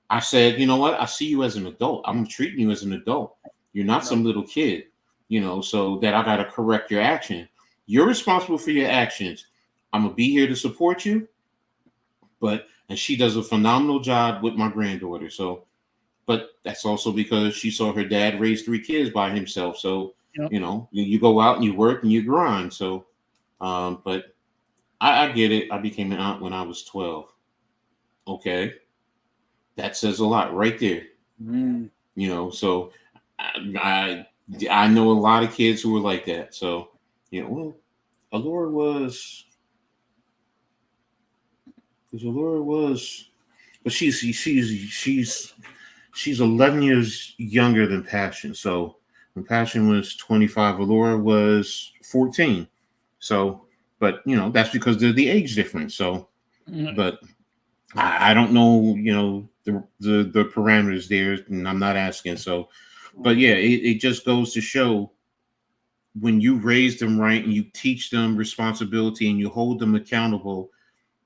I said, you know what, I see you as an adult. I'm treating you as an adult. You're not some little kid, so that I got to correct your action. You're responsible for your actions. I'm going to be here to support you. And she does a phenomenal job with my granddaughter. So, but that's also because she saw her dad raise 3 kids by himself. So, Yep. You go out and you work and you grind. So, but I get it. I became an aunt when I was 12. Okay. That says a lot right there. Mm. So I know a lot of kids who were like that. So, Allura was, but she's 11 years younger than Passion. So when Passion was 25, Allura was 14. So, but that's because they're the age difference. So, but I don't know, the parameters there, and I'm not asking. So, but yeah, it just goes to show when you raise them right and you teach them responsibility and you hold them accountable,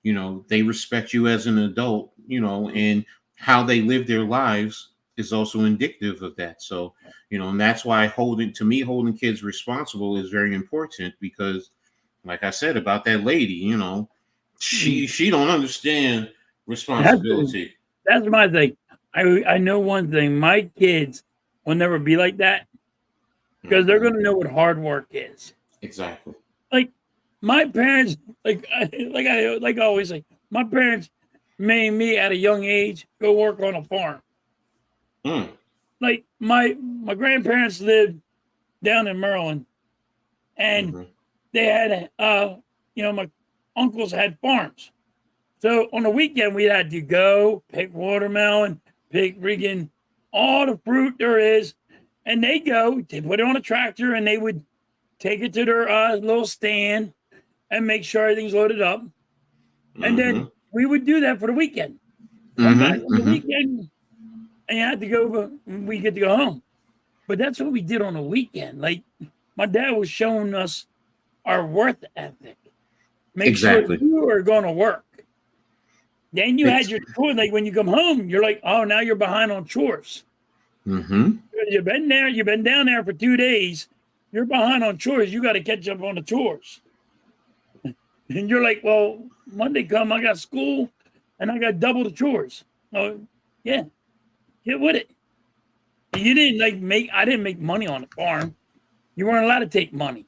they respect you as an adult, and how they live their lives is also indicative of that. So, and that's why holding kids responsible is very important because, like I said about that lady, she don't understand responsibility. That's my thing. I know one thing. My kids will never be like that because they're going to know what hard work is. Exactly. Like my parents, like I always say, my parents made me at a young age go work on a farm. Mm. Like my grandparents lived down in Maryland, and they had my uncles had farms. So on the weekend we had to go pick watermelon, pick friggin' all the fruit there is, and they put it on a tractor and they would take it to their little stand and make sure everything's loaded up. And then we would do that for the weekend. Come back on the weekend and you had to go, we get to go home. But that's what we did on the weekend. Like my dad was showing us our worth ethic. Make sure you are going to work. Then you had your chores. Like when you come home, you're like, oh, now you're behind on chores. You've been down there for 2 days. You're behind on chores. You got to catch up on the chores. And you're like, well, Monday come, I got school and I got double the chores. Oh, yeah, get with it. You didn't I didn't make money on the farm. You weren't allowed to take money.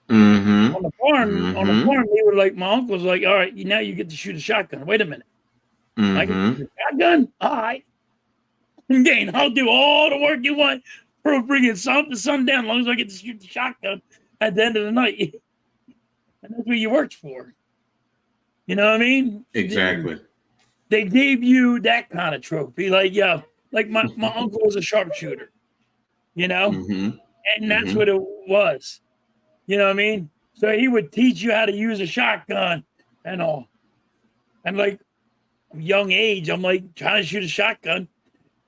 On the farm, they were like, my uncle was like, all right, now you get to shoot a shotgun. Wait a minute. I can shoot a shotgun? All right. Again, I'll do all the work you want for bringing sun to sundown as long as I get to shoot the shotgun at the end of the night. And that's what you worked for. You know what I mean? Exactly. They gave you that kind of trophy. Like, yeah, like my uncle was a sharpshooter, and that's what it was. You know what I mean? So he would teach you how to use a shotgun and all. And like young age, I'm like trying to shoot a shotgun.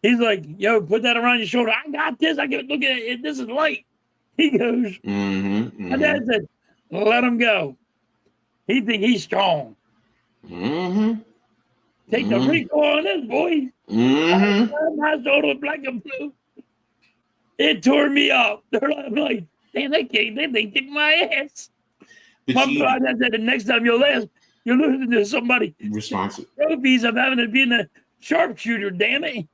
He's like, yo, put that around your shoulder. I got this. I can look at it. This is light. He goes, my dad said, let him go. He think he's strong. Take the recoil on this boy. My shoulder black and blue. It tore me up. I'm like, damn, they kicked my ass. My brother said the next time you're listening to somebody responsible trophies of having to be in a sharpshooter, damn it.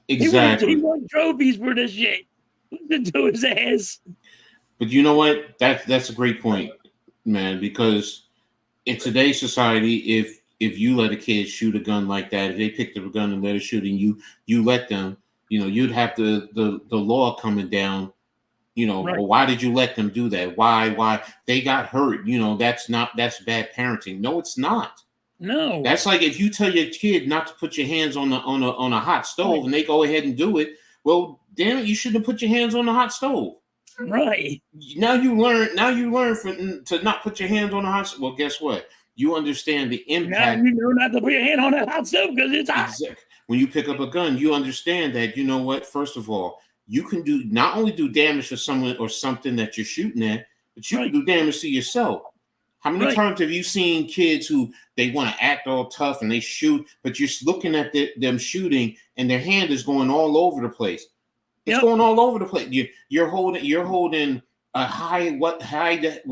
Exactly. He won trophies for this shit. Listen to his ass. But you know what? That's a great point, man, because in today's society, if you let a kid shoot a gun like that, if they picked up a gun and let it shoot, and you let them, you'd have the law coming down. Right. Well, why did you let them do that? Why they got hurt? That's bad parenting. No, it's not. No. That's like if you tell your kid not to put your hands on a hot stove and they go ahead and do it. Well, damn it, you shouldn't have put your hands on the hot stove. Right. Now you learn to not put your hands on the hot stove. Well, guess what? You understand the impact. Now you know not to put your hand on that hot stove because it's hot. when you pick up a gun, you understand that, you know what, first of all, you can do not only do damage to someone or something that you're shooting at, but you can do damage to yourself. How many times have you seen kids who they want to act all tough and they shoot, but you're looking at them shooting and their hand is going all over the place. It's going all over the place. You're holding a high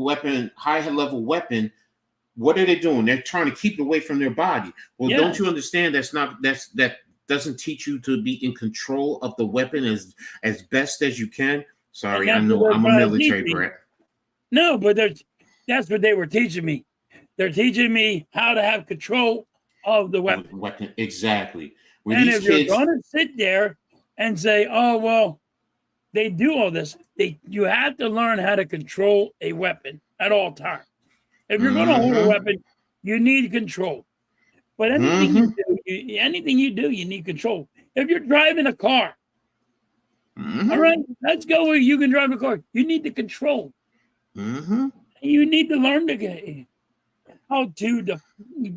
level weapon. What are they doing? They're trying to keep it away from their body. Well, don't you understand that doesn't teach you to be in control of the weapon as best as you can? Sorry, I know I'm a military brat. No, but that's what they were teaching me. They're teaching me how to have control of the weapon. Exactly. And if you're going to sit there and say, oh, well, they do all this, you have to learn how to control a weapon at all times. If you're going to hold a weapon, you need control. But anything you do, you need control. If you're driving a car, all right, let's go where you can drive a car. You need the control. You need to learn how to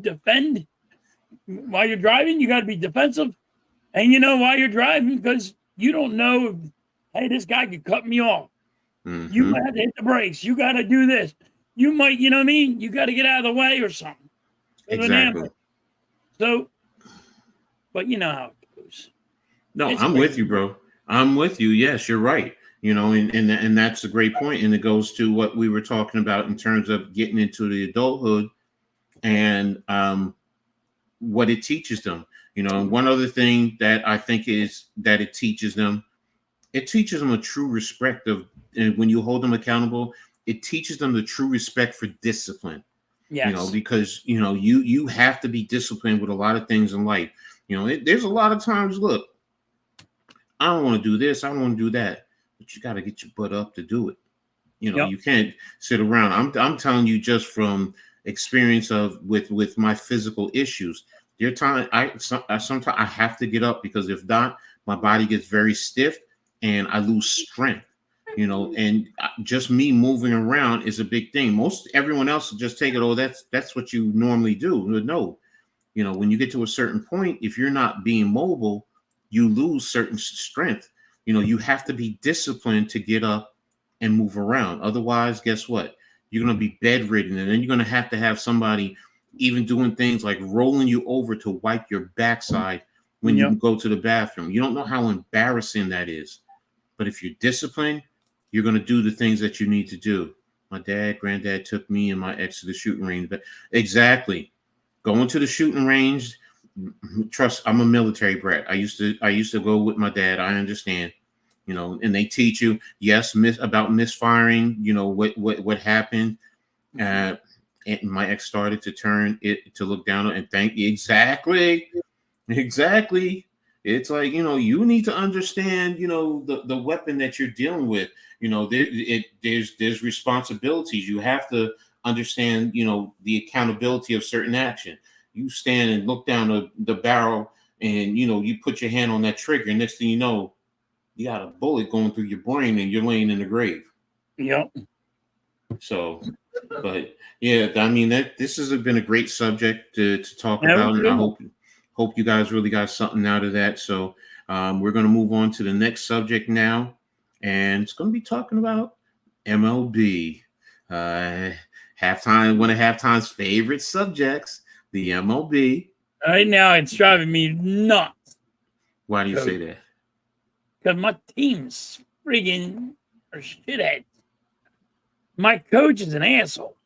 defend while you're driving. You got to be defensive, and while you're driving, because you don't know if, hey, this guy could cut me off. You might have to hit the brakes. You got to do this. You might, you know what I mean? You got to get out of the way or something. Exactly. So, but you know how it goes. No, I'm with you, bro. I'm with you. Yes, you're right. And that's a great point. And it goes to what we were talking about in terms of getting into the adulthood and what it teaches them. And one other thing that I think is that it teaches them a true respect of, and when you hold them accountable, it teaches them the true respect for discipline. Yes. Because you have to be disciplined with a lot of things in life. There's a lot of times, look, I don't want to do this, I don't want to do that, but you got to get your butt up to do it. You can't sit around. I'm telling you, just from experience with my physical issues, there are times sometimes I have to get up, because if not, my body gets very stiff and I lose strength. And just me moving around is a big thing. Everyone else will just take it, oh, that's what you normally do. No, when you get to a certain point, if you're not being mobile, you lose certain strength. You have to be disciplined to get up and move around. Otherwise, guess what? You're going to be bedridden, and then you're going to have somebody even doing things like rolling you over to wipe your backside when you go to the bathroom. You don't know how embarrassing that is. But if you're disciplined, you're going to do the things that you need to do. My granddad took me and my ex to the shooting range. But exactly. Going to the shooting range, trust, I'm a military brat. I used to go with my dad. I understand, and they teach you, yes, about misfiring, what happened. And my ex started to turn it to look down and thank you. Exactly. It's like, you need to understand, the weapon that you're dealing with. There's responsibilities. You have to understand, the accountability of certain action. You stand and look down the barrel and, you put your hand on that trigger. Next thing you know, you got a bullet going through your brain and you're laying in the grave. Yep. So, but yeah, I mean, this has been a great subject to talk about. And I hope you guys really got something out of that. So we're going to move on to the next subject now. And it's going to be talking about MLB. One of Halftime's favorite subjects, the MLB. Right now, it's driving me nuts. Why do you say that? Because my team's friggin' are shitheads. My coach is an asshole.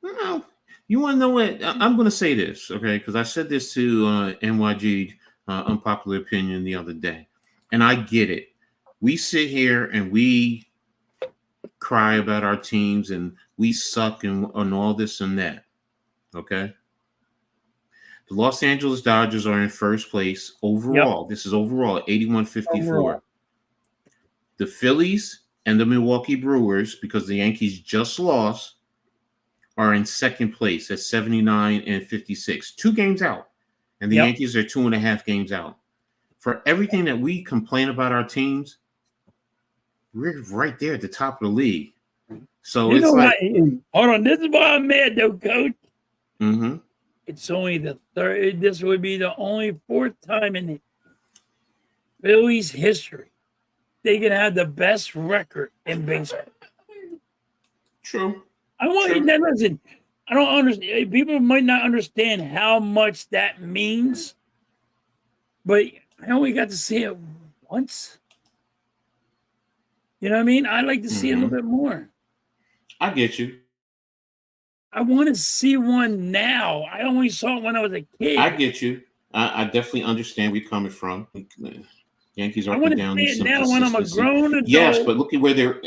No. You want to know what? I'm going to say this, okay? Because I said this to NYG, Unpopular Opinion, the other day. And I get it. We sit here and we cry about our teams and we suck and all this and that. Okay. The Los Angeles Dodgers are in first place overall. Yep. This is overall, 81-54. The Phillies and the Milwaukee Brewers, because the Yankees just lost, are in second place at 79-56. 2 games out. And the Yankees are 2.5 games out. For everything that we complain about our teams, we're right there at the top of the league. So it's like, hold on, this is why I'm mad though, Coach. Mm-hmm. It's only the third. This would be the only fourth time in Phillies history they can have the best record in baseball. True. I want you to listen. I don't understand. People might not understand how much that means, but I only got to see it once. You know what I mean? I like to see it a little bit more. I get you. I want to see one now. I only saw it when I was a kid. I get you. I definitely understand where you're coming from. Yankees are I up want and to down. see it now when I'm a grown adult. Yes, but look at where they're.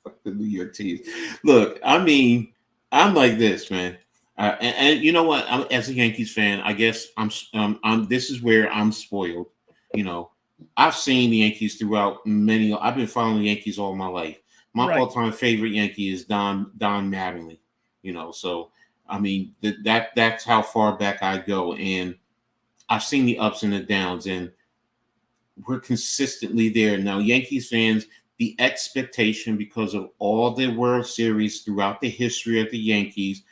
Fuck the New York teams. Look, I mean, I'm like this, man. And you know what? As a Yankees fan, I guess I'm. This is where I'm spoiled. You know, I've seen the Yankees throughout many. I've been following the Yankees all my life. My all-time favorite Yankee is Don Mattingly. You know, so I mean that's how far back I go, and I've seen the ups and the downs, and we're consistently there. Now, Yankees fans, the expectation because of all the World Series throughout the history of the Yankees,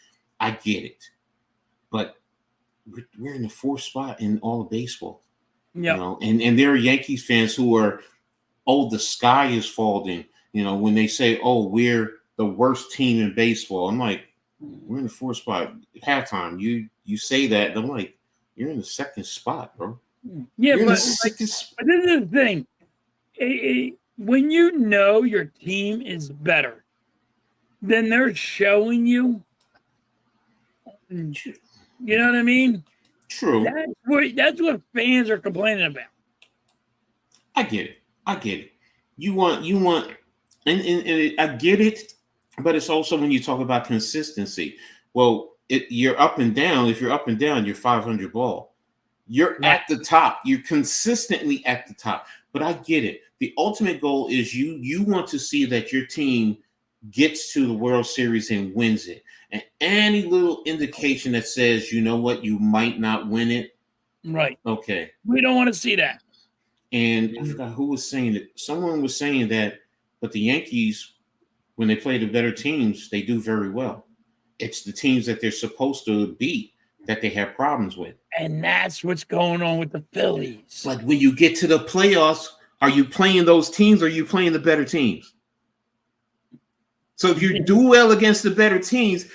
I get it, but we're in the fourth spot in all of baseball. Yeah. You know, and there are Yankees fans who are, oh, the sky is falling. You know, when they say, oh, we're the worst team in baseball, I'm like, we're in the fourth spot. Halftime, you say that, and I'm like, you're in the second spot, bro. Yeah, you're but this is the thing. When you know your team is better, then they're showing you. You know what I mean? True. That's what fans are complaining about. I get it. You want, and I get it, but it's also when you talk about consistency. Well, you're up and down. If you're up and down, you're 500 ball. You're at the top. You're consistently at the top. But I get it. The ultimate goal is you want to see that your team gets to the World Series and wins it. And any little indication that says, you know what, you might not win it. Right. Okay. We don't want to see that. And I forgot who was saying it. Someone was saying that, but the Yankees, when they play the better teams, they do very well. It's the teams that they're supposed to beat that they have problems with. And that's what's going on with the Phillies. But when you get to the playoffs, are you playing those teams or are you playing the better teams? So if you do well against the better teams,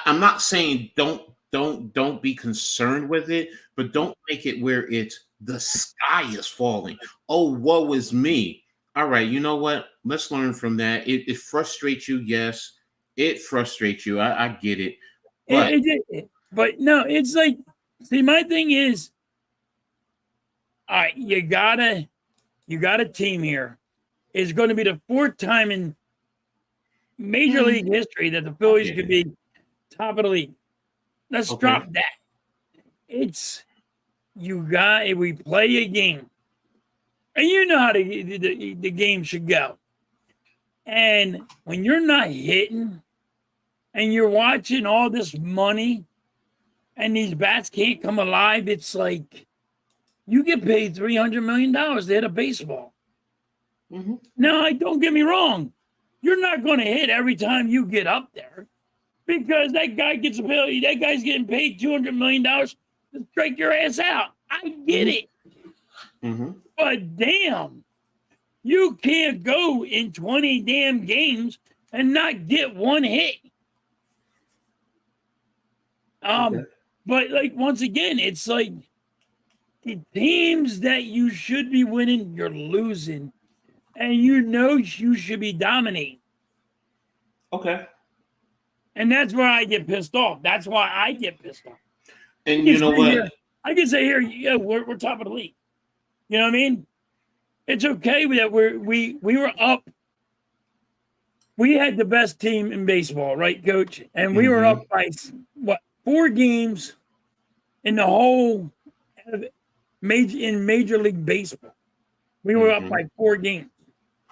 I'm not saying don't be concerned with it, but don't make it where it's the sky is falling. Oh, woe is me. All right, you know what? Let's learn from that. It frustrates you, yes. It frustrates you. I get it. But no, it's like, see, my thing is, all right, you got a team here. It's going to be the fourth time in Major League history that the Phillies could be top of the league. Let's drop that. It's we play a game, and you know how the game should go. And when you're not hitting, and you're watching all this money, and these bats can't come alive, it's like you get paid $300 million to hit a baseball. Mm-hmm. Now, don't get me wrong. You're not going to hit every time you get up there because that guy's getting paid $200 million to strike your ass out. I get it. Mm-hmm. But damn, you can't go in 20 damn games and not get one hit. But like, once again, it's like the teams that you should be winning, you're losing. And you know you should be dominating. Okay. And that's where I get pissed off. That's why I get pissed off. And you know what? I can say here, yeah, we're top of the league. You know what I mean? It's okay that we were up. We had the best team in baseball, right, Coach? And we were up by 4 games in the whole Major League Baseball. We were up by 4 games.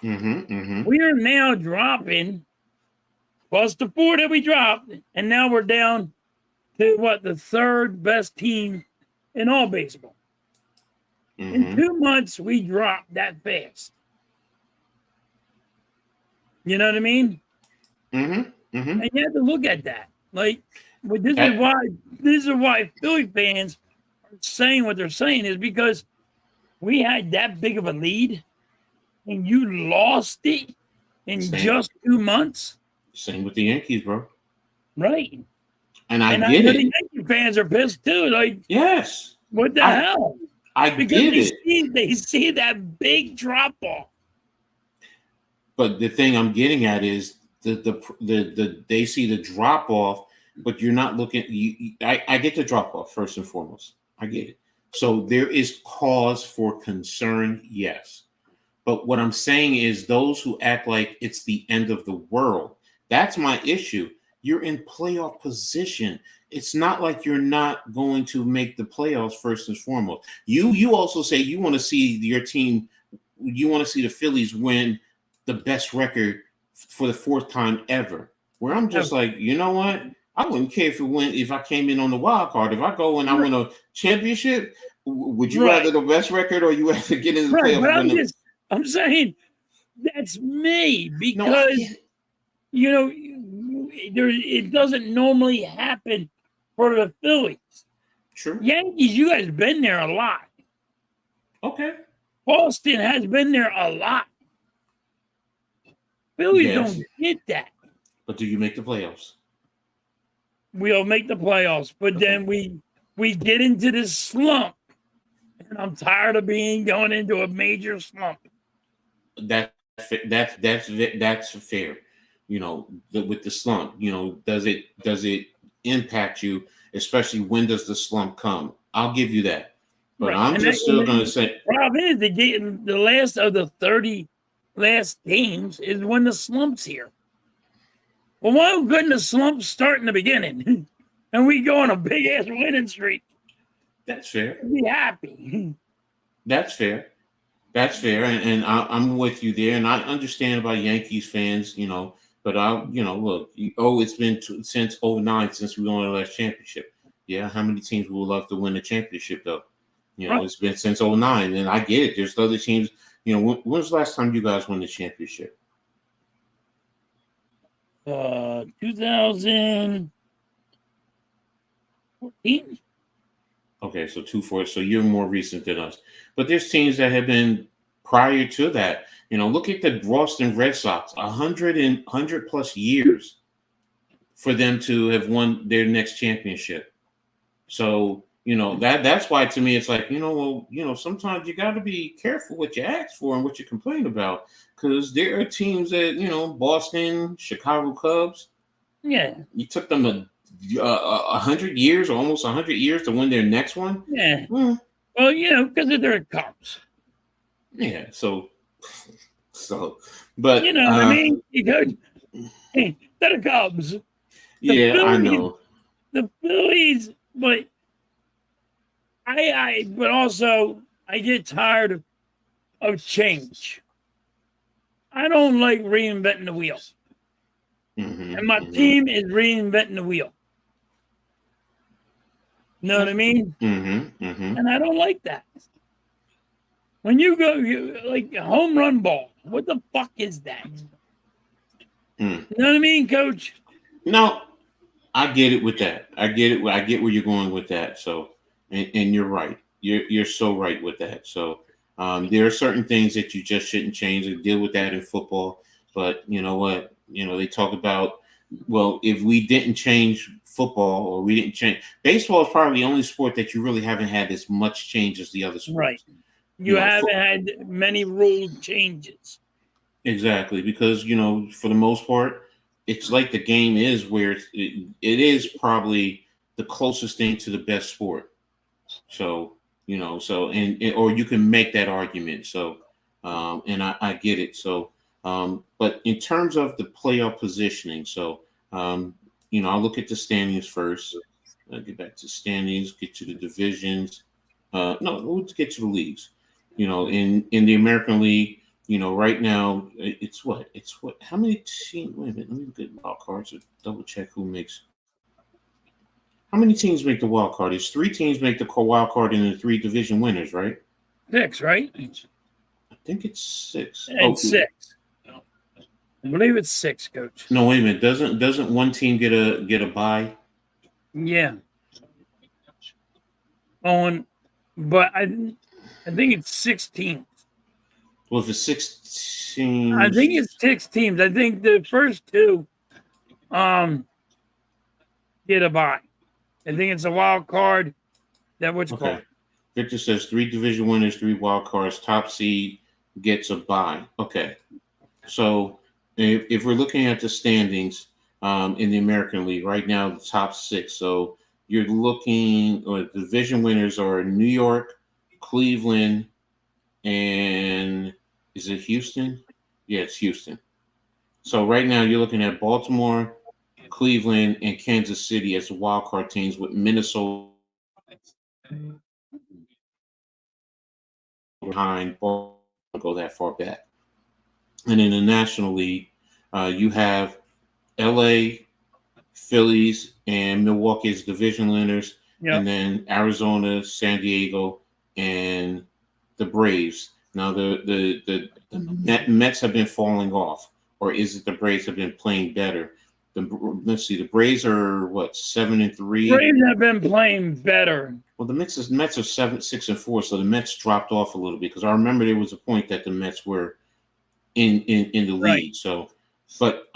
We are now dropping plus the 4 that we dropped, and now we're down to the third best team in all baseball. In 2 months, we dropped that fast. You know what I mean? Mm-hmm. Mm-hmm. And you have to look at that. Like, but this is why Philly fans are saying what they're saying is because we had that big of a lead and you lost it in just 2 months. Same with the Yankees, bro. Right. And I And I get know it. the Yankee fans are pissed too. Like, Yes. what the hell? I Because get it. they see that big drop off. But the thing I'm getting at is they see the drop off, but you're not looking. I get the drop off first and foremost. I get it. So there is cause for concern, yes. But what I'm saying is those who act like it's the end of the world. That's my issue. You're in playoff position. It's not like you're not going to make the playoffs first and foremost. You also say you want to see your team. You want to see the Phillies win the best record for the fourth time ever. Where I'm just like, you know what? I wouldn't care if I came in on the wild card. If I go and I win a championship, would you rather the best record or you rather get in the playoffs? But I'm saying that's me because it doesn't normally happen for the Phillies. True. Yankees, you guys been there a lot. Okay. Boston has been there a lot. Phillies don't get that. But do you make the playoffs? We'll make the playoffs, but then we get into this slump, and I'm tired of going into a major slump. That's fair. With the slump, does it impact you? Especially when does the slump come? I'll give you that. But I'm just still going to say. Problem is, the last of the 30 last games is when the slump's here. Well, why couldn't the slump start in the beginning? And we go on a big ass winning streak. That's fair. Be happy. That's fair. That's fair. And I'm with you there. And I understand about Yankees fans, but look, it's been since 2009 since we won the last championship. Yeah. How many teams would love to win the championship though? It's been since 2009, and I get it. There's other teams. When was the last time you guys won the championship? 2014. Okay, so 2-4. So you're more recent than us. But there's teams that have been prior to that. Look at the Boston Red Sox. 100 plus years for them to have won their next championship. So that's why to me it's like sometimes you got to be careful what you ask for and what you complain about, because there are teams that Boston, Chicago Cubs. Yeah, you took them 100 years, almost 100 years to win their next one. Yeah. Well, because they're Cubs. Yeah. So, but what I mean. You go, hey, they're the Cubs. Yeah, Phillies, I know the Phillies, but. But also I get tired of change. I don't like reinventing the wheel. Mm-hmm, and my team is reinventing the wheel. You know what I mean? And I don't like that. When you go, like a home run ball, what the fuck is that? You know what I mean, Coach? No, I get it with that. I get it. I get where you're going with that. So. And you're right. You're so right with that. So there are certain things that you just shouldn't change and deal with that in football. But you know what? They talk about, well, if we didn't change football or we didn't change baseball is probably the only sport that you really haven't had as much change as the other sports. Right. You haven't had many rule changes. Exactly. Because, for the most part, it's like the game is where it is probably the closest thing to the best sport. So, or you can make that argument. So, and I get it. So, but in terms of the playoff positioning, so, I'll look at the standings first. I'll get back to standings, get to the divisions. No, we'll get to the leagues. In the American League, right now it's what? How many teams? Wait a minute, let me look at wild cards to double check who makes. How many teams make the wild card? It's 3 teams make the wild card in the 3 division winners, right? 6, right? I think it's 6. And 6. I believe it's 6, Coach. No, wait a minute. Doesn't one team get a bye? Yeah. But I think it's 16. Well, if it's 16, I think it's 6 teams. I think the first 2 get a bye. I think it's a wild card. That what's okay. called. Victor says 3 division winners, 3 wild cards. Top seed gets a bye. Okay. So if we're looking at the standings in the American League right now, the top 6. So you're looking, or the division winners are New York, Cleveland, and is it Houston? Yeah, it's Houston. So right now you're looking at Baltimore, Cleveland, and Kansas City as the wild card teams, with Minnesota behind. Baltimore go that far back. And in the National League, you have LA, Phillies, and Milwaukee as division winners, and then Arizona, San Diego, and the Braves. Now the Mets have been falling off, or is it the Braves have been playing better? Let's see, the Braves are what, 7-3. Braves have been playing better. Well, the Mets are 7-6-4, so the Mets dropped off a little bit, because I remember there was a point that the Mets were in the league. Right. So, but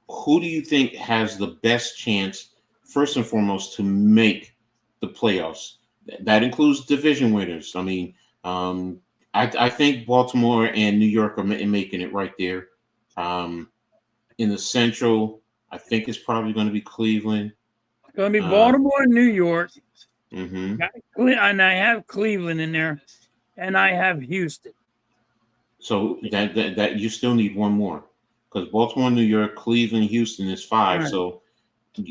who do you think has the best chance, first and foremost, to make the playoffs? That includes division winners. I mean, I think Baltimore and New York are making it right there. In the Central, I think it's probably going to be Cleveland. It's going to be Baltimore and New York. Mm-hmm. And I have Cleveland in there, and I have Houston. So that you still need one more, because Baltimore, New York, Cleveland, Houston is 5. Right. So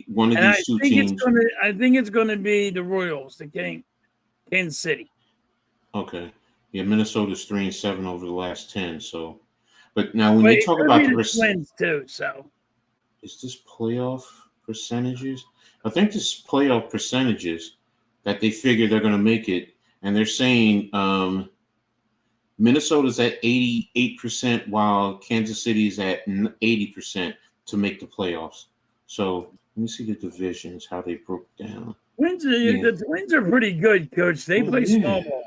one of these two teams. I think it's going to be the Royals, the Kansas City. Okay. Yeah, Minnesota's 3-7 over the last 10. So, but now when you talk about the Twins too, so is this playoff percentages? I think this playoff percentages that they figure they're going to make it, and they're saying Minnesota's at 88%, while Kansas City's at 80% to make the playoffs. So let me see the divisions, how they broke down. The Twins are pretty good, Coach. They play small ball.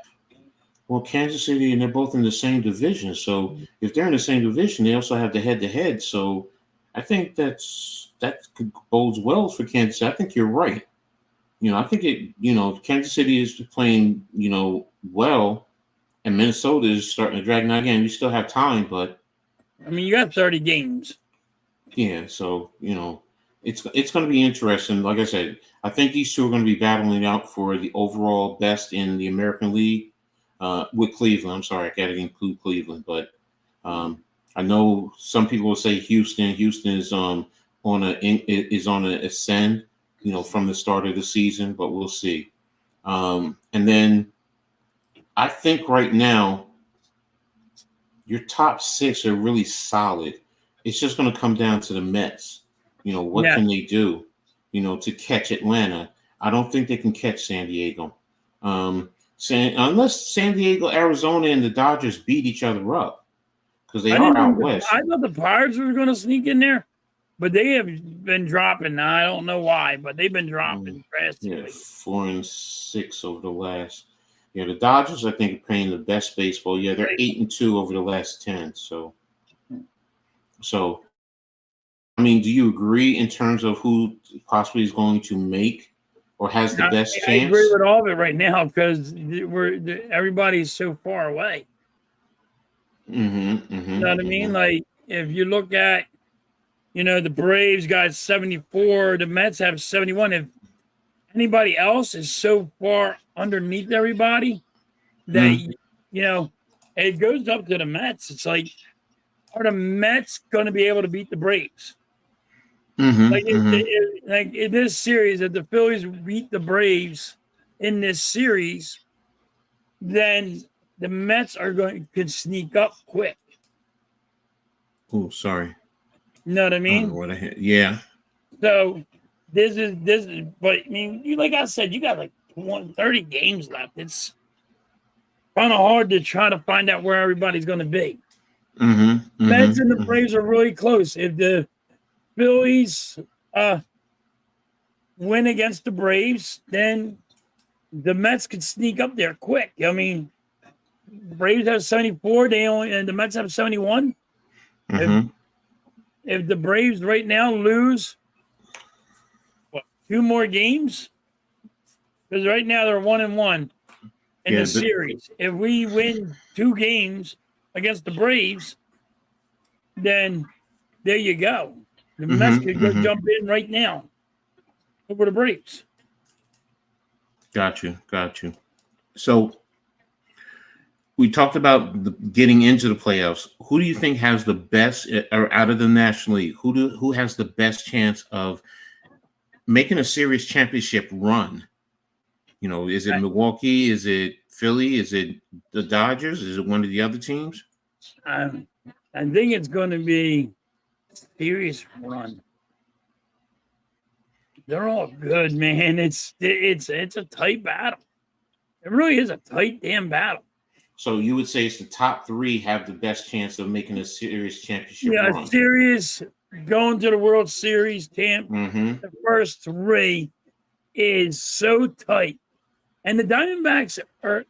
Well, Kansas City, and they're both in the same division. So if they're in the same division, they also have the head-to-head. So I think that bodes well for Kansas City. I think you're right. I think Kansas City is playing, well, and Minnesota is starting to drag. Now, again, you still have time, but I mean, you got 30 games. Yeah, so it's going to be interesting. Like I said, I think these two are going to be battling out for the overall best in the American League with Cleveland. I'm sorry, I got to include Cleveland, but I know some people will say Houston. Houston is on an ascend, from the start of the season, but we'll see. And then I think right now your top 6 are really solid. It's just going to come down to the Mets. What can they do, to catch Atlanta? I don't think they can catch San Diego. Unless San Diego, Arizona, and the Dodgers beat each other up, because they are out west. I thought the Pirates were going to sneak in there, but they have been dropping. Now, I don't know why, but they've been dropping drastically. 4-6 over the last. Yeah, the Dodgers, I think, are playing the best baseball. Yeah, they're 8-2 over the last 10. So, I mean, do you agree in terms of who possibly is going to make or has the best chance? I agree with all of it right now, because everybody's so far away. Mm-hmm, you know what I mean? Like, if you look at, the Braves got 74, the Mets have 71. If anybody else is so far underneath everybody that, it goes up to the Mets. It's like, are the Mets going to be able to beat the Braves? Like in this series, if the Phillies beat the Braves in this series, then the Mets could sneak up quick. Oh, sorry. You know what I mean? Yeah. So this is, but I mean, like I said, you got like 30 games left. It's kind of hard to try to find out where everybody's going to be. Mets and the Braves are really close. If the Phillies win against the Braves, then the Mets could sneak up there quick. I mean, Braves have 74, and the Mets have 71. If the Braves right now lose two more games, because right now they're 1-1 in the series. If we win 2 games against the Braves, then there you go. The Mets could go jump in right now over the Braves. Got you. So we talked about getting into the playoffs. Who do you think has the best, or out of the National League, who has the best chance of making a series championship run? You know, is it Milwaukee? Is it Philly? Is it the Dodgers? Is it one of the other teams? I think it's going to be series run. They're all good, man. It's a tight battle. It really is a tight damn battle. So you would say it's the top 3 have the best chance of making a series championship run? Yeah, series going to the World Series, the first 3 is so tight. And the Diamondbacks are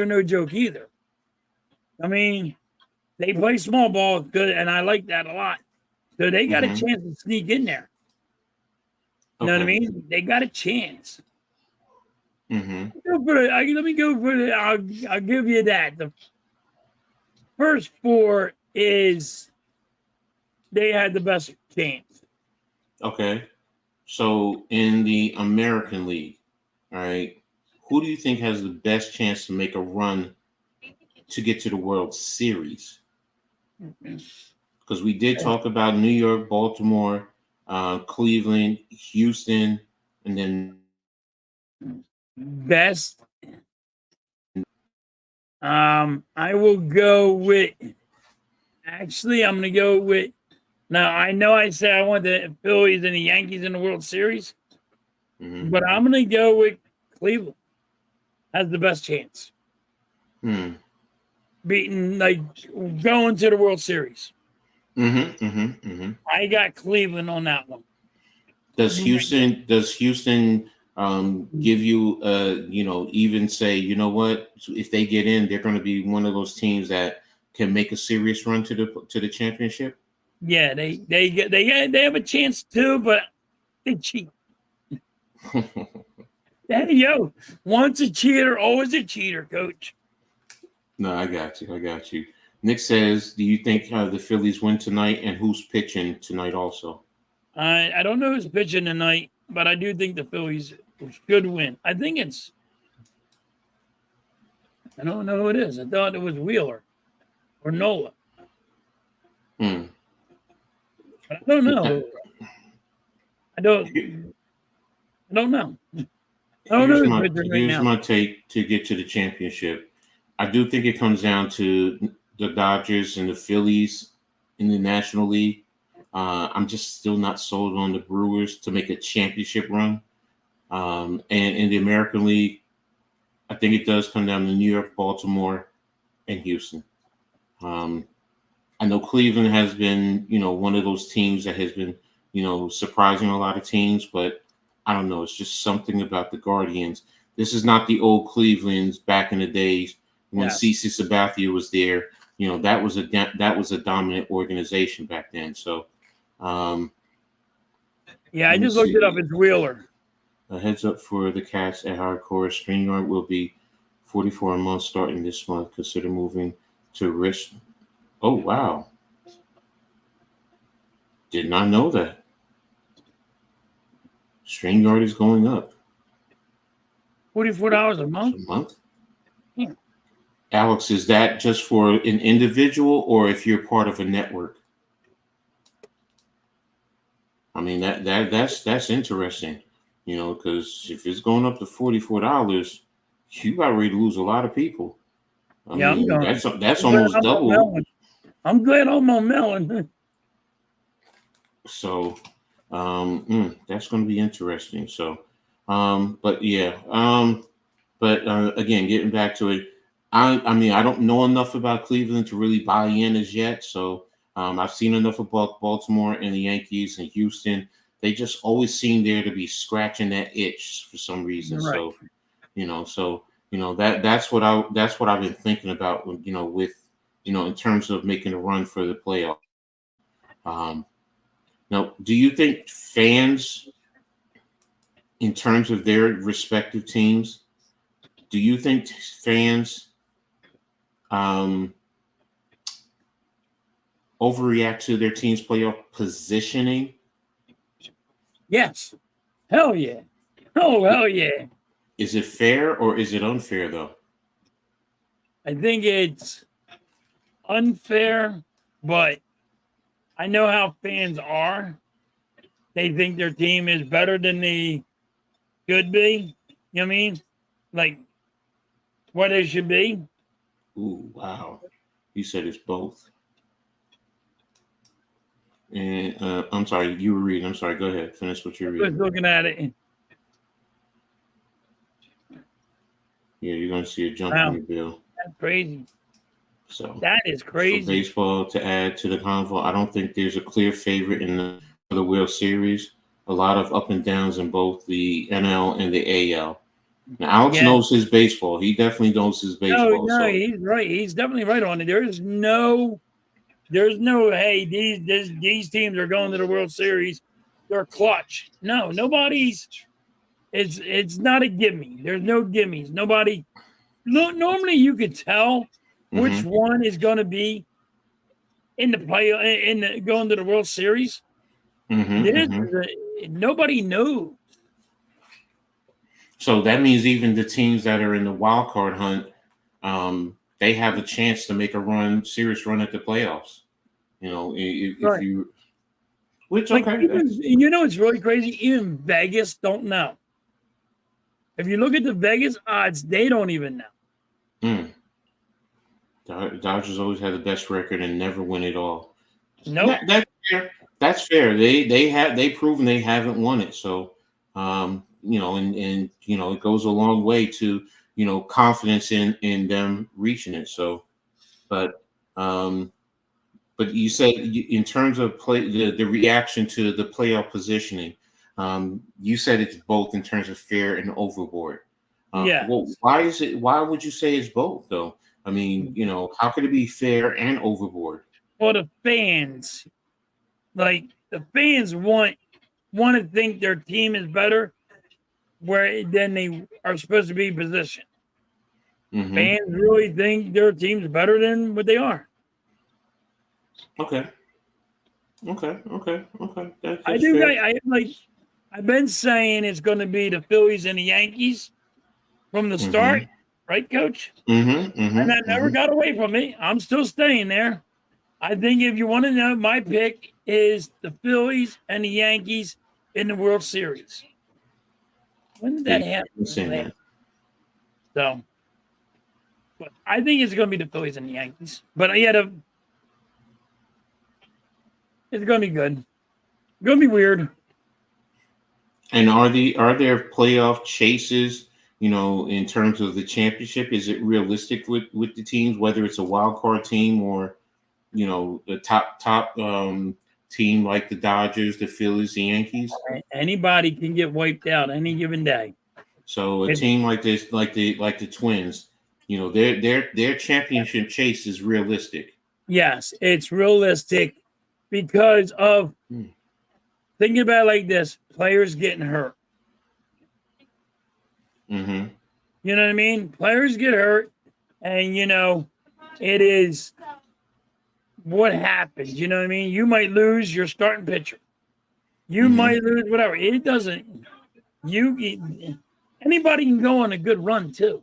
no joke either. I mean, they play small ball good, and I like that a lot. So they got a chance to sneak in there. You know what I mean? They got a chance. Let me go for it. I'll give you that. The first 4 is they had the best chance. Okay. So in the American League, all right, who do you think has the best chance to make a run to get to the World Series? Because we did talk about New York, Baltimore, Cleveland, Houston, and then best. I will go with. Actually, I'm going to go with. Now I know I said I want the Phillies and the Yankees in the World Series, but I'm going to go with Cleveland. Has the best chance. Beating, like, going to the World Series. I got Cleveland on that one. Does Houston give you even say, you know what, if they get in, they're going to be one of those teams that can make a serious run to the championship? Yeah, they have a chance too, but they cheat. Hey, once a cheater, always a cheater, coach. No, I got you. Nick says, do you think the Phillies win tonight, and who's pitching tonight also? I don't know who's pitching tonight, but I do think the Phillies should win. I don't know who it is. I thought it was Wheeler or Nola. But I don't know. I don't know. Here's my take to get to the championship. I do think it comes down to the Dodgers and the Phillies in the National League. I'm just still not sold on the Brewers to make a championship run. And in the American League, I think it does come down to New York, Baltimore, and Houston. I know Cleveland has been, one of those teams that has been, surprising a lot of teams, but I don't know. It's just something about the Guardians. This is not the old Cleveland's back in the days when CeCe Sabathia was there. That was a dominant organization back then. So, I just looked it up. It's Wheeler. A heads up for the Cats at hardcore. StreamYard will be $44 a month starting this month. Consider moving to risk. Oh, wow. Did not know that. StreamYard is going up. $44 a month? A month? Yeah. Alex, is that just for an individual or if you're part of a network? I mean, that's interesting, because if it's going up to $44, you got ready to lose a lot of people. I mean, that's almost double. I'm glad I'm on Melon. So, that's going to be interesting. So, but again, getting back to it, I mean, I don't know enough about Cleveland to really buy in as yet. So I've seen enough about Baltimore and the Yankees and Houston. They just always seem there to be scratching that itch for some reason. Right. So that's what I've been thinking about. With in terms of making a run for the playoff. Um, Now, do you think fans, in terms of their respective teams, do you think fans um, overreact to their team's playoff positioning? Yes. Hell yeah. Oh, hell yeah. Is it fair or is it unfair, though? I think it's unfair, but I know how fans are. They think their team is better than they should be. You know what I mean? Like what they should be. Ooh, wow. You said it's both. And I'm sorry, you were reading. I'm sorry. Go ahead. Finish what you're Just reading. looking at it. Yeah, you're going to see a jump Wow. in the bill. That's crazy. So That is for crazy. baseball to add to the convo, I don't think there's a clear favorite in the World Series. A lot of up and downs in both the NL and the AL. Now, Alex knows his baseball. He definitely knows his baseball. No, he's right. He's definitely right on it. There's no hey, these teams are going to the World Series. They're clutch. No, nobody's it's not a gimme. There's no gimmies. Nobody normally you could tell which one is going to be in the going to the World Series. Nobody knows. So that means even the teams that are in the wild card hunt, they have a chance to make a serious run at the playoffs. If you, which like okay, it's really crazy. Even Vegas don't know. If you look at the Vegas odds, they don't even know. Dodgers always had the best record and never win it all. Nope. That's fair. That's fair. They've proven they haven't won it. So and it goes a long way to confidence in them reaching it. So but you said in terms of the reaction to the playoff positioning, you said it's both in terms of fair and overboard. Well, why would you say it's both though? I mean, how could it be fair and overboard? Well, the fans want to think their team is better than they are supposed to be positioned. Fans really think their team's better than what they are. Okay. I think I've been saying it's going to be the Phillies and the Yankees from the start, right, Coach? And I never got away from it. I'm still staying there. I think if you want to know, my pick is the Phillies and the Yankees in the World Series. When did that happen? So, but I think it's going to be the Phillies and the Yankees. But it's going to be good. It's going to be weird. And are there playoff chases? In terms of the championship, is it realistic with the teams, whether it's a wild card team or the top team like the Dodgers, the Phillies, the Yankees? Anybody can get wiped out any given day. So a team like this, like the Twins, their championship chase is realistic. Yes, it's realistic because of thinking about it like this: players getting hurt. You know what I mean? Players get hurt, and it is what happens. You know what I mean? You might lose your starting pitcher. You might lose whatever. It doesn't. Anybody can go on a good run too.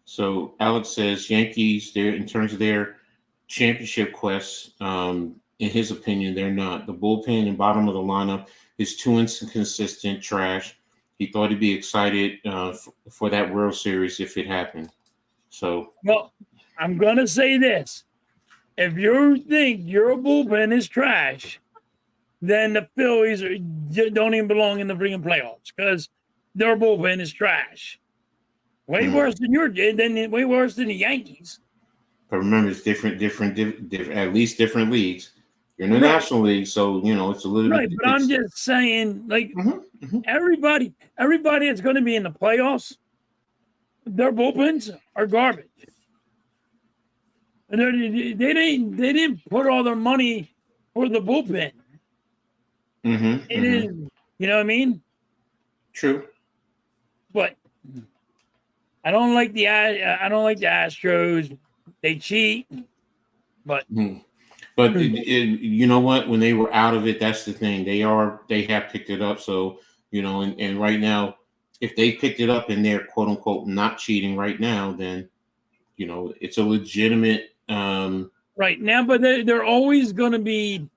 So Alex says Yankees, in terms of their championship quests, in his opinion, they're not. The bullpen and bottom of the lineup is too inconsistent, trash. He thought he'd be excited for that World Series if it happened. So, well, I'm going to say this. If you think your bullpen is trash, then the Phillies don't even belong in the freaking playoffs because their bullpen is trash. Way worse than way worse than the Yankees. But remember, it's different, at least different leagues. You're in the National League, so it's a little right. bit. But I'm just saying, like everybody that's going to be in the playoffs, their bullpens are garbage. And they didn't put all their money for the bullpen. It is, you know what I mean? True. But I don't like the Astros. They cheat, but you know what? When they were out of it, that's the thing. They have picked it up. So and right now, if they picked it up and they're quote unquote not cheating right now, then it's a legitimate. Right now, but they're always going to be.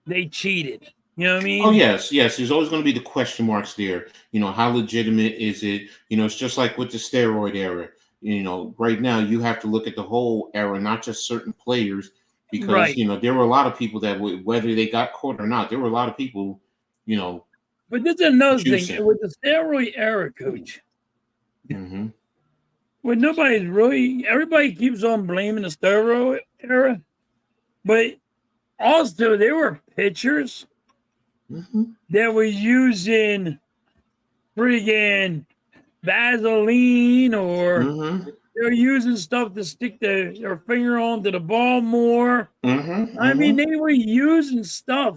They cheated. You know what I mean? Oh yes. There's always going to be the question marks there. How legitimate is it? It's just like with the steroid era. Right now you have to look at the whole era, not just certain players, because there were a lot of people that whether they got caught or not, there were a lot of people. But this is another thing with the steroid era, Coach. Well, everybody keeps on blaming the steroid era, but also there were pitchers that were using friggin' Vaseline or they're using stuff to stick their finger onto the ball more. I mean, they were using stuff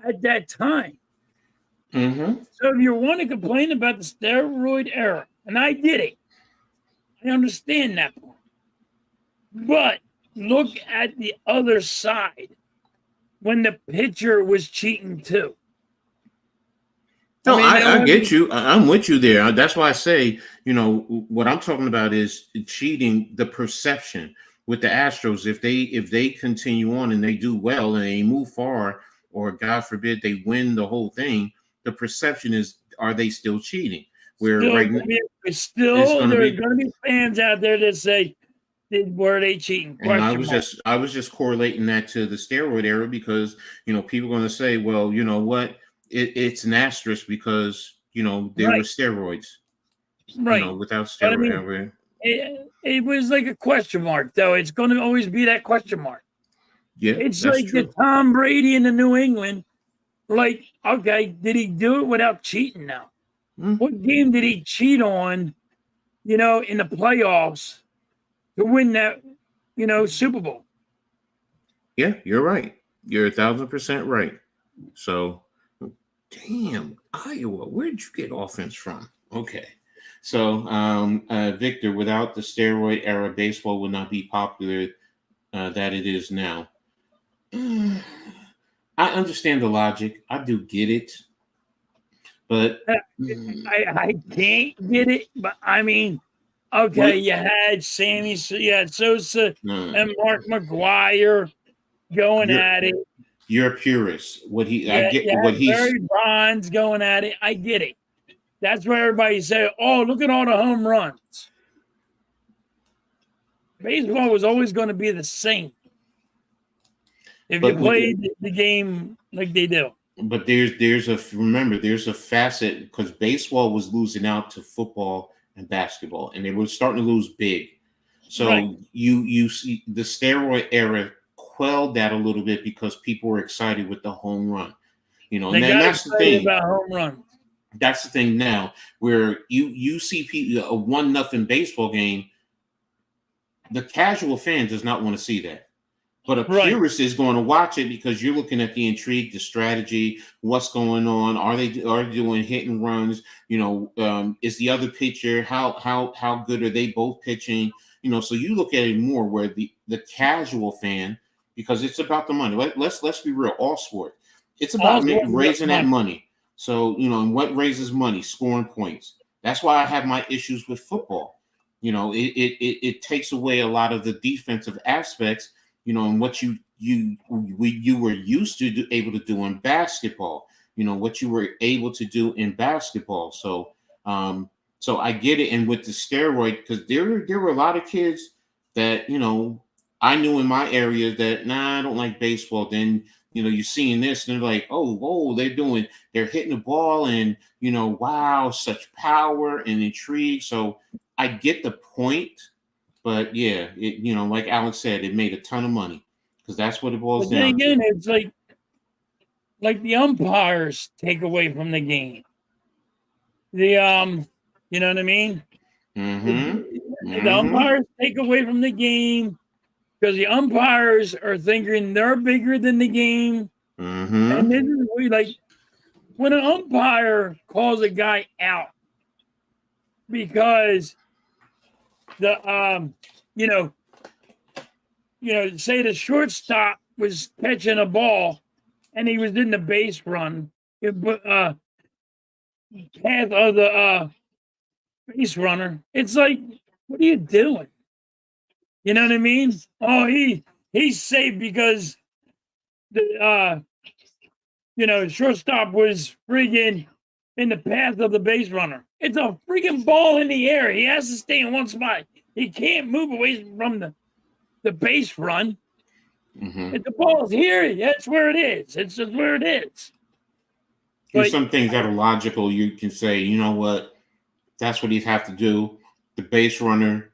at that time. So if you want to complain about the steroid era, and I did it, I understand that part. But look at the other side when the pitcher was cheating too. No, I get you. I'm with you there. That's why I say, what I'm talking about is cheating, the perception with the Astros. If they continue on and they do well and they move far, or God forbid they win the whole thing, the perception is, are they still cheating? Where there's going to be fans out there that say, were they cheating? And I was just correlating that to the steroid era because people are going to say, well, you know what, it's an asterisk because there were steroids, without steroid. It was like a question mark, though. It's going to always be that question mark. Yeah, it's like the Tom Brady in the New England. Like, okay, did he do it without cheating now? What game did he cheat on, in the playoffs to win that, Super Bowl? Yeah, you're right. You're 1,000% right. So, damn, Iowa, where'd you get offense from? Okay. So, Victor, without the steroid era, baseball would not be popular that it is now. I understand the logic. I do get it. But I can't get it. But I mean, okay, you had Sosa and Mark McGwire going at it. You're a purist. Barry Bonds going at it. I get it. That's why everybody say, "Oh, look at all the home runs." Baseball was always going to be the same if you played the game like they do. But there's a facet because baseball was losing out to football and basketball, and they were starting to lose big. So you see the steroid era quelled that a little bit because people were excited with the home run, and that's the thing about home run. That's the thing now, where you see people a 1-0 baseball game. The casual fan does not want to see that. But a purist is going to watch it because you're looking at the intrigue, the strategy, what's going on. Are they doing hit and runs? Is the other pitcher how good are they both pitching? So you look at it more where the casual fan, because it's about the money. Let's be real. All sport, it's about raising that money. So and what raises money? Scoring points. That's why I have my issues with football. It takes away a lot of the defensive aspects. And what you were used to able to do in basketball, what you were able to do in basketball. So, so I get it. And with the steroid, because there were a lot of kids that, I knew in my area that, I don't like baseball. Then you're seeing this and they're like, oh, whoa, they're hitting the ball and, wow, such power and intrigue. So I get the point, but yeah, like Alex said, it made a ton of money because that's what it boils But then down again, to. it's like the umpires take away from the game. You know what I mean? The umpires take away from the game because the umpires are thinking they're bigger than the game. And this is like when an umpire calls a guy out because the say the shortstop was catching a ball and he was in the base run, path of the base runner. It's like, what are you doing? You know what I mean? Oh, he's safe because the shortstop was friggin' in the path of the base runner. It's a freaking ball in the air. He has to stay in one spot. He can't move away from the base run. If the ball's here, that's where it is. It's just where it is. There's some things that are logical. You can say, you know what, that's what he'd have to do. The base runner,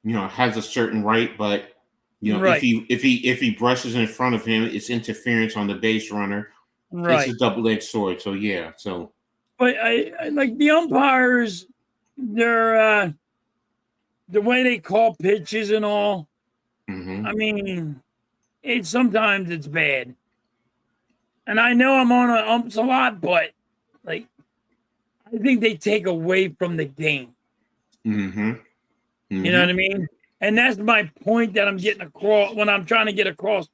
has a certain right, but if he brushes in front of him, it's interference on the base runner. Right. It's a double-edged sword. So yeah. So, but I like the umpires. They're the way they call pitches and all. I mean, sometimes it's bad. And I know I'm on umps a lot, but like I think they take away from the game. You know what I mean? And that's my point that I'm getting across when I'm trying to get across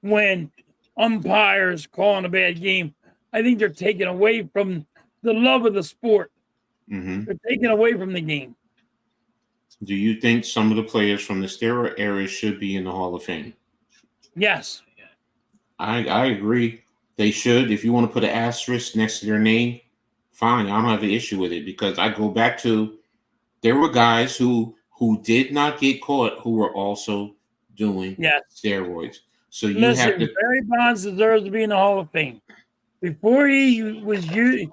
when umpires calling a bad game. I think they're taking away from the love of the sport. They're taking away from the game. Do you think some of the players from the steroid era should be in the Hall of Fame? Yes. I agree. They should. If you want to put an asterisk next to their name, fine. I don't have an issue with it because I go back to there were guys who did not get caught who were also doing steroids. So you have to. Barry Bonds deserves to be in the Hall of Fame. Before he was used,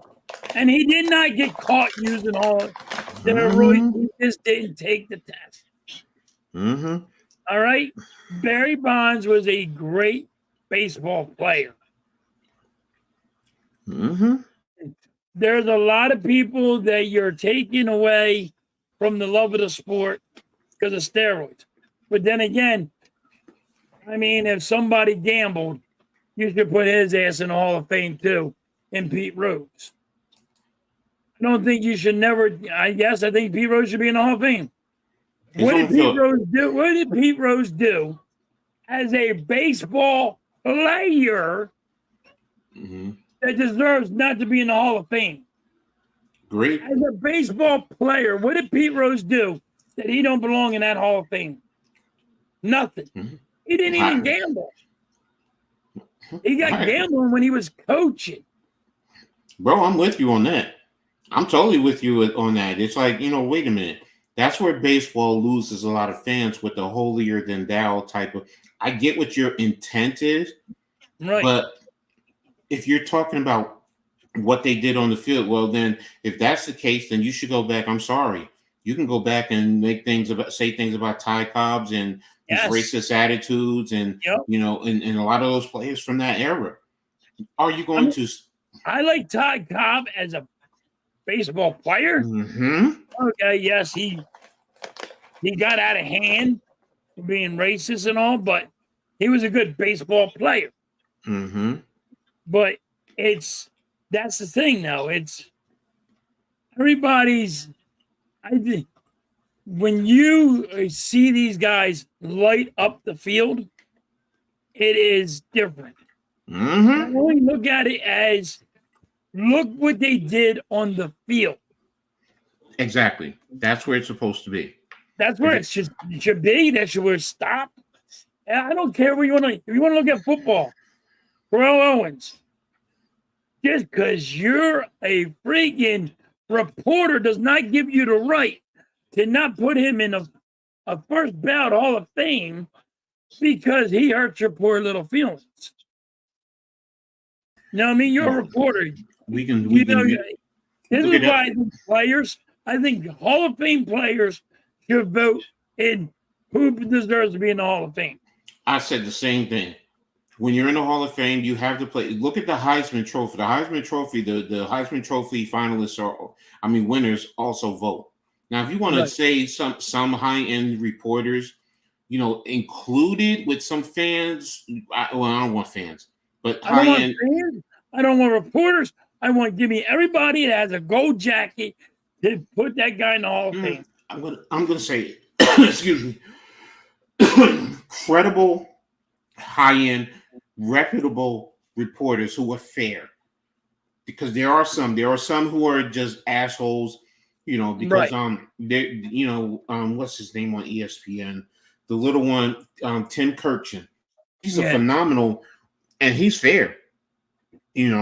and he did not get caught using all steroids. He just didn't take the test. All right. Barry Bonds was a great baseball player. There's a lot of people that you're taking away from the love of the sport because of steroids. But then again, I mean, if somebody gambled, you should put his ass in the Hall of Fame too, and Pete Rose. I don't think you should never. I think Pete Rose should be in the Hall of Fame. What did Pete Rose do as a baseball player that deserves not to be in the Hall of Fame? Great. As a baseball player, what did Pete Rose do that he don't belong in that Hall of Fame? Nothing. He didn't even gamble. He got gambling when he was coaching. Bro, I'm with you on that. I'm totally with you on that. It's like, wait a minute. That's where baseball loses a lot of fans with the holier than thou type of. I get what your intent is, right? But if you're talking about what they did on the field, well, then if that's the case, then you should go back. I'm sorry. You can go back and say things about Ty Cobbs and his racist attitudes and, and a lot of those players from that era. Are you going to? I like Ty Cobb as a baseball player. Okay, yes, he got out of hand being racist and all, but he was a good baseball player. But that's the thing, though. It's everybody's. I think when you see these guys light up the field, it is different. I only look at it as look what they did on the field. Exactly. That's where it's supposed to be. That's where it should be. That's where it stop. And I don't care where you want to. If you want to look at football, Terrell Owens. Just because you're a freaking reporter does not give you the right to not put him in a first ballot Hall of Fame because he hurt your poor little feelings. No, I mean you're a reporter. We can. This is why I think players. I think Hall of Fame players should vote in who deserves to be in the Hall of Fame. I said the same thing. When you're in the Hall of Fame, you have to play. Look at the Heisman Trophy. The Heisman Trophy, the Heisman Trophy finalists winners also vote. Now, if you want to say some high-end reporters, included with some fans. I don't want fans, but high-end. I don't want reporters. I want give me everybody that has a gold jacket to put that guy in the Hall of Fame. I'm gonna say, excuse me, credible, high-end, reputable reporters who are fair, because there are some who are just assholes, because what's his name on ESPN, the little one, Tim Kirchin, he's a phenomenal, and he's fair,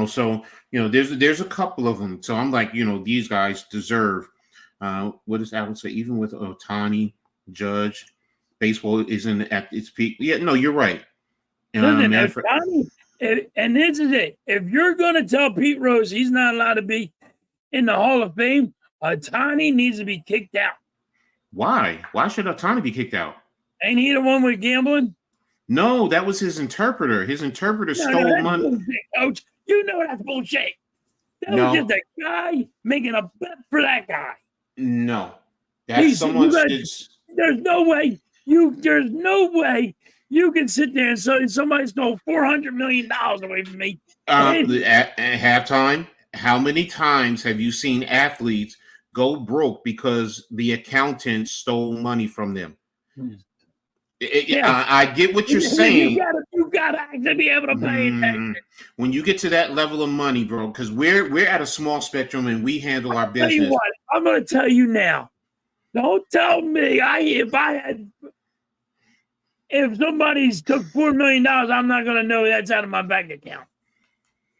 so there's a couple of them, so I'm like, these guys deserve. What does Alan say? Even with Ohtani, Judge, baseball isn't at its peak. Yeah, no, you're right. Listen, and this is it. If you're going to tell Pete Rose he's not allowed to be in the Hall of Fame, Ohtani needs to be kicked out. Why? Why should Ohtani be kicked out? Ain't he the one with gambling? No, that was his interpreter. His interpreter stole money. Bullshit, Coach. You know that's bullshit. That was just a guy making a bet for that guy. No. That's someone. There's no way you can sit there and say somebody stole $400 million away from me. At halftime, how many times have you seen athletes go broke because the accountant stole money from them? I get what you're saying. You gotta actually be able to pay attention. When you get to that level of money, bro, because we're at a small spectrum and we handle our business. Tell you what, I'm gonna tell you now. Don't tell me if somebody's took $4 million, I'm not gonna know that's out of my bank account.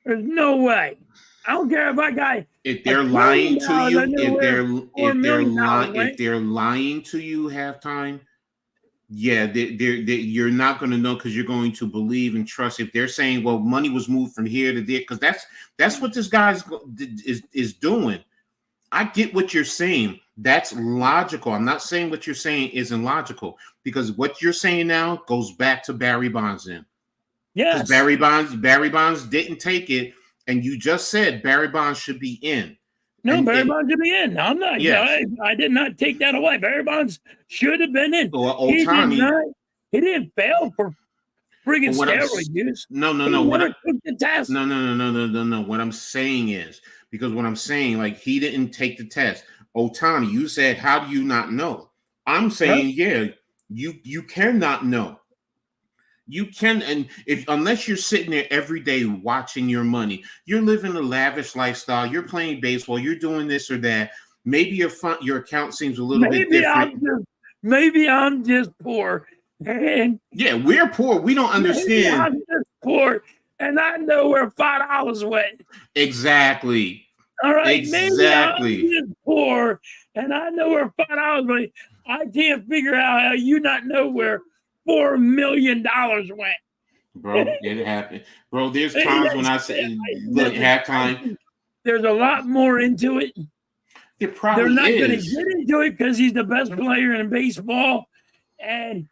There's no way. I don't care if I got. If they're lying to you, if they're lying to you halftime, yeah, you're not going to know, because you're going to believe and trust. If they're saying, well, money was moved from here to there, because that's what this guy is doing. I get what you're saying. That's logical. I'm not saying what you're saying isn't logical, because what you're saying now goes back to Barry Bonds then. Yes. Barry Bonds didn't take it, and you just said Barry Bonds should be in. No, Barry Bonds should be in. I'm not. Yes. I did not take that away. Barry Bonds should have been in. Well, Ohtani, he didn't fail for friggin' steroid use. No. Took the test. No. What I'm saying is, because what I'm saying, like, he didn't take the test. Ohtani, you said, how do you not know? I'm saying, yeah, you cannot know. You can, and unless you're sitting there every day watching your money, you're living a lavish lifestyle, you're playing baseball, you're doing this or that. Maybe your account seems a little bit different. Maybe I'm just poor. And yeah, we're poor. We don't understand. I'm just poor, and I know where $5 went. Exactly. All right. Exactly. Maybe I'm just poor, and I know where $5 went. I can't figure out how you not know where $4 million went. Bro, it happened. Bro, there's times when I say, look, halftime. There's a lot more into it. It probably They're not going to is. get into it because he's the best player in baseball. And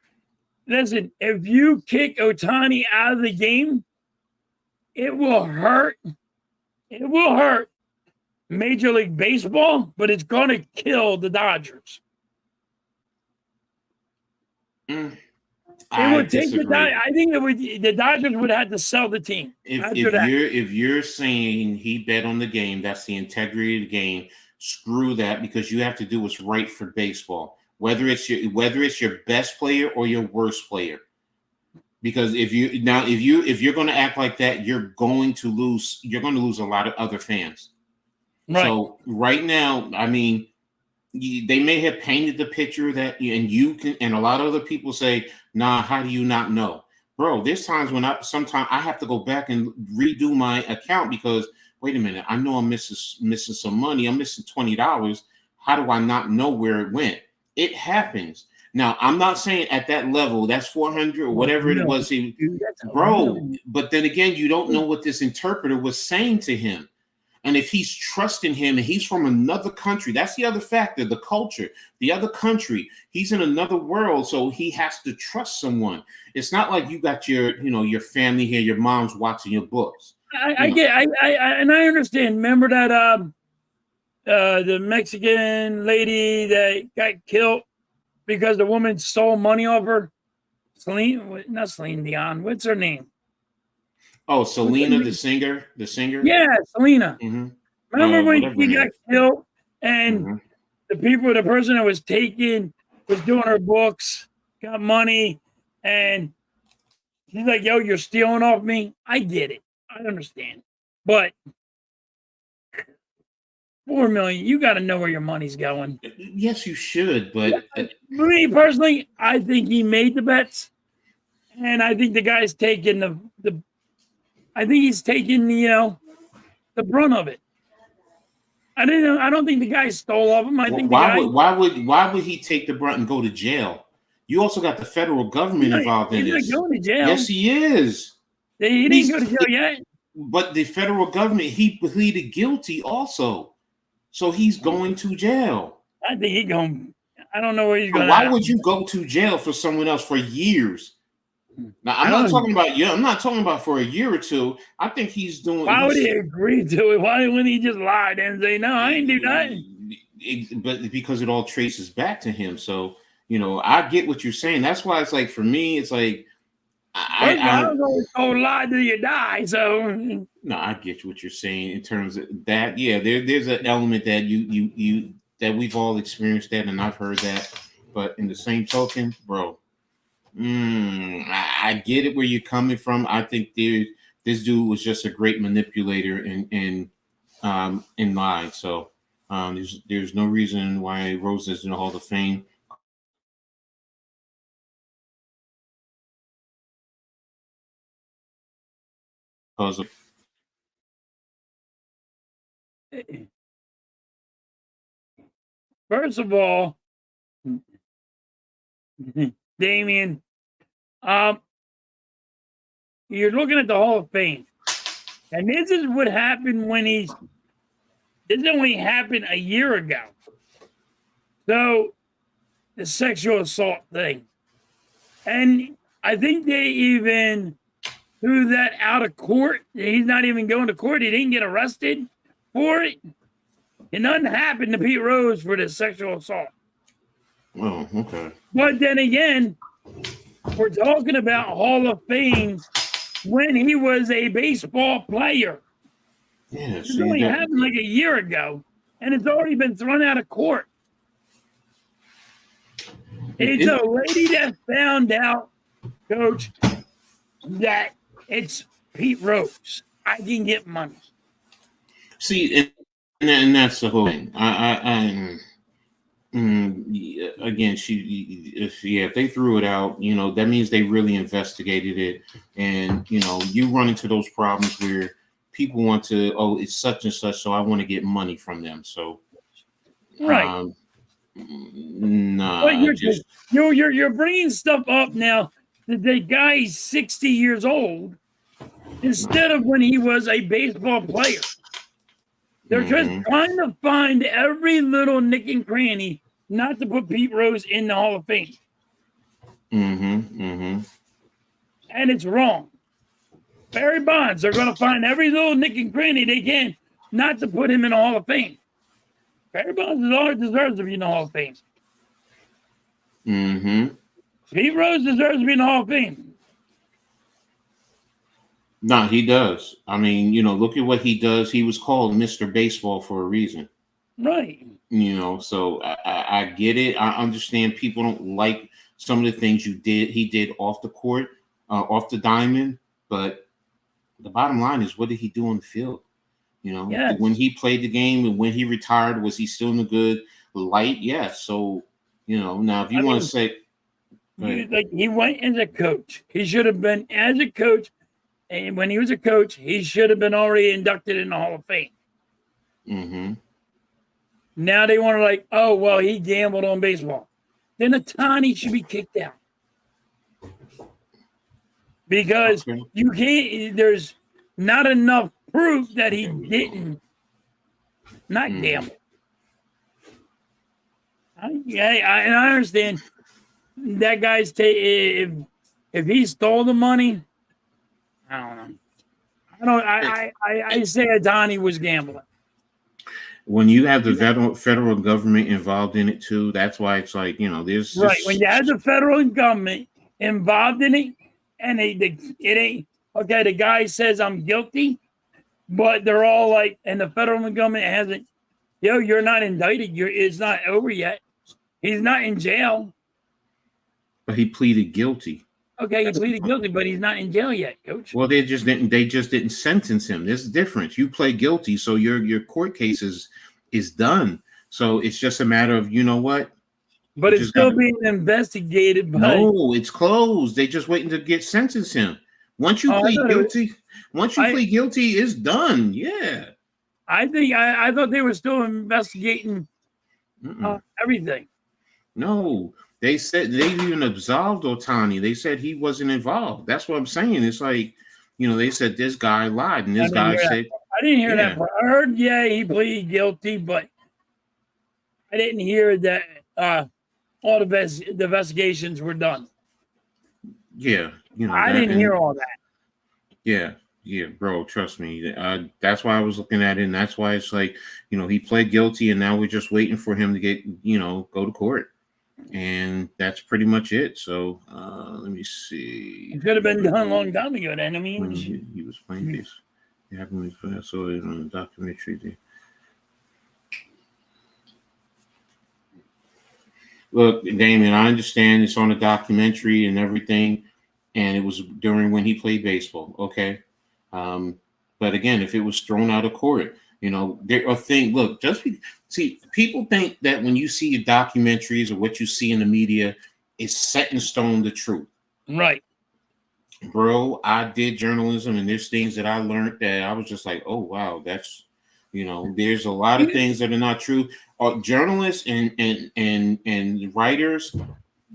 listen, if you kick Ohtani out of the game, it will hurt. It will hurt Major League Baseball, but it's going to kill the Dodgers. I think the Dodgers would have to sell the team. If you're saying he bet on the game, that's the integrity of the game. Screw that, because you have to do what's right for baseball. Whether it's your best player or your worst player. Because if you're going to act like that, you're going to lose a lot of other fans. Right. So right now, I mean, they may have painted the picture that, and a lot of other people say, nah, how do you not know? Bro, there's times when sometimes I have to go back and redo my account because, wait a minute, I know I'm missing some money. I'm missing $20. How do I not know where it went? It happens. Now, I'm not saying at that level, that's 400 or whatever it was. Dude, that's Bro, but then again, you don't know what this interpreter was saying to him. And if he's trusting him and he's from another country, that's the other factor, the culture, the other country. He's in another world, so he has to trust someone. It's not like you got your family here, your mom's watching your books. I understand. Remember that the Mexican lady that got killed because the woman stole money off her? Not Celine Dion. What's her name? Oh, Selena, the singer. Yeah, Selena. Mm-hmm. Remember when she got killed and the person that was doing her books, got money, and she's like, "Yo, you're stealing off me." I get it. I understand, but 4 million, you got to know where your money's going. Yes, you should, but me personally, I think he made the bets, and I think the guy's taking I think he's taking the brunt of it. I don't think the guy stole off him. I think why would he take the brunt and go to jail? You also got the federal government involved in this. He's not going to jail. Yes, he is. He didn't go to jail yet. But the federal government, he pleaded guilty also, so he's going to jail. I think he's going. I don't know where he's going. Why would you go to jail for someone else for years? Now, I'm not talking about you. I'm not talking about for a year or two. I think he's doing. Why would he agree to it? Why wouldn't he just lie and say, "No, I ain't do nothing"? But because it all traces back to him. So I get what you're saying. That's why it's like for me, it's like I was always told lie till you die. So no, I get what you're saying in terms of that. Yeah, there's an element that you that we've all experienced that, and I've heard that. But in the same token, bro. I get it where you're coming from. I think this dude was just a great manipulator in line. So there's no reason why Rose is in the Hall of Fame. Because of first of all, Damien, you're looking at the Hall of Fame, and this is what happened this only happened a year ago. So the sexual assault thing, and I think they even threw that out of court. He's not even going to court. He didn't get arrested for it. And nothing happened to Pete Rose for the sexual assault. Oh, okay. But then again, we're talking about Hall of Fame when he was a baseball player. Yeah, it only happened like a year ago, and it's already been thrown out of court. It's a lady that found out, Coach, that it's Pete Rose. I can get money. See, and that's the whole thing. Again, if they threw it out, that means they really investigated it, and you run into those problems where people want to, it's such and such, so I want to get money from them. So, right? Nah, but you're bringing stuff up now. The guy's 60 years old instead of when he was a baseball player. They're just trying to find every little nick and cranny not to put Pete Rose in the Hall of Fame. And it's wrong. Barry Bonds, they're going to find every little nick and cranny they can not to put him in the Hall of Fame. Barry Bonds deserves to be in the Hall of Fame. Pete Rose deserves to be in the Hall of Fame. No, he does. I mean, look at what he does. He was called Mr. Baseball for a reason. Right. So I get it. I understand people don't like some of the things he did off the court, off the diamond. But the bottom line is, what did he do on the field? Yes. When he played the game and when he retired, was he still in a good light? Yes. So, now if you want to say. Like he went as a coach. He should have been as a coach. And when he was a coach, he should have been already inducted in the Hall of Fame. Now they want to he gambled on baseball. then Otani should be kicked out. Because you can't, there's not enough proof that he didn't not gamble. And I understand that guy's if he stole the money, I don't know. I say Adani was gambling. When you have the federal government involved in it too, that's why it's like, there's right. When you have the federal government involved in it, and it ain't okay. The guy says I'm guilty, but they're all like, and the federal government hasn't. You're not indicted. It's not over yet. He's not in jail. But he pleaded guilty. Okay, he pleaded guilty, but he's not in jail yet, Coach. Well, they just didn't sentence him. There's a difference. You play guilty, so your court case is done. So it's just a matter of, you know what? But it's still being investigated. No, it's closed. They just waiting to get sentenced him. Once you plead guilty, it's done. Yeah. I thought they were still investigating everything. No, they said they even absolved Otani. They said he wasn't involved. That's what I'm saying. It's like, they said this guy lied, and this guy said I didn't hear that part. I heard, he pleaded guilty, but I didn't hear that all the investigations were done. Yeah, I didn't hear all that. Yeah, bro. Trust me. That's why I was looking at it, and that's why it's like, he pled guilty, and now we're just waiting for him to get, go to court, and that's pretty much it. So let me see. It could have been done a long time ago. Then when he was playing this, it happened. I saw it on the documentary there. Look, Damon, I understand it's on a documentary and everything, and it was during when he played baseball, okay? But again, if it was thrown out of court, there are things. Look, people think that when you see documentaries or what you see in the media is set in stone the truth. Right. Bro, I did journalism, and there's things that I learned that I was just like, oh, wow, that's, there's a lot of things that are not true. Journalists and writers,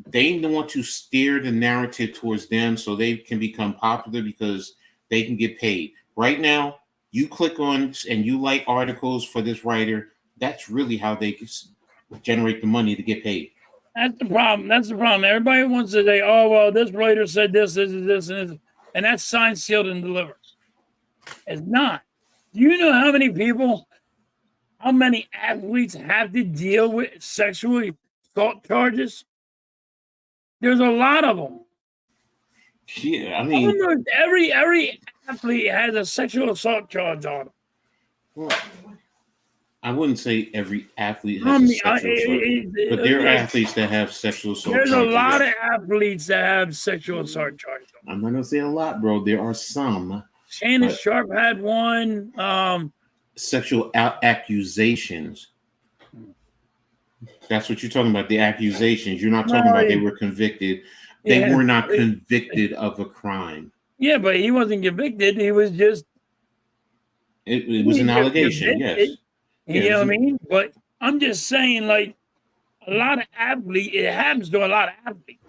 they want to steer the narrative towards them so they can become popular because they can get paid. Right now, you click on and you like articles for this writer. That's really how they generate the money to get paid. That's the problem. Everybody wants to say, oh, well, this writer said this, and this. And that's signed, sealed, and delivered. It's not. Do you know how many athletes have to deal with sexual assault charges? There's a lot of them. Yeah, I mean, almost every athlete has a sexual assault charge on them. Well, I wouldn't say every athlete has a sexual assault, but there are athletes that have sexual assault. There's a lot of athletes that have sexual assault charges. I'm not gonna say a lot, bro. There are some. Shannon Sharp had one. Sexual accusations. That's what you're talking about. The accusations. You're not talking about they were convicted. They were not convicted of a crime. Yeah, but he wasn't convicted. He was just. It was an allegation. Yes. You know what I mean? But I'm just saying, like, a lot of athletes. It happens to a lot of athletes.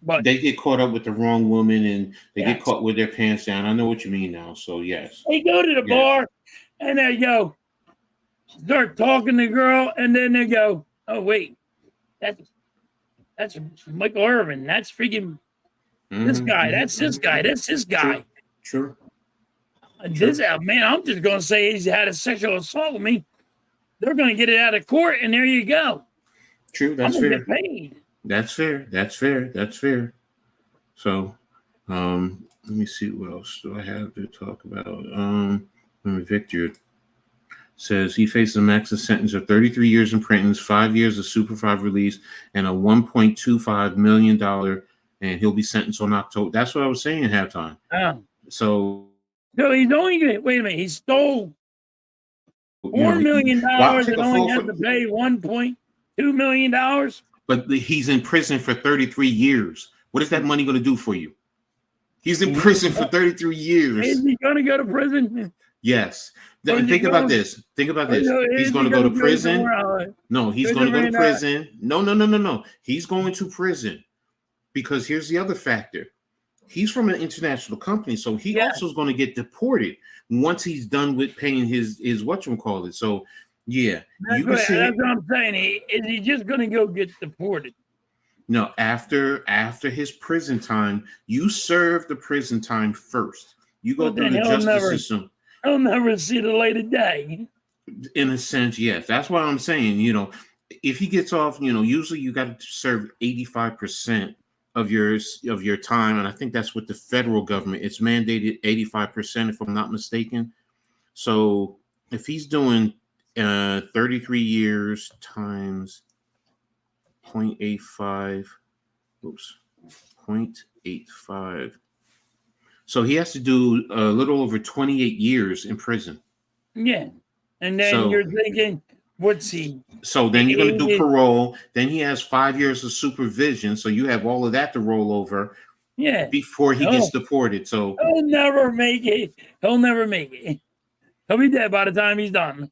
But they get caught up with the wrong woman and they get caught with their pants down. I know what you mean now. So yes. They go to the bar and they go start talking to the girl, and then they go, oh wait, that's Michael Irvin. That's freaking this guy. That's this guy. That's this guy. Sure. This man, I'm just gonna say he's had a sexual assault with me. They're gonna get it out of court, and there you go. True, that's fair. Get paid. That's fair. So, let me see what else do I have to talk about. Victor says he faces a maximum sentence of 33 years in prison, 5 years of supervised release, and a $1.25 million, and he'll be sentenced on October. That's what I was saying at halftime. So he's only gonna wait a minute. He stole $4 million and only has to pay $1.2 million. But he's in prison for 33 years. What is that money going to do for you? He's in prison for 33 years. Is he going to go to prison? Yes. Or is he Think about going? this. Think about Or this. He's is going he to go going to to go prison. somewhere else? No, he's Is going to it go to right now? prison. No. He's going to prison because here's the other factor. He's from an international company, so he Yeah, also is going to get deported once he's done with paying his whatchamacallit. So, yeah, you can say that's what I'm saying. Is he just going to go get deported? no. After his prison time, you serve the prison time first. You go Well, through then the justice system. he'll never see the light of day. In a sense, yes. That's what I'm saying. If he gets off, usually you got to serve 85% of your time, and I think that's with the federal government. It's mandated 85%, if I'm not mistaken. So if he's doing 33 years times 0.85, oops, 0.85. So he has to do a little over 28 years in prison. Yeah, and then So you're thinking, what's he? So The then you're going to do age? parole. Then he has 5 years of supervision. So you have all of that to roll over Yeah, before he gets he'll deported. So, he'll never make it. He'll never make it. He'll be dead by the time he's done.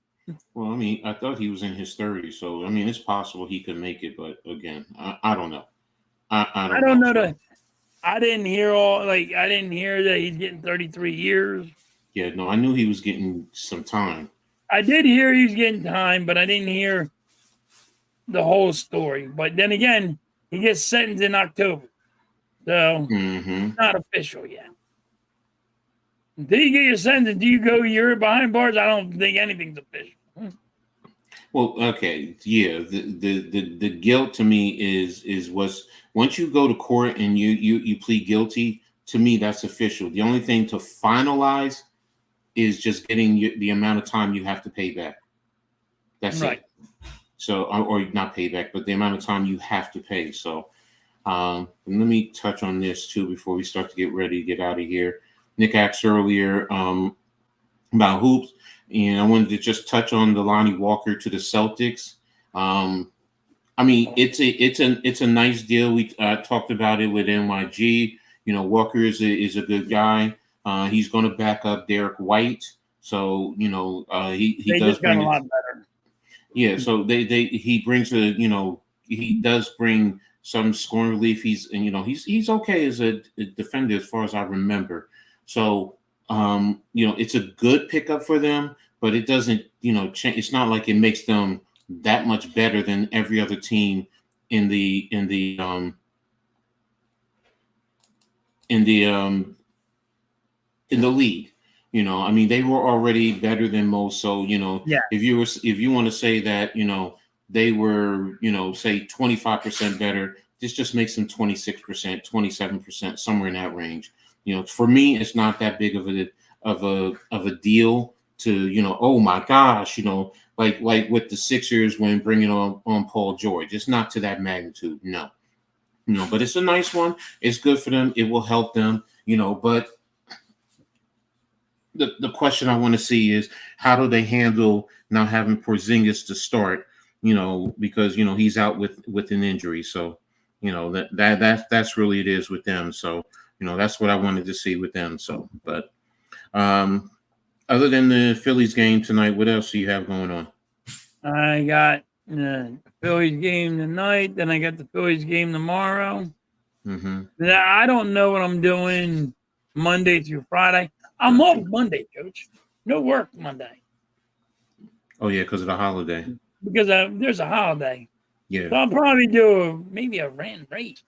well, I mean, I thought he was in his 30s. So, I mean, it's possible he could make it. But again, I don't know. I I don't don't know. know So, I didn't hear I didn't hear that he's getting 33 years. yeah, no, I knew he was getting some time. I did hear he's getting time, but I didn't hear the whole story. But then again, he gets sentenced in October. So Hmm. not official yet. Do you get your sentence? Do you go a year behind bars? I don't think anything's official. Well, okay, yeah. The guilt to me is was once you go to court and you plead guilty. To me, that's official. The only thing to finalize is just getting the amount of time you have to pay back. That's Right. it. So, or not pay back, but the amount of time you have to pay. So, let me touch on this too before we start to get ready to get out of here. Nick asked earlier about hoops, and I wanted to just touch on the Lonnie Walker to the Celtics. Um, I mean, it's a nice deal. We talked about it with NYG. Walker is a good guy. He's going to back up Derek White. So he They does just got a bring lot better. yeah. So he brings he does bring some scoring relief. He's okay as a defender as far as I remember. So it's a good pickup for them, but it doesn't change. It's not like it makes them that much better than every other team in the in the in the in the league. I mean, they were already better than most. So, Yeah. if you want to say that, they were, say 25% better, this just makes them 26%, 27%, somewhere in that range. For me, it's not that big of a deal to, oh my gosh, like with the Sixers when bringing on Paul George. It's not to that magnitude, no. But it's a nice one. It's good for them. It will help them, but the question I want to see is how do they handle now having Porzingis to start, because he's out with an injury. So, that's really it is with them. So, that's what I wanted to see with them. So, but other than the Phillies game tonight, what else do you have going on? I got the Phillies game tonight. Then I got the Phillies game tomorrow. Mm-hmm. I don't know what I'm doing Monday through Friday. I'm off Monday, Coach. No work Monday Oh yeah, because of the holiday. because there's a holiday. So Yeah. I'll probably do maybe a rant rate.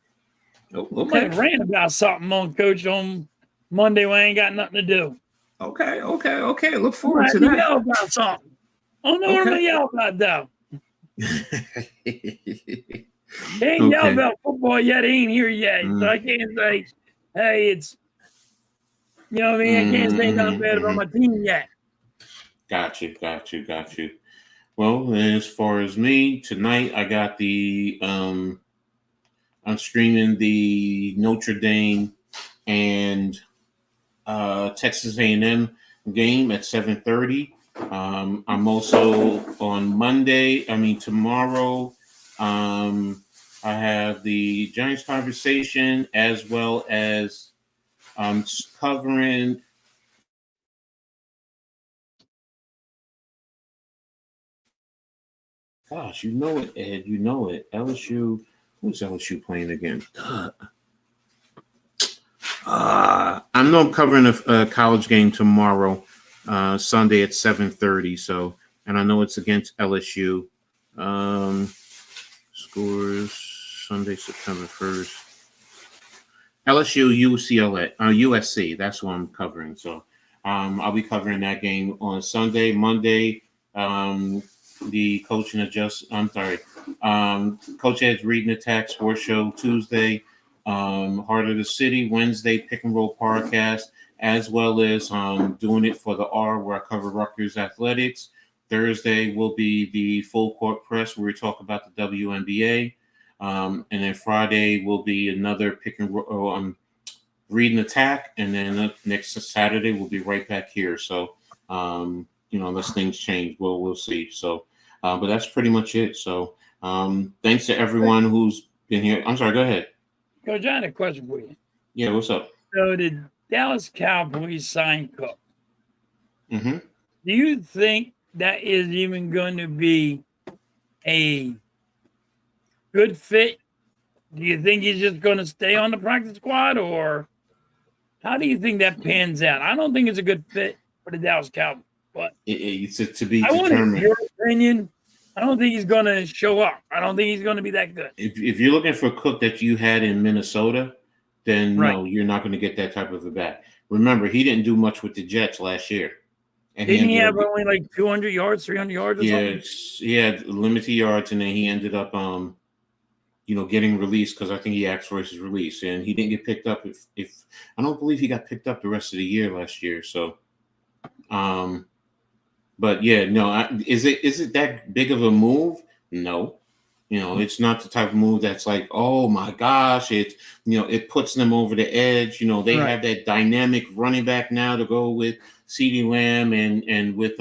Oh, I might okay. rant about something on Coach on Monday when I ain't got nothing to do. Okay. Look I might forward have to to that. yell about something. I don't know what I'm gonna Okay. yell about though. He ain't yell Okay. about football yet. He ain't here yet. So I can't say, hey, it's you know what I mean? I can't say nothing bad about my team yet. Got you. Well, as far as me tonight, I got I'm streaming the Notre Dame and Texas A&M game at 7:30. I'm also on Monday. I mean tomorrow. I have the Giants conversation as well as covering Gosh, you know it, Ed. You know it. LSU. Who's LSU playing again? I know I'm covering a college game tomorrow, Sunday at 7:30. So, and I know it's against LSU. Scores Sunday, September 1st. LSU, UCLA, USC. That's what I'm covering. So, I'll be covering that game on Sunday, Monday. The coach and adjust. I'm sorry. Coach Ed's Reading the Text Sports Show Tuesday. Heart of the City Wednesday, Pick and Roll podcast, as well as doing it for the R where I cover Rutgers athletics. Thursday will be the full court press where we talk about the WNBA. And then Friday will be another pick and roll, read and attack. And then next Saturday we'll be right back here. So, unless things change, we'll see. So, but that's pretty much it. So, thanks to everyone who's been here. I'm sorry, go ahead. Coach, I had a question for you. Yeah, what's up? So the Dallas Cowboys signed Cook. Mm-hmm. Do you think that is even going to be a good fit? Do you think he's just going to stay on the practice squad, or how do you think that pans out? I don't think it's a good fit for the Dallas Cowboys, but It's to be I want determined. your opinion. I don't think he's going to show up. I don't think he's going to be that good. If you're looking for Cook that you had in Minnesota, then Right. no, you're not going to get that type of a back. Remember, he didn't do much with the Jets last year. And Didn't he have ended up- only like 200 yards, 300 yards or yeah, something? he had limited yards, and then he ended up, getting released because I think he asked for his release, and he didn't get picked up. If I don't believe he got picked up the rest of the year last year. So, but yeah, no, is it that big of a move? No. It's not the type of move that's like, oh my gosh, it puts them over the edge. They Right. have that dynamic running back now to go with CeeDee Lamb and with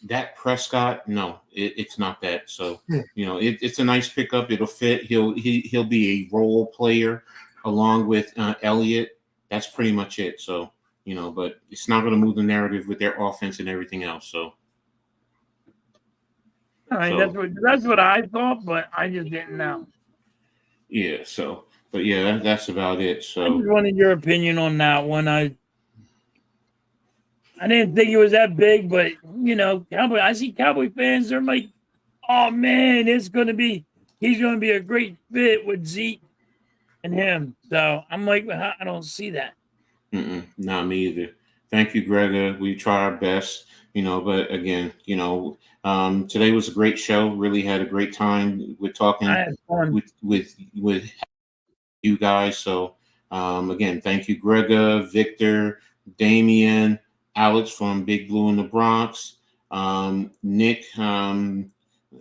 Dak Prescott. No, it's not that. So it's a nice pickup. It'll fit. He'll be a role player along with Elliott. That's pretty much it. So but it's not going to move the narrative with their offense and everything else. So. All right, So- that's what I thought, but I just didn't know. Yeah. So, but yeah, that's about it. I So. just wanted your opinion on that one. I didn't think it was that big, but Cowboy. I see Cowboy fans. They're like, "Oh man, he's going to be a great fit with Zeke and him." So I'm like, I don't see that. Not me either. Thank you, Grega. We try our best, but again, today was a great show. Really had a great time with talking I had fun. with you guys. So again, thank you, Grega, Victor, Damian, Alex from Big Blue in the Bronx, Nick, let's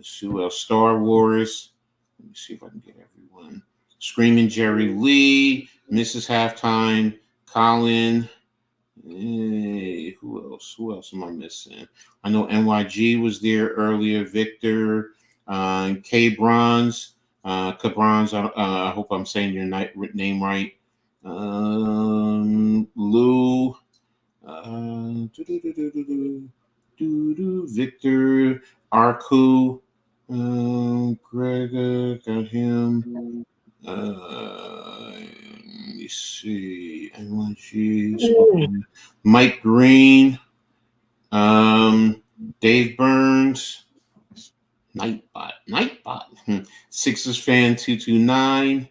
see who else, Star Wars. Let me see if I can get everyone. Screaming Jerry Lee, Mrs. Halftime, Colin. Who else? Who else am I missing? I know NYG was there earlier. Victor, K Bronze, Cabronze. I hope I'm saying your name right. Lou, Victor, Arku, Greg, got him. Let me see. NYG, Mike Green, Dave Burns, Nightbot, Sixers fan 229.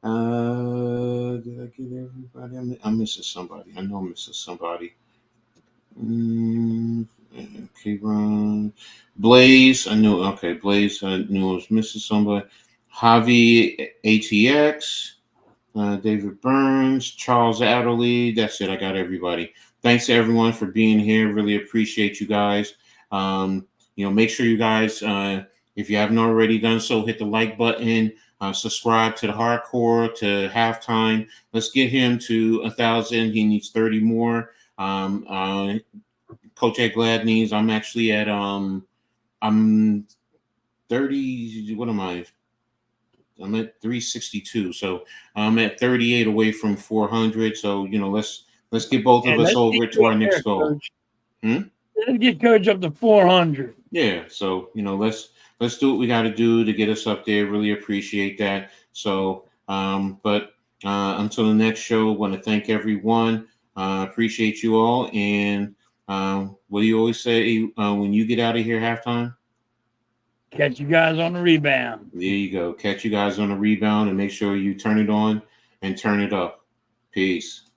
Did I get everybody? I'm missing somebody. I know I'm missing somebody. Okay, Ron. Blaze, I knew. Okay, Blaze, I knew I was missing somebody. Javi ATX, David Burns, Charles Adderley. That's it. I got everybody. Thanks to everyone for being here. Really appreciate you guys. Make sure you guys, if you haven't already done so, hit the like button. Subscribe to the Hardcore, to Halftime. Let's get him to 1,000. He needs 30 more. Coach Ed Glad needs. I'm actually at I'm 30. What am I? I'm at 362. So I'm at 38 away from 400. So let's get both of us over to our next goal. Let's get Coach up to 400. Yeah. So, let's do what we got to do to get us up there. Really appreciate that. So, but until the next show, want to thank everyone. Appreciate you all. And what do you always say when you get out of here halftime? Catch you guys on the rebound. There you go. Catch you guys on the rebound and make sure you turn it on and turn it up. Peace.